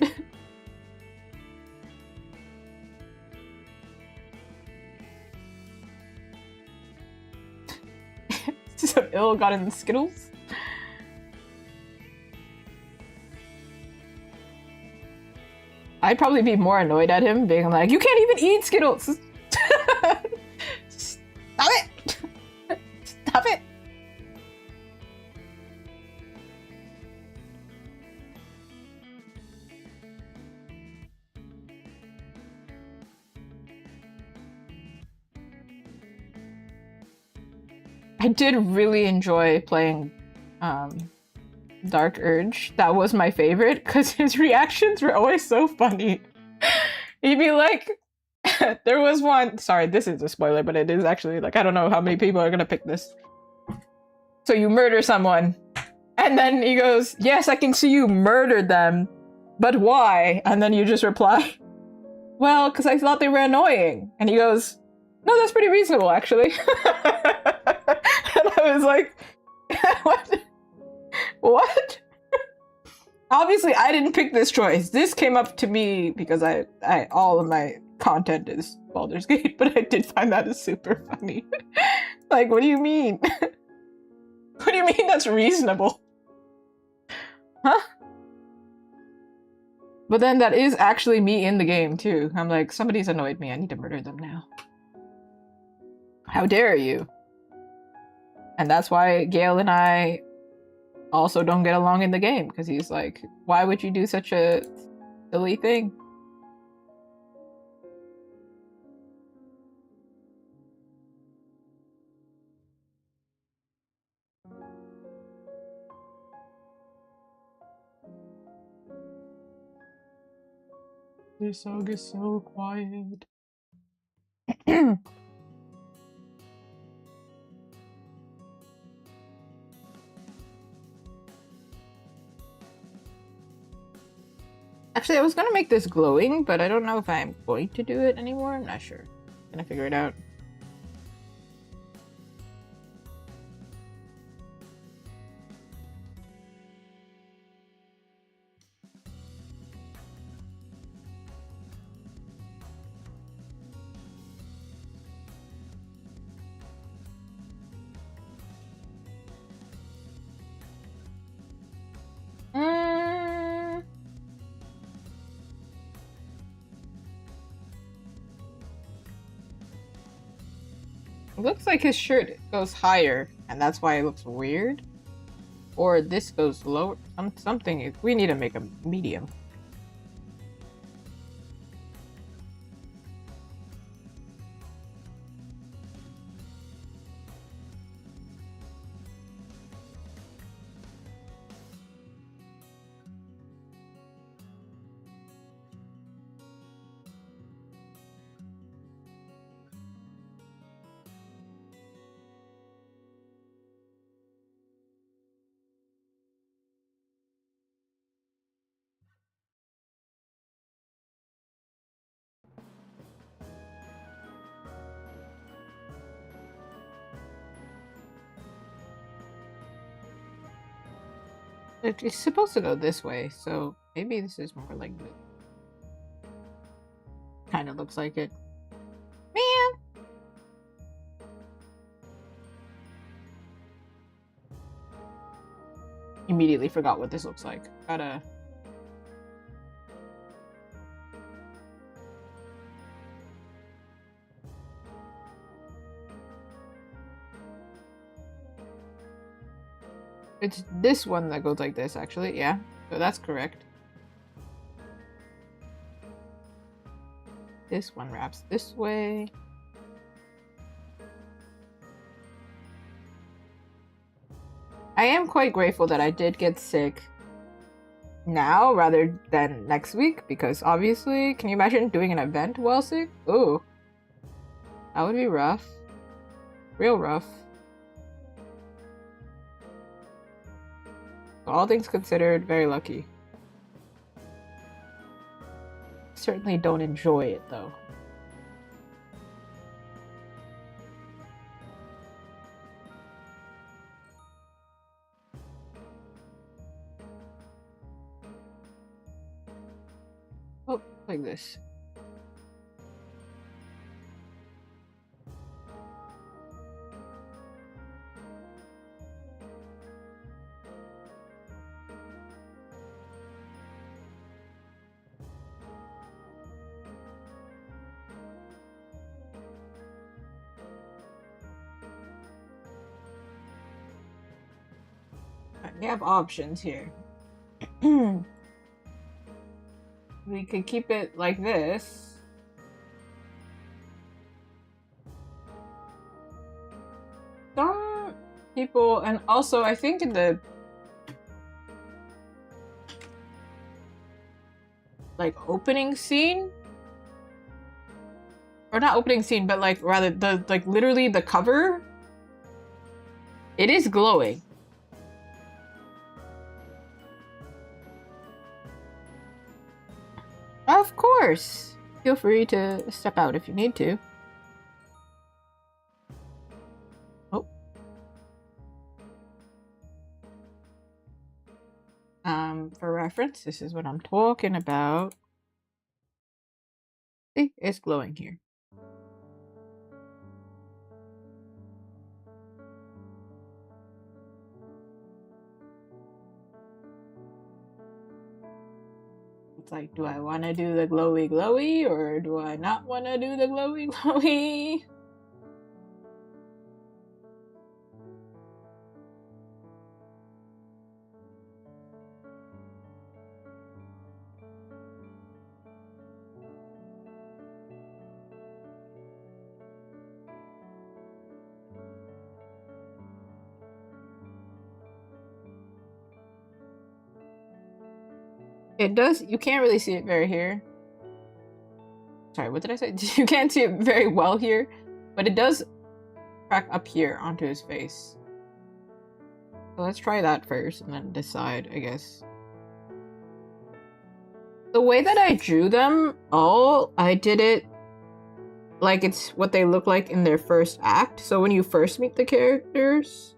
Some ill-gotten Skittles. I'd probably be more annoyed at him being like, you can't even eat Skittles! Stop it! Stop it! I did really enjoy playing Dark Urge. That was my favorite because his reactions were always so funny. He'd be like, there was one. Sorry, this is a spoiler, but it is actually like I don't know how many people are gonna pick this. So you murder someone, and then he goes, "Yes, I can see you murdered them, but why?" And then you just reply, "Well, because I thought they were annoying." And he goes, "No, that's pretty reasonable, actually." And I was like, "What? What?" Obviously, I didn't pick this choice. This came up to me because I all of my content is Baldur's Gate, but I did find that is super funny. Like, what do you mean? What do you mean that's reasonable? Huh? But then that is actually me in the game, too. I'm like, somebody's annoyed me. I need to murder them now. How dare you? And that's why Gale and I also don't get along in the game, because he's like, why would you do such a silly thing? This song is so quiet. Actually, I was gonna make this glowing, but I don't know if I'm going to do it anymore. I'm not sure. Gonna figure it out. It looks like his shirt goes higher, and that's why it looks weird. Or this goes lower. Something. We need to make a medium. It's supposed to go this way, so maybe this is more like this. Kind of looks like it. Man! Immediately forgot what this looks like. Gotta... It's this one that goes like this, actually. Yeah, so that's correct. This one wraps this way. I am quite grateful that I did get sick now rather than next week, because obviously, can you imagine doing an event while sick? Ooh. That would be rough. Real rough. All things considered, very lucky. Certainly don't enjoy it, though. Oh, like this. We have options here. We could keep it like this. Some people, and also I think in the like opening scene, or not opening scene, but like rather the like literally the cover, it is glowing. Of course. Feel free to step out if you need to. Oh. For reference, this is what I'm talking about. See, it's glowing here. It's like, do I want to do the glowy glowy or do I not want to do the glowy glowy? It does. You can't really see it very here. Sorry, what did I say? You can't see it very well here, but it does crack up here onto his face. So let's try that first and then decide, I guess. The way that I drew them all, I did it like it's what they look like in their first act. So when you first meet the characters.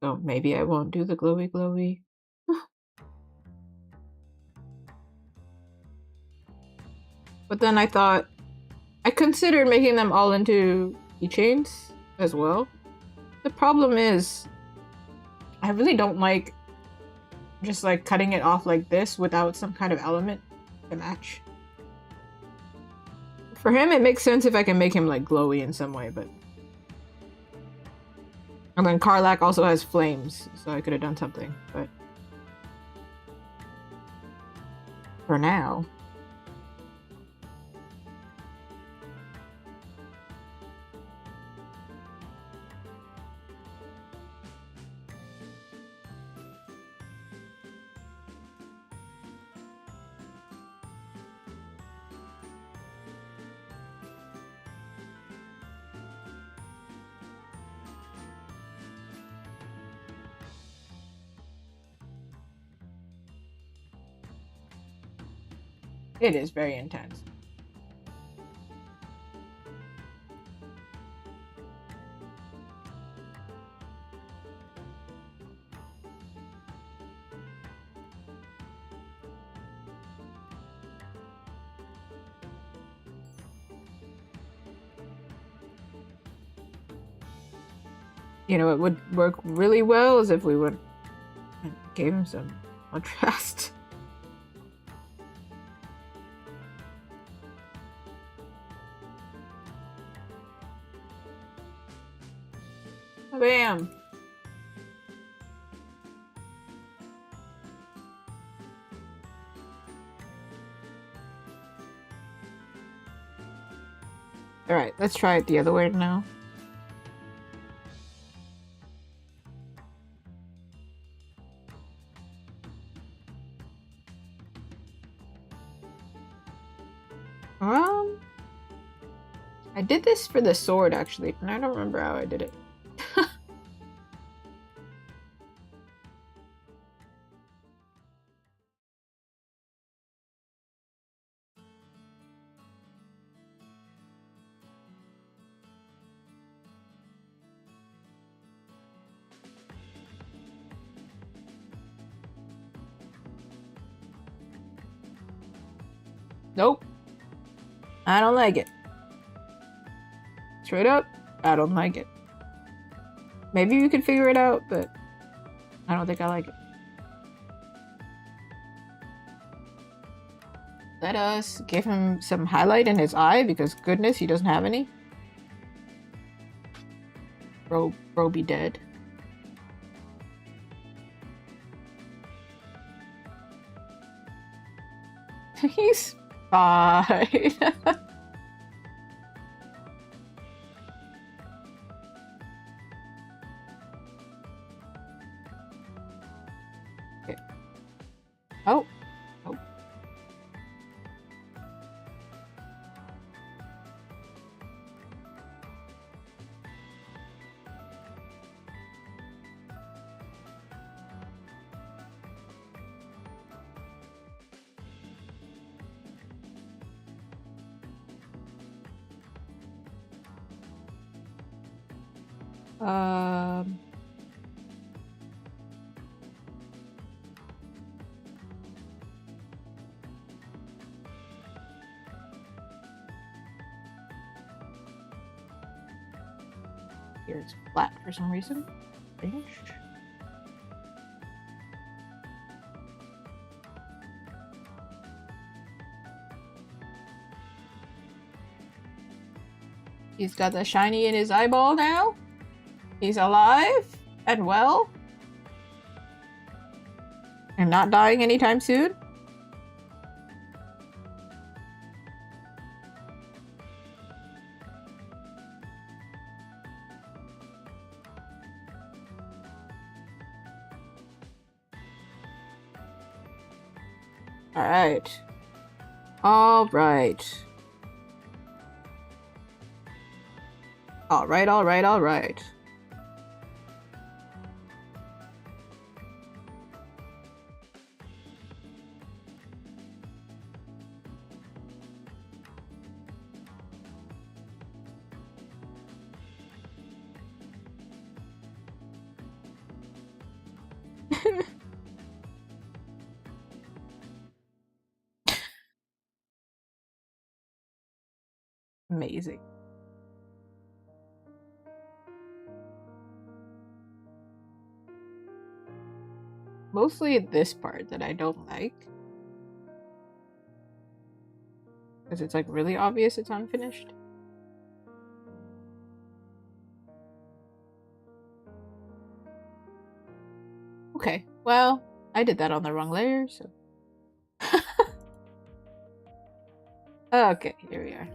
So maybe I won't do the glowy glowy. But then I thought, I considered making them all into keychains as well. The problem is, I really don't like just like cutting it off like this without some kind of element to match. For him, it makes sense if I can make him like glowy in some way, but... And then Karlach also has flames, so I could have done something, but... For now... It is very intense. You know, it would work really well is if we would gave him some contrast. Bam! Alright, let's try it the other way now. I did this for the sword actually, and I don't remember how I did it. Nope. I don't like it. Straight up, I don't like it. Maybe you could figure it out, but I don't think I like it. Let us give him some highlight in his eye, because goodness, he doesn't have any. Bro be dead. He's fine. Okay. Oh. Oh. Here it's flat for some reason. Strange. He's got the shiny in his eyeball now. He's alive and well. And not dying anytime soon. Alright. Alright. Alright, alright, alright. Amazing. Mostly this part that I don't like. Because it's like really obvious it's unfinished. Okay, well, I did that on the wrong layer, so... Okay, here we are.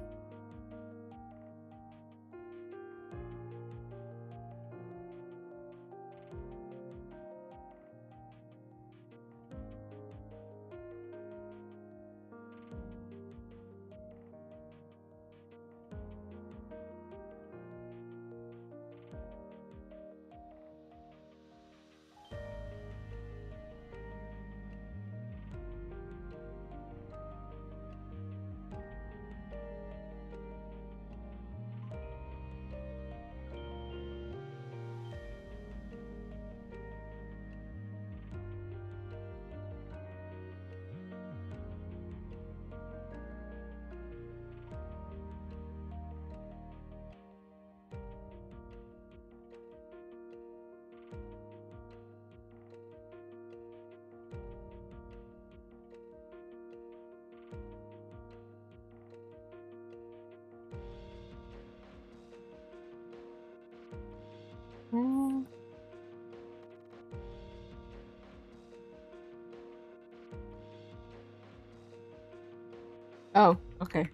Oh, okay.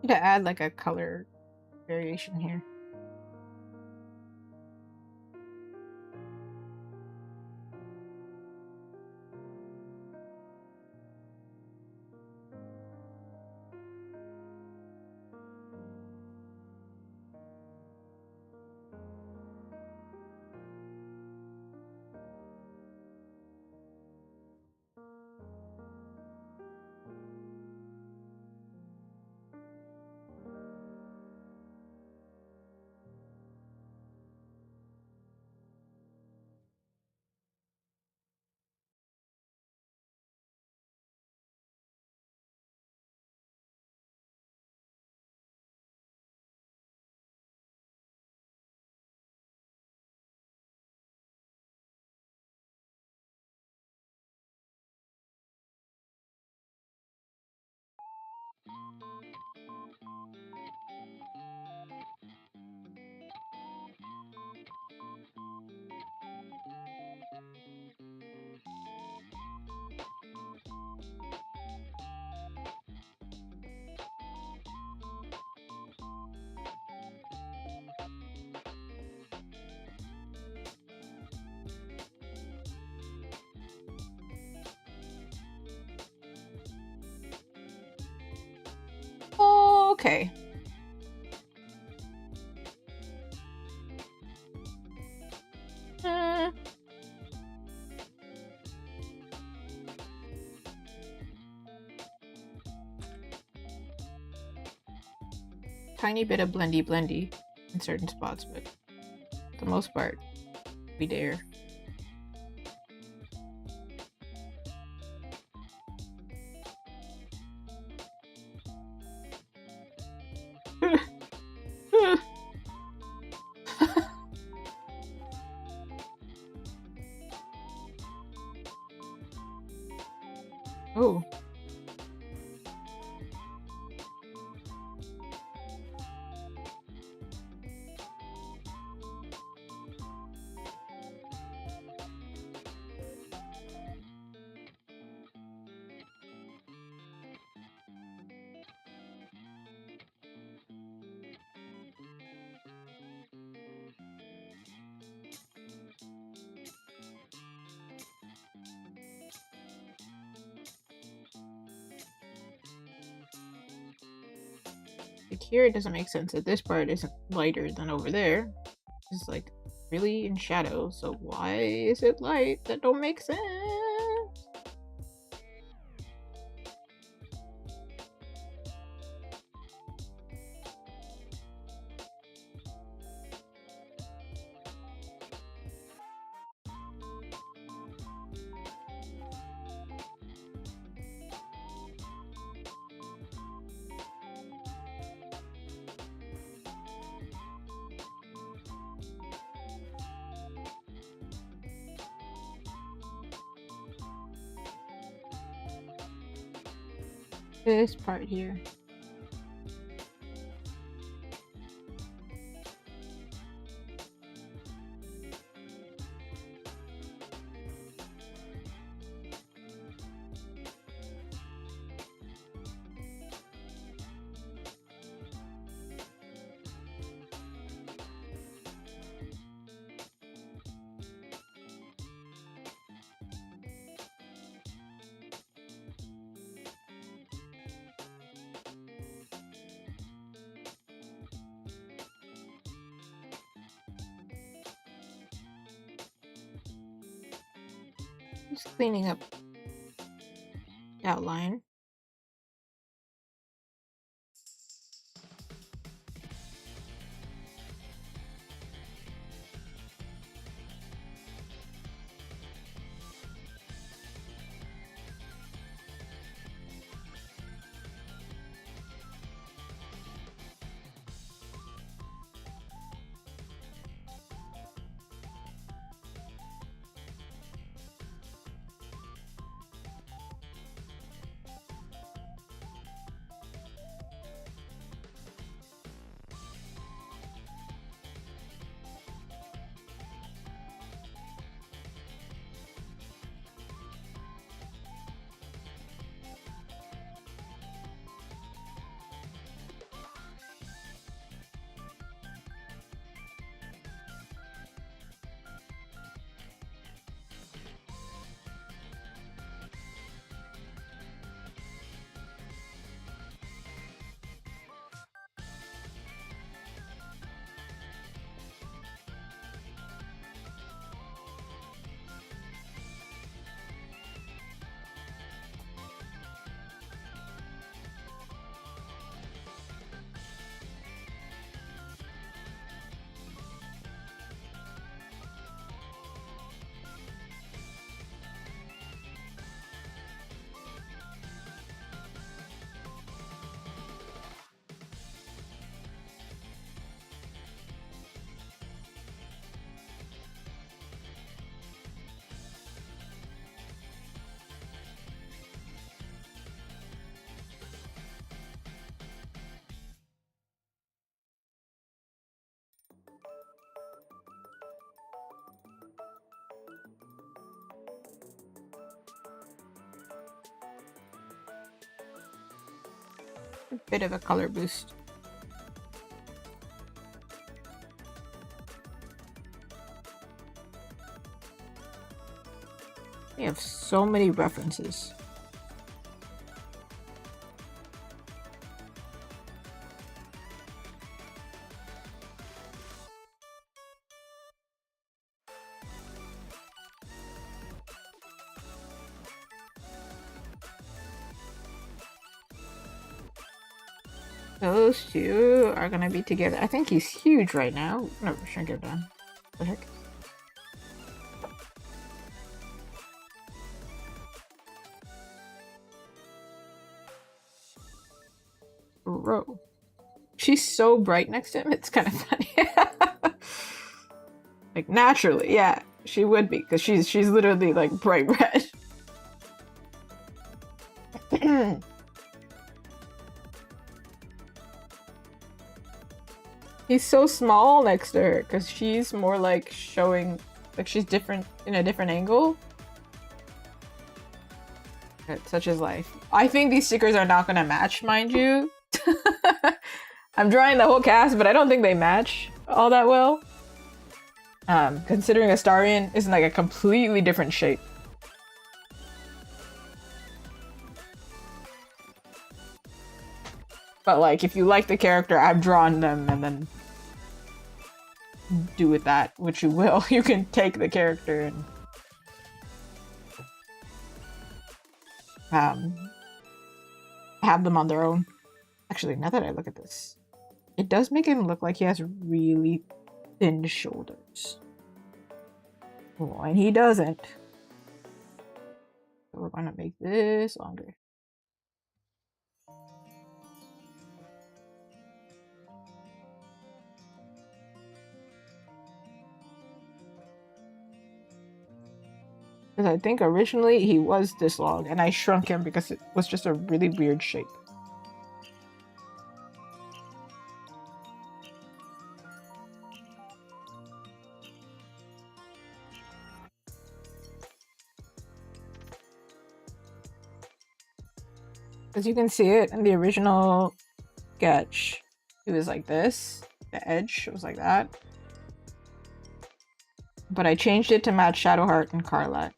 Need to add like a color variation here. Okay. tiny bit of blendy in certain spots, but for the most part, we dare. Oh. Like here it doesn't make sense that this part isn't lighter than over there. It's like really in shadow, so why is it light? That don't make sense. This part here. Just cleaning up the outline. A bit of a color boost. We have so many references. Those two are gonna be together. I think he's huge right now. No, shrink it down. What the heck? Bro. She's so bright next to him, it's kind of funny. Like, naturally, yeah, she would be, because she's literally, like, bright red. He's so small next to her, because she's more, like, showing, like, she's different, in a different angle. Such is life. I think these stickers are not gonna match, mind you. I'm drawing the whole cast, but I don't think they match all that well. Considering Astarion is in like a completely different shape. But like, if you like the character, I've drawn them and then do with that what you will. You can take the character and have them on their own. Actually, now that I look at this, it does make him look like he has really thin shoulders. Oh, and he doesn't. So we're gonna make this longer. Because I think originally he was this long, and I shrunk him because it was just a really weird shape. As you can see it in the original sketch, it was like this. The edge was like that. But I changed it to match Shadowheart and Karlach.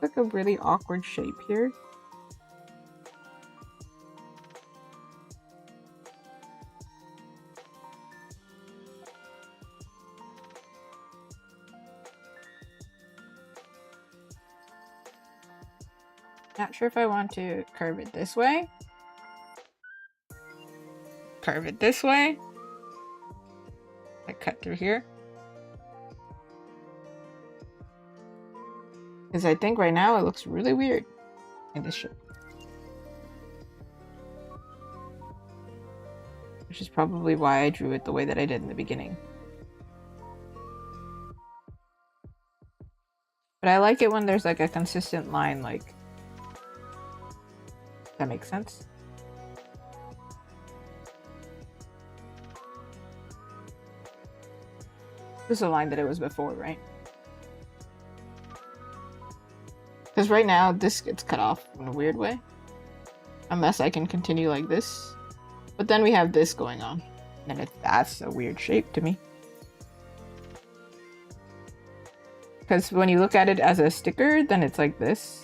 Like a really awkward shape here. Not sure if I want to curve it this way. Curve it this way. Like cut through here. Because I think right now it looks really weird in this shape. Which is probably why I drew it the way that I did in the beginning. But I like it when there's like a consistent line, like... That makes sense? This is a line that it was before, right? Because right now, this gets cut off in a weird way. Unless I can continue like this. But then we have this going on. And that's a weird shape to me. Because when you look at it as a sticker, then it's like this.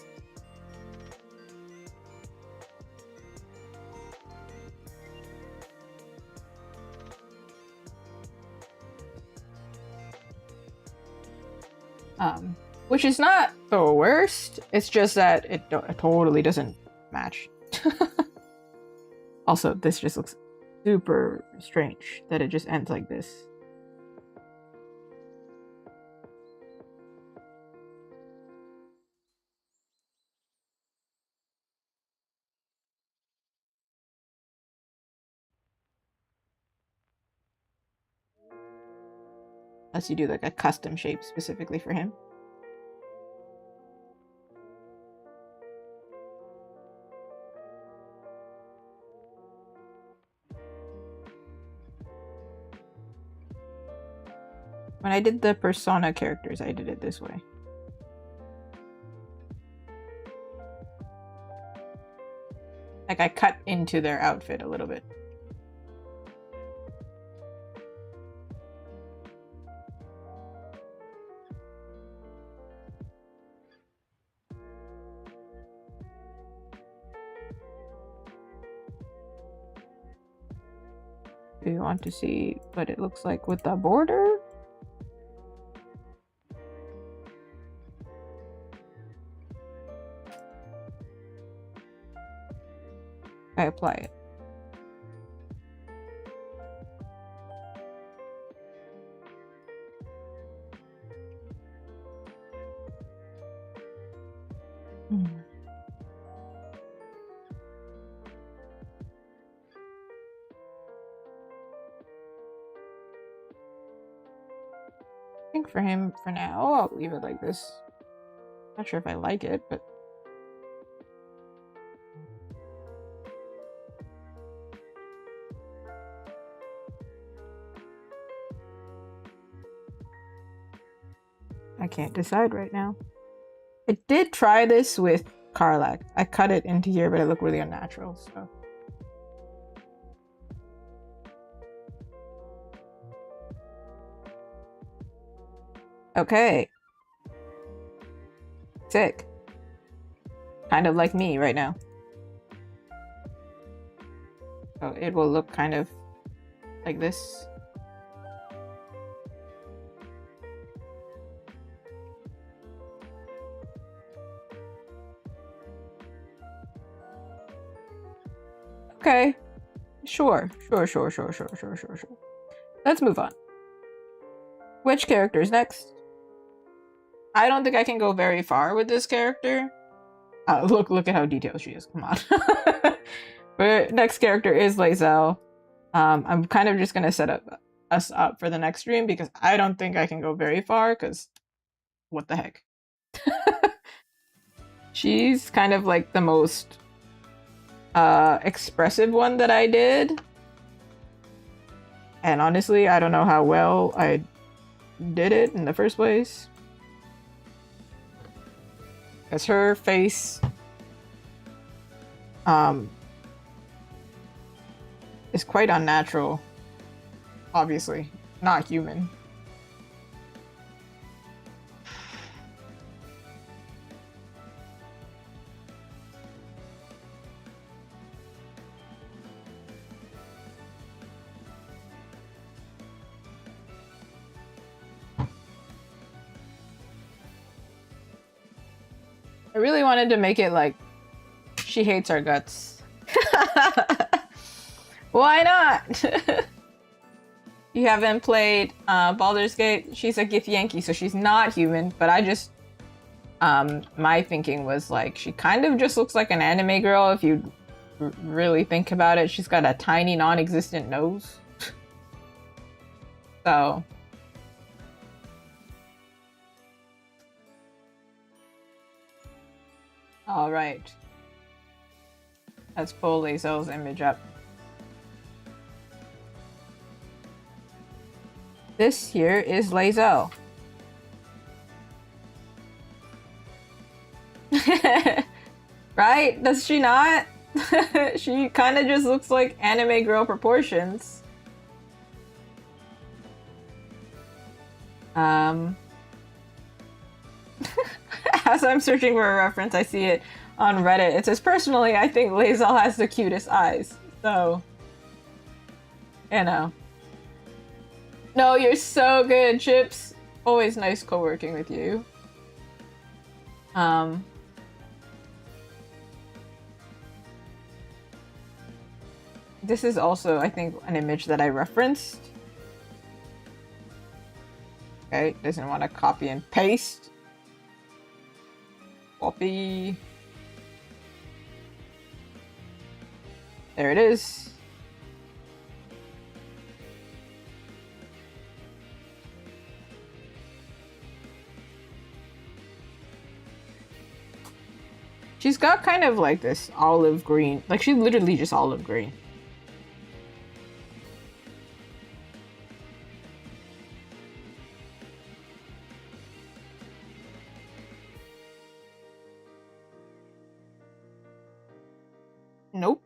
Which is not the worst, it's just that it totally doesn't match. Also, this just looks super strange that it just ends like this. Unless you do like a custom shape specifically for him. When I did the persona characters, I did it this way. Like I cut into their outfit a little bit. Do you want to see what it looks like with the border? I apply it. I think for him, for now, I'll leave it like this. Not sure if I like it, but... I can't decide right now. I did try this with Karlach. I cut it into here, but it looked really unnatural, so... Okay. Sick. Kind of like me right now. So it will look kind of like this. Okay. Sure. Let's move on. Which character is next? I don't think I can go very far with this character. Look at how detailed she is. Come on. But next character is Lae'zel. I'm kind of just gonna set us up for the next stream because I don't think I can go very far because what the heck. She's kind of like the most expressive one that I did. And honestly, I don't know how well I did it in the first place. Because her face is quite unnatural. Obviously, not human. I really wanted to make it like she hates our guts. Why not? You haven't played Baldur's Gate? She's a Githyanki, so she's not human, but I just my thinking was like she kind of just looks like an anime girl if you really think about it. She's got a tiny non-existent nose. So all right. Let's pull Lae'zel's image up. This here is Lae'zel. Right? Does she not? She kind of just looks like anime girl proportions. As I'm searching for a reference, I see it on Reddit. It says, personally, I think Lae'zel has the cutest eyes. So, you know. No, you're so good, Chips. Always nice co-working with you. This is also, I think, an image that I referenced. Okay, doesn't want to copy and paste. Copy. There it is. She's got kind of like this olive green, like she's literally just olive green. Nope.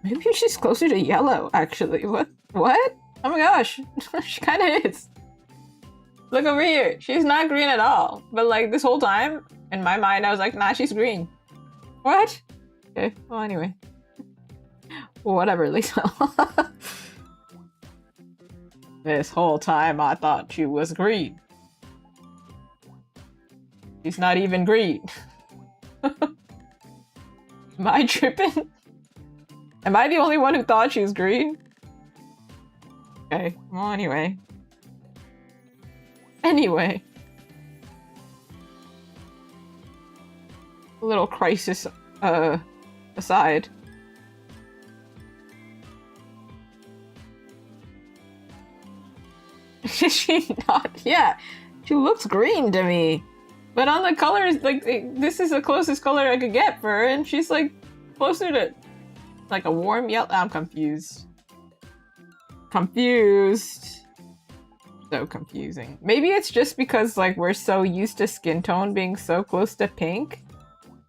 Maybe she's closer to yellow, actually. What? What? Oh my gosh. She kind of is. Look over here. She's not green at all. But like this whole time, in my mind, I was like, nah, she's green. What? Okay, well anyway. Whatever, Lisa. This whole time I thought she was green. She's not even green. Am I tripping? Am I the only one who thought she was green? Okay, well anyway. Anyway. A little crisis, aside. Is she not? Yeah, she looks green to me. But on the colors, like, this is the closest color I could get for her, and she's like closer to like a warm yellow. I'm confused. Confused. So confusing. Maybe it's just because like we're so used to skin tone being so close to pink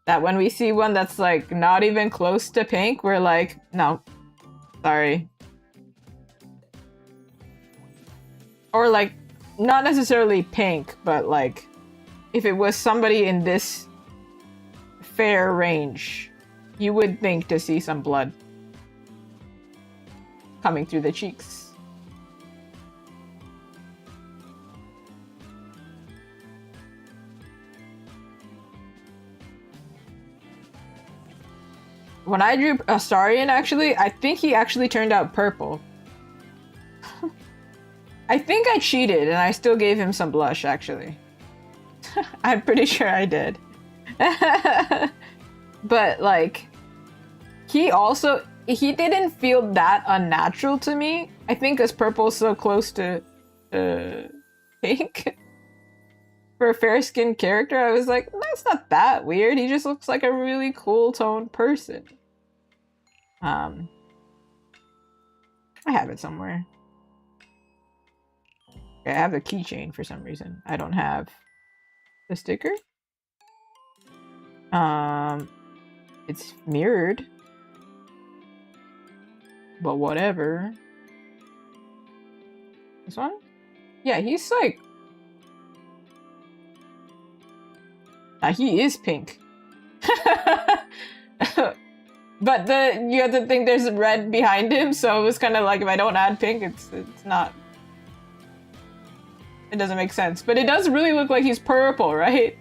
that when we see one that's like not even close to pink, we're like, no, sorry. Or like, not necessarily pink, but like, if it was somebody in this fair range, you would think to see some blood coming through the cheeks. When I drew Astarion, actually, I think he actually turned out purple. I think I cheated and I still gave him some blush, actually. I'm pretty sure I did. But, like, he didn't feel that unnatural to me. I think because purple's so close to pink. For a fair-skinned character, I was like, that's not that weird. He just looks like a really cool-toned person. I have it somewhere. I have the keychain for some reason. I don't have the sticker. It's mirrored. But whatever. This one? Yeah, he's like... he is pink. But you have to think there's red behind him, so it was kind of like if I don't add pink, it's not... It doesn't make sense. But it does really look like he's purple, right?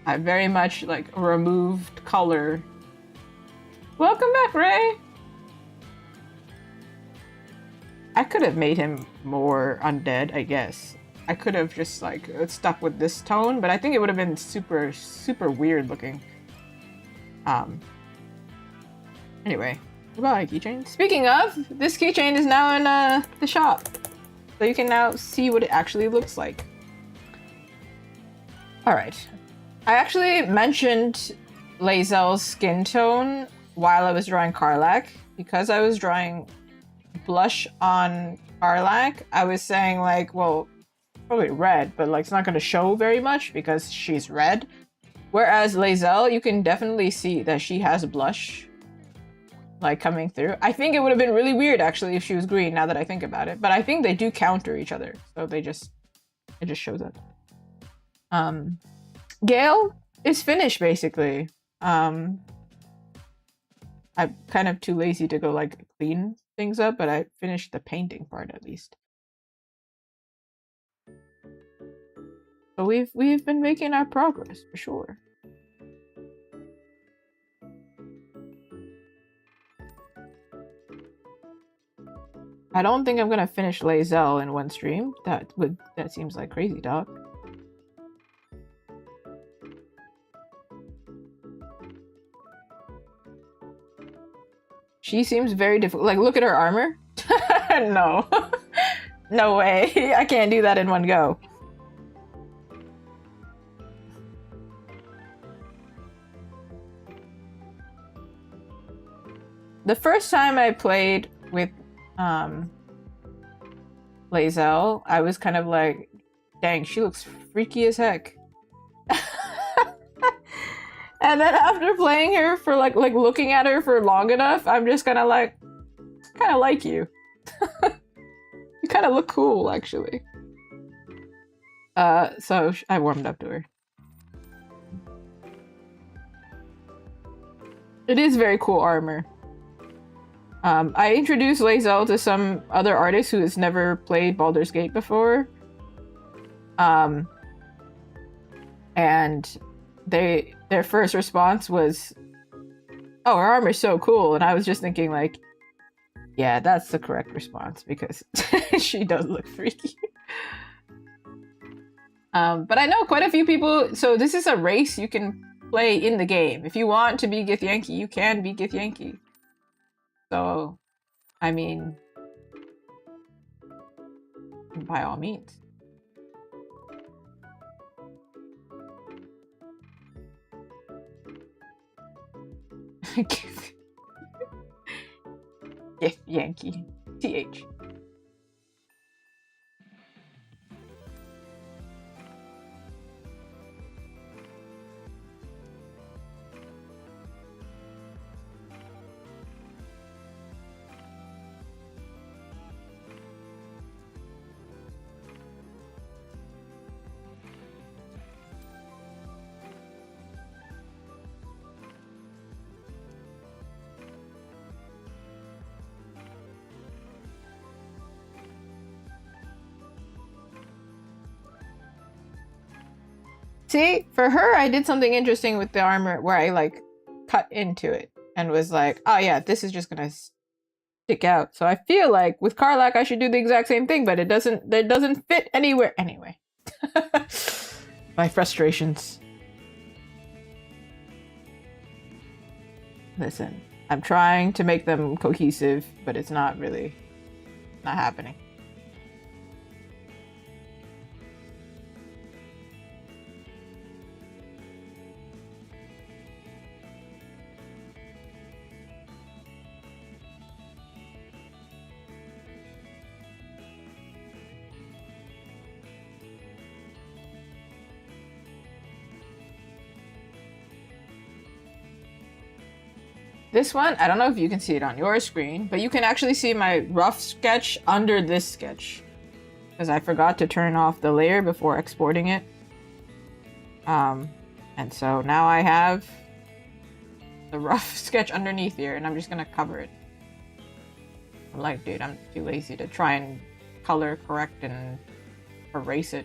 I very much like removed color. Welcome back, Ray! I could have made him more undead, I guess. I could have just like stuck with this tone, but I think it would have been super, super weird looking. Anyway, goodbye, keychain. Speaking of, this keychain is now in the shop. So you can now see what it actually looks like. Alright. I actually mentioned Lae'zel's skin tone while I was drawing Karlach. Because I was drawing blush on Karlach, I was saying like, well, probably red, but like it's not going to show very much because she's red. Whereas Lae'zel, you can definitely see that she has blush like coming through. I think it would have been really weird actually if she was green now that I think about it, but I think they do counter each other, so it just shows up. Gale is finished basically. I'm kind of too lazy to go like clean things up, but I finished the painting part at least. So we've been making our progress for sure. I don't think I'm gonna finish Lae'zel in one stream. That seems like crazy talk. She seems very difficult. Like, look at her armor. No. No way. I can't do that in one go. The first time I played with Lae'zel, I was kind of like, dang, she looks freaky as heck. And then after playing her for like looking at her for long enough, I'm just kind of like you. You kind of look cool, actually. So I warmed up to her. It is very cool armor. I introduced Lae'zel to some other artists who has never played Baldur's Gate before. And their first response was, "Oh, her armor's so cool," and I was just thinking like, yeah, that's the correct response because she does look freaky. But I know quite a few people, so this is a race you can play in the game. If you want to be Githyanki, you can be Githyanki. So, I mean, by all means. Githyanki. TH. See, for her, I did something interesting with the armor where I like cut into it and was like, oh yeah, this is just gonna stick out. So I feel like with Karlach, I should do the exact same thing, but it doesn't fit anywhere. Anyway, my frustrations. Listen, I'm trying to make them cohesive, but it's not happening. This one, I don't know if you can see it on your screen, but you can actually see my rough sketch under this sketch. Because I forgot to turn off the layer before exporting it. And so now I have the rough sketch underneath here, and I'm just gonna cover it. I'm like, dude, I'm too lazy to try and color correct and erase it.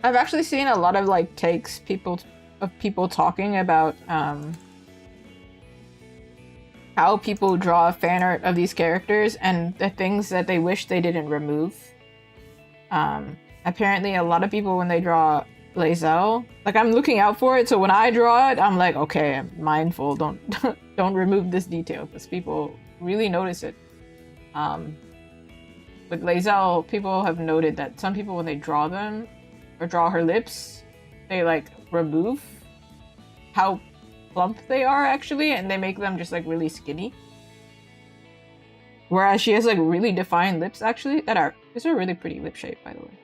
I've actually seen a lot of like takes of people talking about how people draw fan art of these characters and the things that they wish they didn't remove. Apparently a lot of people when they draw Lae'zel, like I'm looking out for it, so when I draw it, I'm like, okay, I'm mindful, don't remove this detail, because people really notice it. With Lae'zel, people have noted that some people when they draw them, or draw her lips, they like remove how plump they are actually, and they make them just like really skinny. Whereas she has like really defined lips actually these are really pretty lip shape, by the way.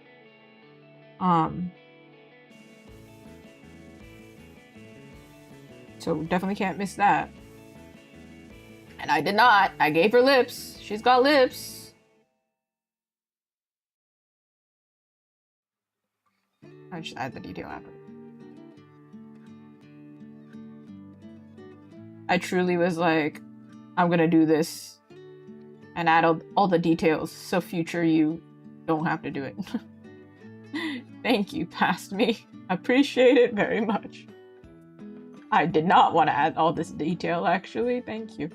So definitely can't miss that. And I did not. I gave her lips. She's got lips. I just add the detail after. I truly was like, I'm gonna do this and add all the details so future you don't have to do it. Thank you, past me. Appreciate it very much. I did not want to add all this detail, actually. Thank you.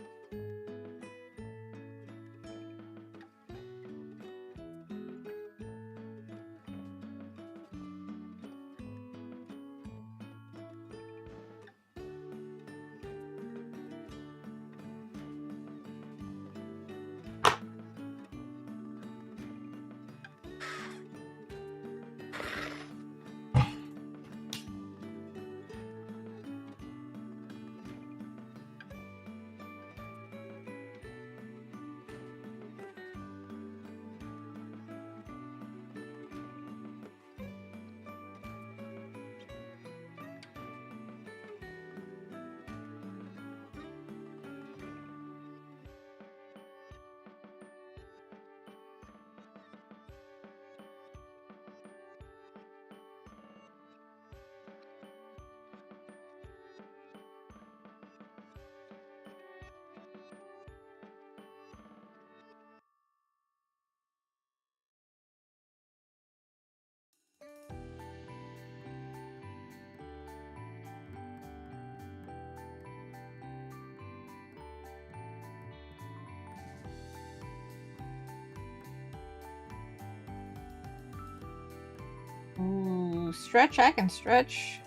Ooh, stretch, I can stretch.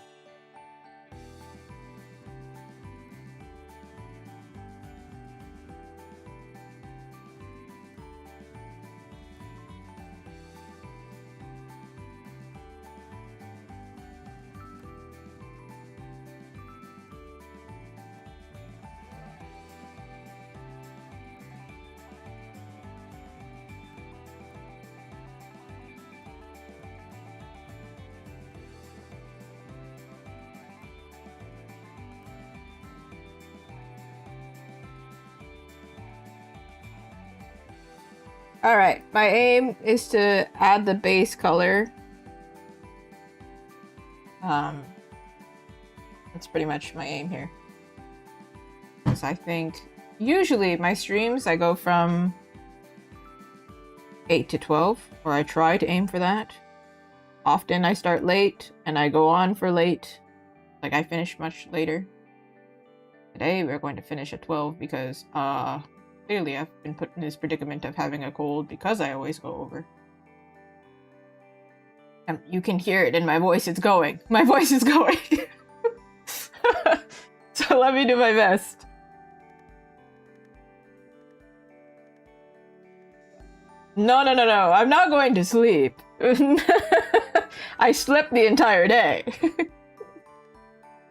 Alright, my aim is to add the base color. That's pretty much my aim here. Because I think, usually my streams I go from 8 to 12, or I try to aim for that. Often I start late, and I go on for late. Like, I finish much later. Today we're going to finish at 12 because, clearly I've been put in this predicament of having a cold because I always go over. And you can hear it in my voice, it's going. My voice is going! So let me do my best. No, I'm not going to sleep. I slept the entire day.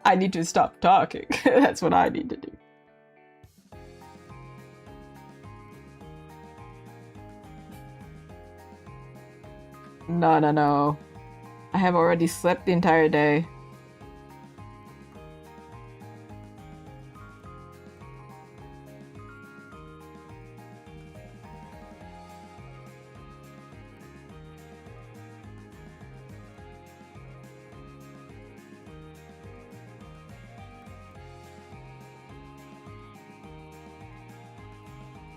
I need to stop talking. That's what I need to do. No. I have already slept the entire day.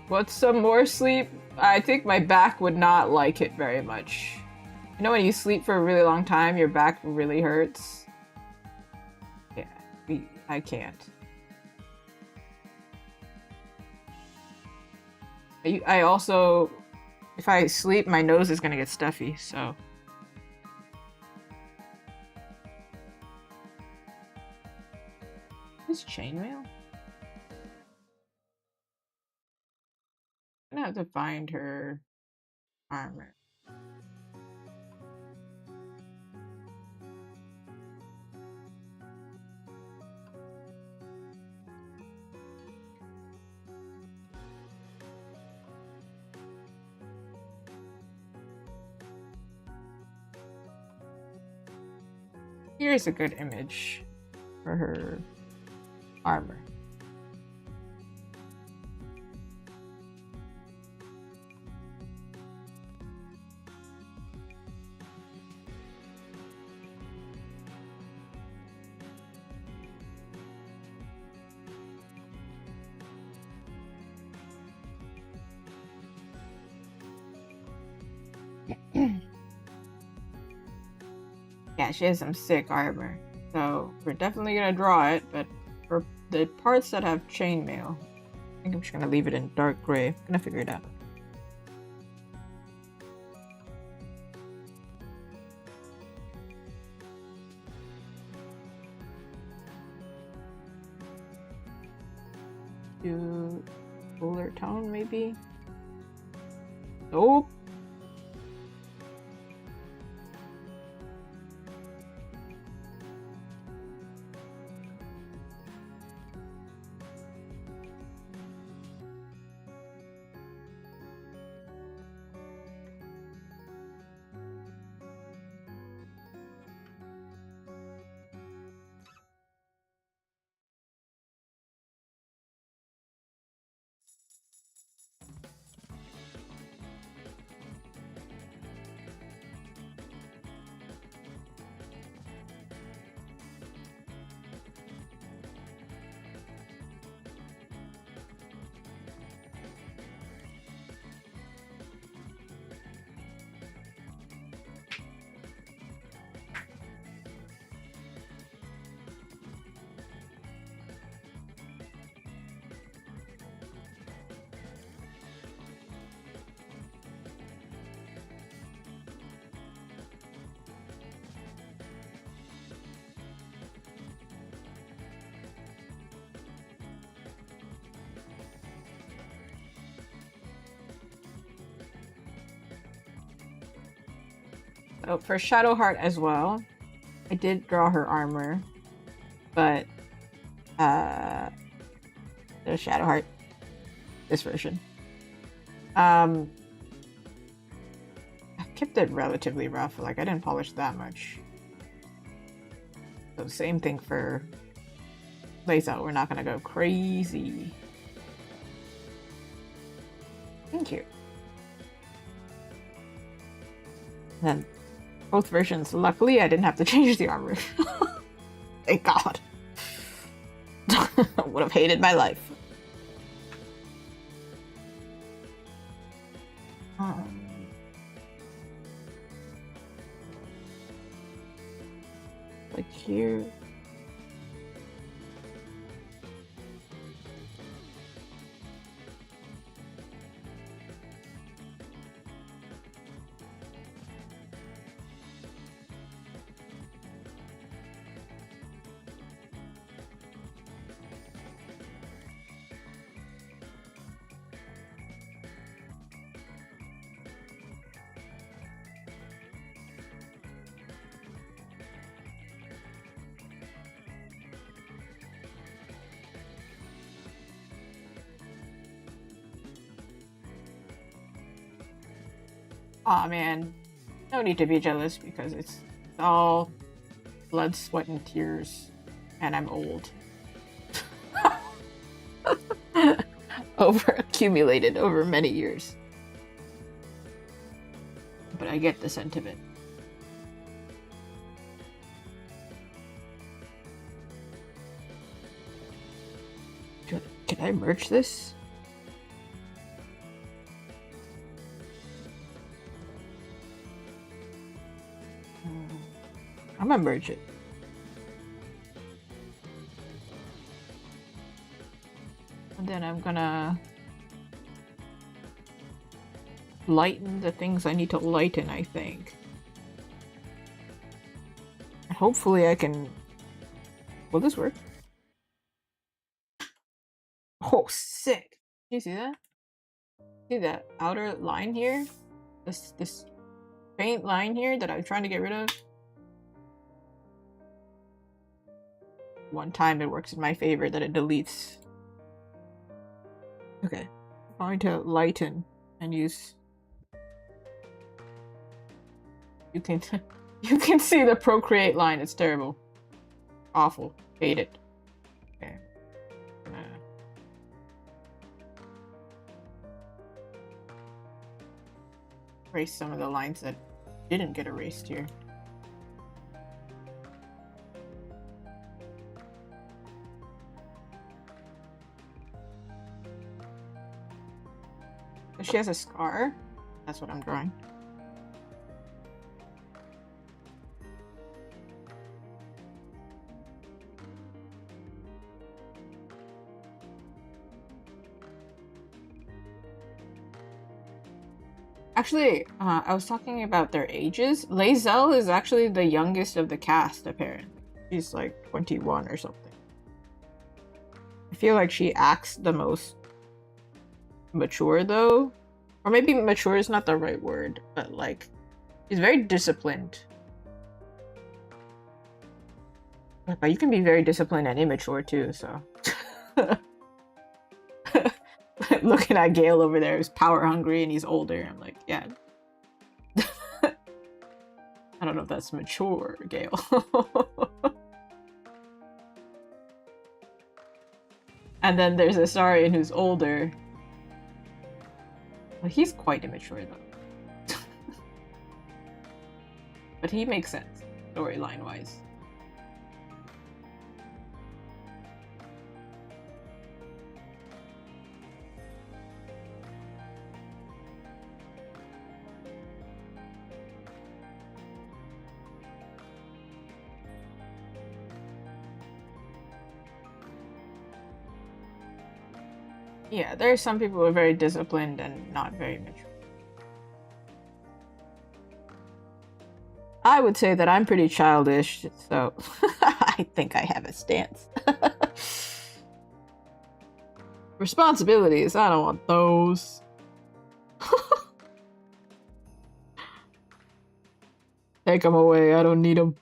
What's some more sleep? I think my back would not like it very much. You know when you sleep for a really long time, your back really hurts? Yeah, I can't. I also, if I sleep, my nose is gonna get stuffy, so. Is chainmail? I'm gonna have to find her armor. Here's a good image for her armor. Yeah, she has some sick armor. So we're definitely gonna draw it, but for the parts that have chainmail, I think I'm just gonna leave it in dark gray. I'm gonna figure it out. Do cooler tone, maybe? Nope. So for Shadowheart as well, I did draw her armor, but the Shadowheart, this version. I kept it relatively rough, like I didn't polish that much. So same thing for Lazo, we're not gonna go crazy. Thank you. And then both versions, luckily I didn't have to change the armor. Thank God. I would have hated my life. Like here. Aw, man. No need to be jealous because it's all blood, sweat, and tears. And I'm old. Accumulated over many years. But I get the sentiment. Can I merge this? I'm gonna merge it. And then I'm gonna lighten the things I need to lighten, I think. Hopefully I can... Will this work? Oh, sick! Can you see that? See that outer line here? This faint line here that I'm trying to get rid of? One time it works in my favor that it deletes. Okay. I'm going to lighten and use... You can see the Procreate line. It's terrible. Awful. Hate it. Okay. Erase some of the lines that didn't get erased here. So she has a scar. That's what I'm drawing. Actually, I was talking about their ages. Lae'zel is actually the youngest of the cast, apparently. She's like 21 or something. I feel like she acts the most mature, though. Or maybe mature is not the right word, but like, she's very disciplined. But you can be very disciplined and immature, too, so. Looking at Gale over there, who's power hungry and he's older. I'm like, yeah. I don't know if that's mature, Gale. And then there's Astarion who's older. Well, he's quite immature though. But he makes sense, storyline-wise. Yeah, there are some people who are very disciplined and not very mature. I would say that I'm pretty childish, so I think I have a stance. Responsibilities, I don't want those. Take them away, I don't need them.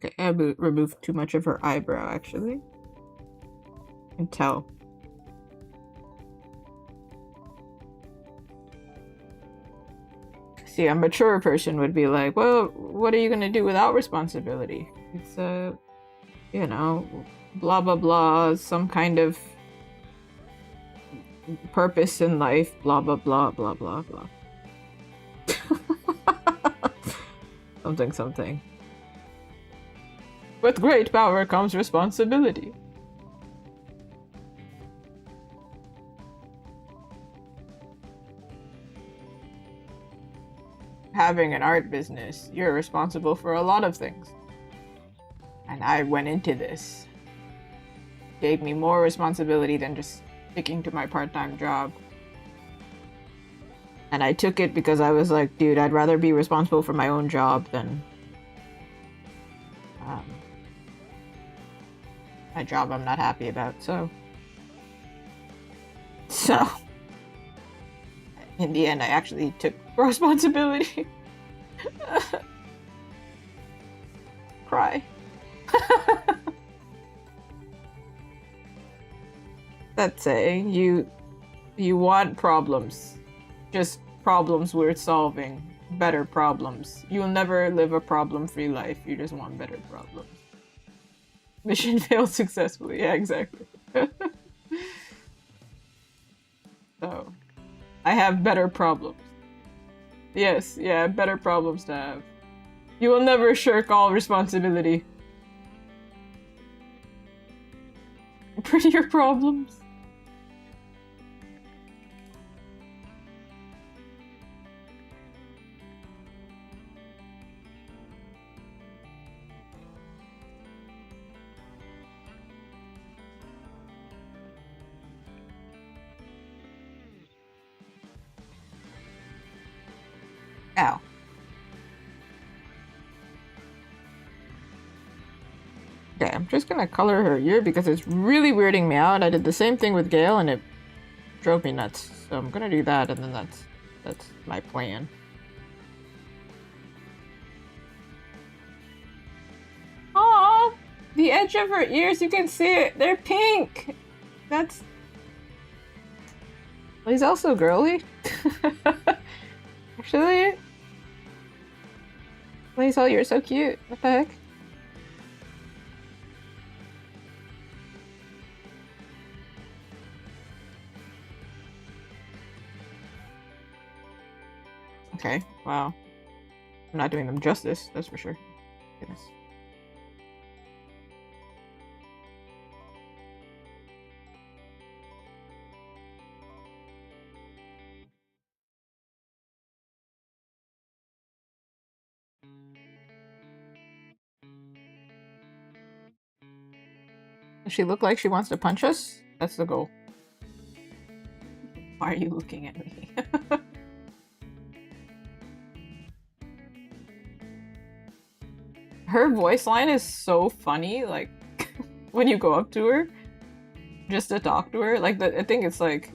Okay, I removed too much of her eyebrow, actually. I can tell. See, a mature person would be like, well, what are you gonna do without responsibility? It's you know, blah blah blah, some kind of purpose in life, blah blah blah blah blah blah. Something something. With great power comes responsibility. Having an art business, you're responsible for a lot of things. And I went into this. Gave me more responsibility than just sticking to my part-time job. And I took it because I was like, dude, I'd rather be responsible for my own job than a job I'm not happy about, so in the end I actually took responsibility. Cry. That's saying you want problems, just problems worth solving, better problems. You'll never live a problem-free life, you just want better problems. Mission failed successfully. Yeah, exactly. So, I have better problems. Yes, yeah, better problems to have. You will never shirk all responsibility. Prettier problems. Ow. Okay, I'm just gonna color her ear because it's really weirding me out. I did the same thing with Gale and it drove me nuts. So I'm gonna do that and then that's my plan. Oh, the edge of her ears, you can see it. They're pink. That's... Well, he's also girly. Actually, Lae'zel, you're so cute. What the heck? Okay, wow. I'm not doing them justice, that's for sure. Goodness. Does she look like she wants to punch us? That's the goal. Why are you looking at me? Her voice line is so funny, like, when you go up to her, just to talk to her. Like, I think it's, like,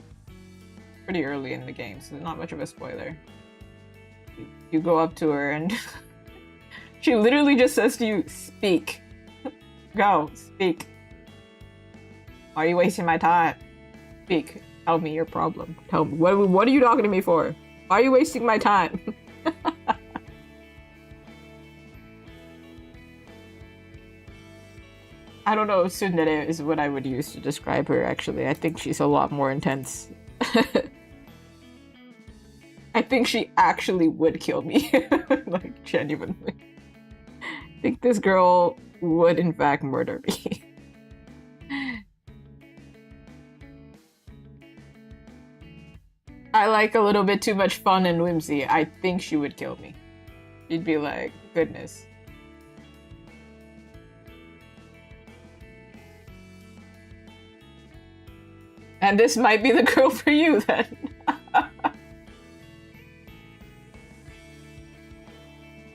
pretty early in the game, so not much of a spoiler. You go up to her and she literally just says to you, speak. Go, speak. Why are you wasting my time? Speak. Tell me your problem. Tell me. What are you talking to me for? Why are you wasting my time? I don't know if tsundere is what I would use to describe her, actually. I think she's a lot more intense. I think she actually would kill me. Like, genuinely. I think this girl would, in fact, murder me. I like a little bit too much fun and whimsy. I think she would kill me. She'd be like, goodness. And this might be the girl for you, then.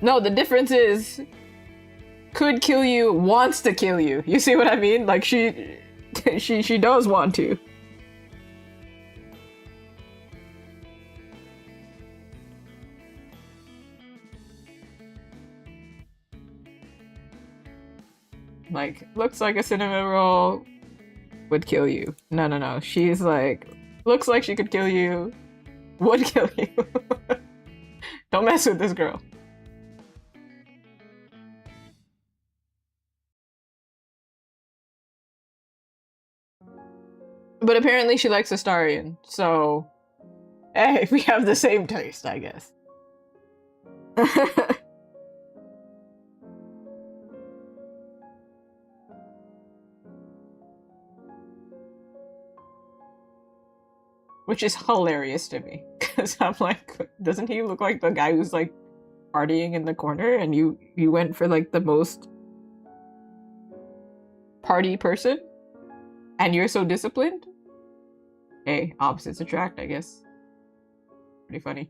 No, the difference is, could kill you, wants to kill you. You see what I mean? Like, she does want to. Like, looks like a cinnamon roll, would kill you. No. She's like, looks like she could kill you, would kill you. Don't mess with this girl. But apparently she likes Astarion, so hey, we have the same taste, I guess. Which is hilarious to me, because I'm like, doesn't he look like the guy who's like partying in the corner, and you went for like the most party person, and you're so disciplined? Hey, opposites attract, I guess. Pretty funny.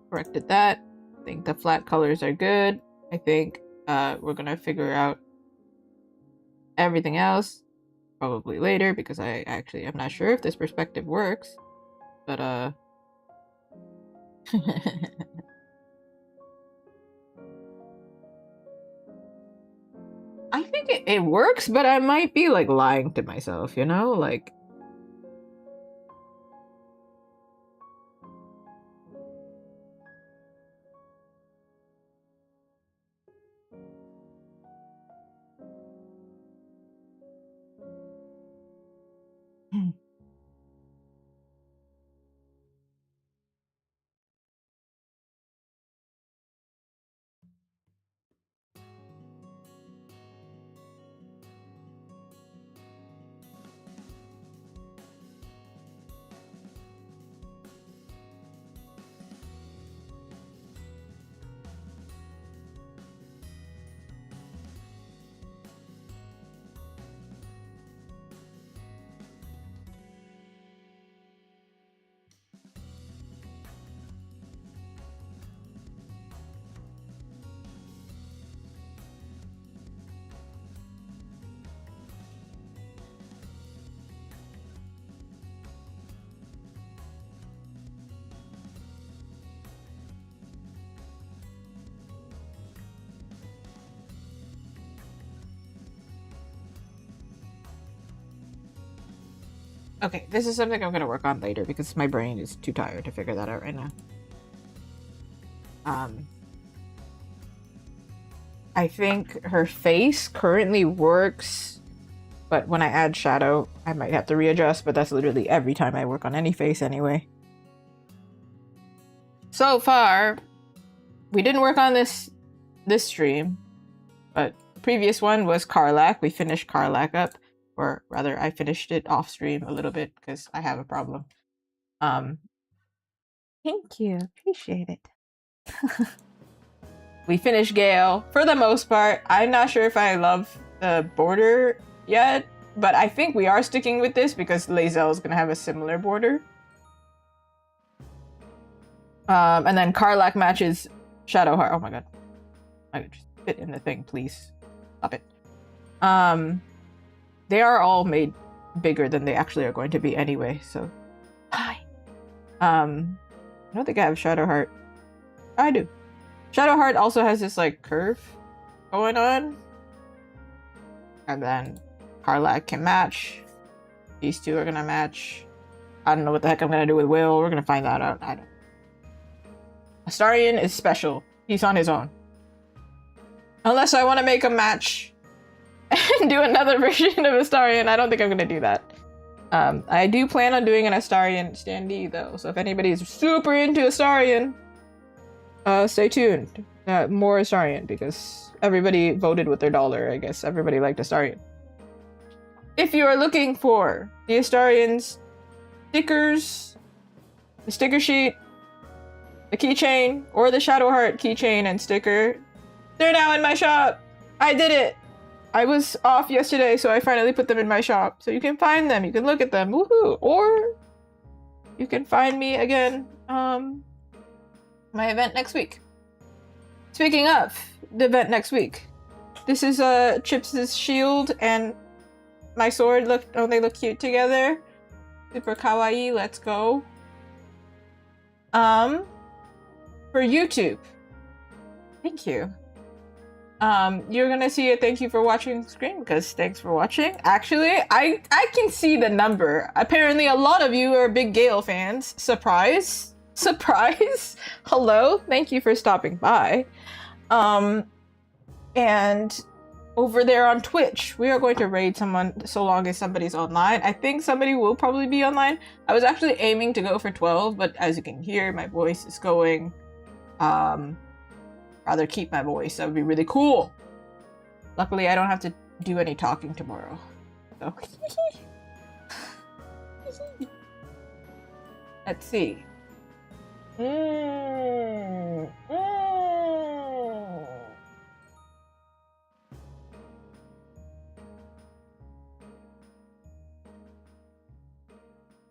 Corrected that. I think the flat colors are good. I think we're gonna figure out everything else probably later, because I'm not sure if this perspective works, but I think it works, but I might be like lying to myself, you know, like. Okay, this is something I'm gonna work on later because my brain is too tired to figure that out right now. I think her face currently works, but when I add shadow, I might have to readjust, but that's literally every time I work on any face anyway. So far, we didn't work on this stream, but previous one was Karlach. We finished Karlach up, or rather, I finished it off stream a little bit because I have a problem. Thank you, appreciate it. We finished Gale for the most part. I'm not sure if I love the border yet, but I think we are sticking with this because Lae'zel is gonna have a similar border. And then Karlach matches Shadowheart. Oh my god. I could just fit in the thing, please. Stop it. They are all made bigger than they actually are going to be anyway, so. Hi. I don't think I have Shadowheart. I do. Shadowheart also has this, like, curve going on. And then Karlach can match. These two are gonna match. I don't know what the heck I'm gonna do with Will. We're gonna find that out. I don't. Astarion is special. He's on his own. Unless I want to make a match and do another version of Astarion, I don't think I'm gonna do that. I do plan on doing an Astarion standee though, so if anybody's super into Astarion, stay tuned. More Astarion, because everybody voted with their dollar, I guess. Everybody liked Astarion. If you are looking for the Astarion's stickers, the sticker sheet, the keychain, or the Shadowheart keychain and sticker, they're now in my shop! I did it! I was off yesterday, so I finally put them in my shop. So you can find them, you can look at them, woohoo! Or you can find me again, my event next week. Speaking of the event next week, this is Chips' shield and my sword. They look cute together. Super kawaii, let's go. For YouTube, thank you. You're gonna see a thank you for watching screen because thanks for watching. Actually, I can see the number. Apparently a lot of you are big Gale fans. Surprise. Surprise. Hello, thank you for stopping by. And over there on Twitch, we are going to raid someone so long as somebody's online. I think somebody will probably be online. I was actually aiming to go for 12, but as you can hear, my voice is going. Rather keep my voice. That would be really cool. Luckily, I don't have to do any talking tomorrow. So. Let's see.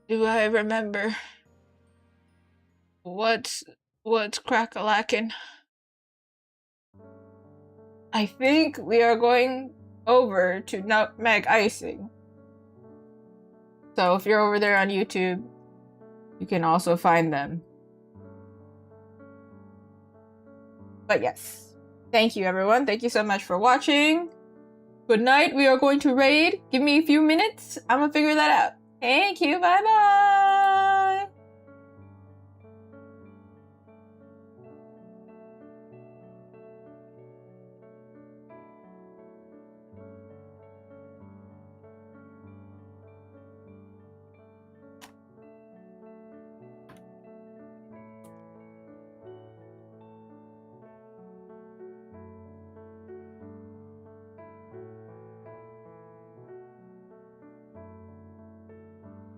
Do I remember what's crack-a-lackin'? I think we are going over to nutmeg icing. So if you're over there on YouTube, you can also find them. But yes, thank you everyone. Thank you so much for watching. Good night. We are going to raid. Give me a few minutes. I'm gonna figure that out. Thank you. Bye bye.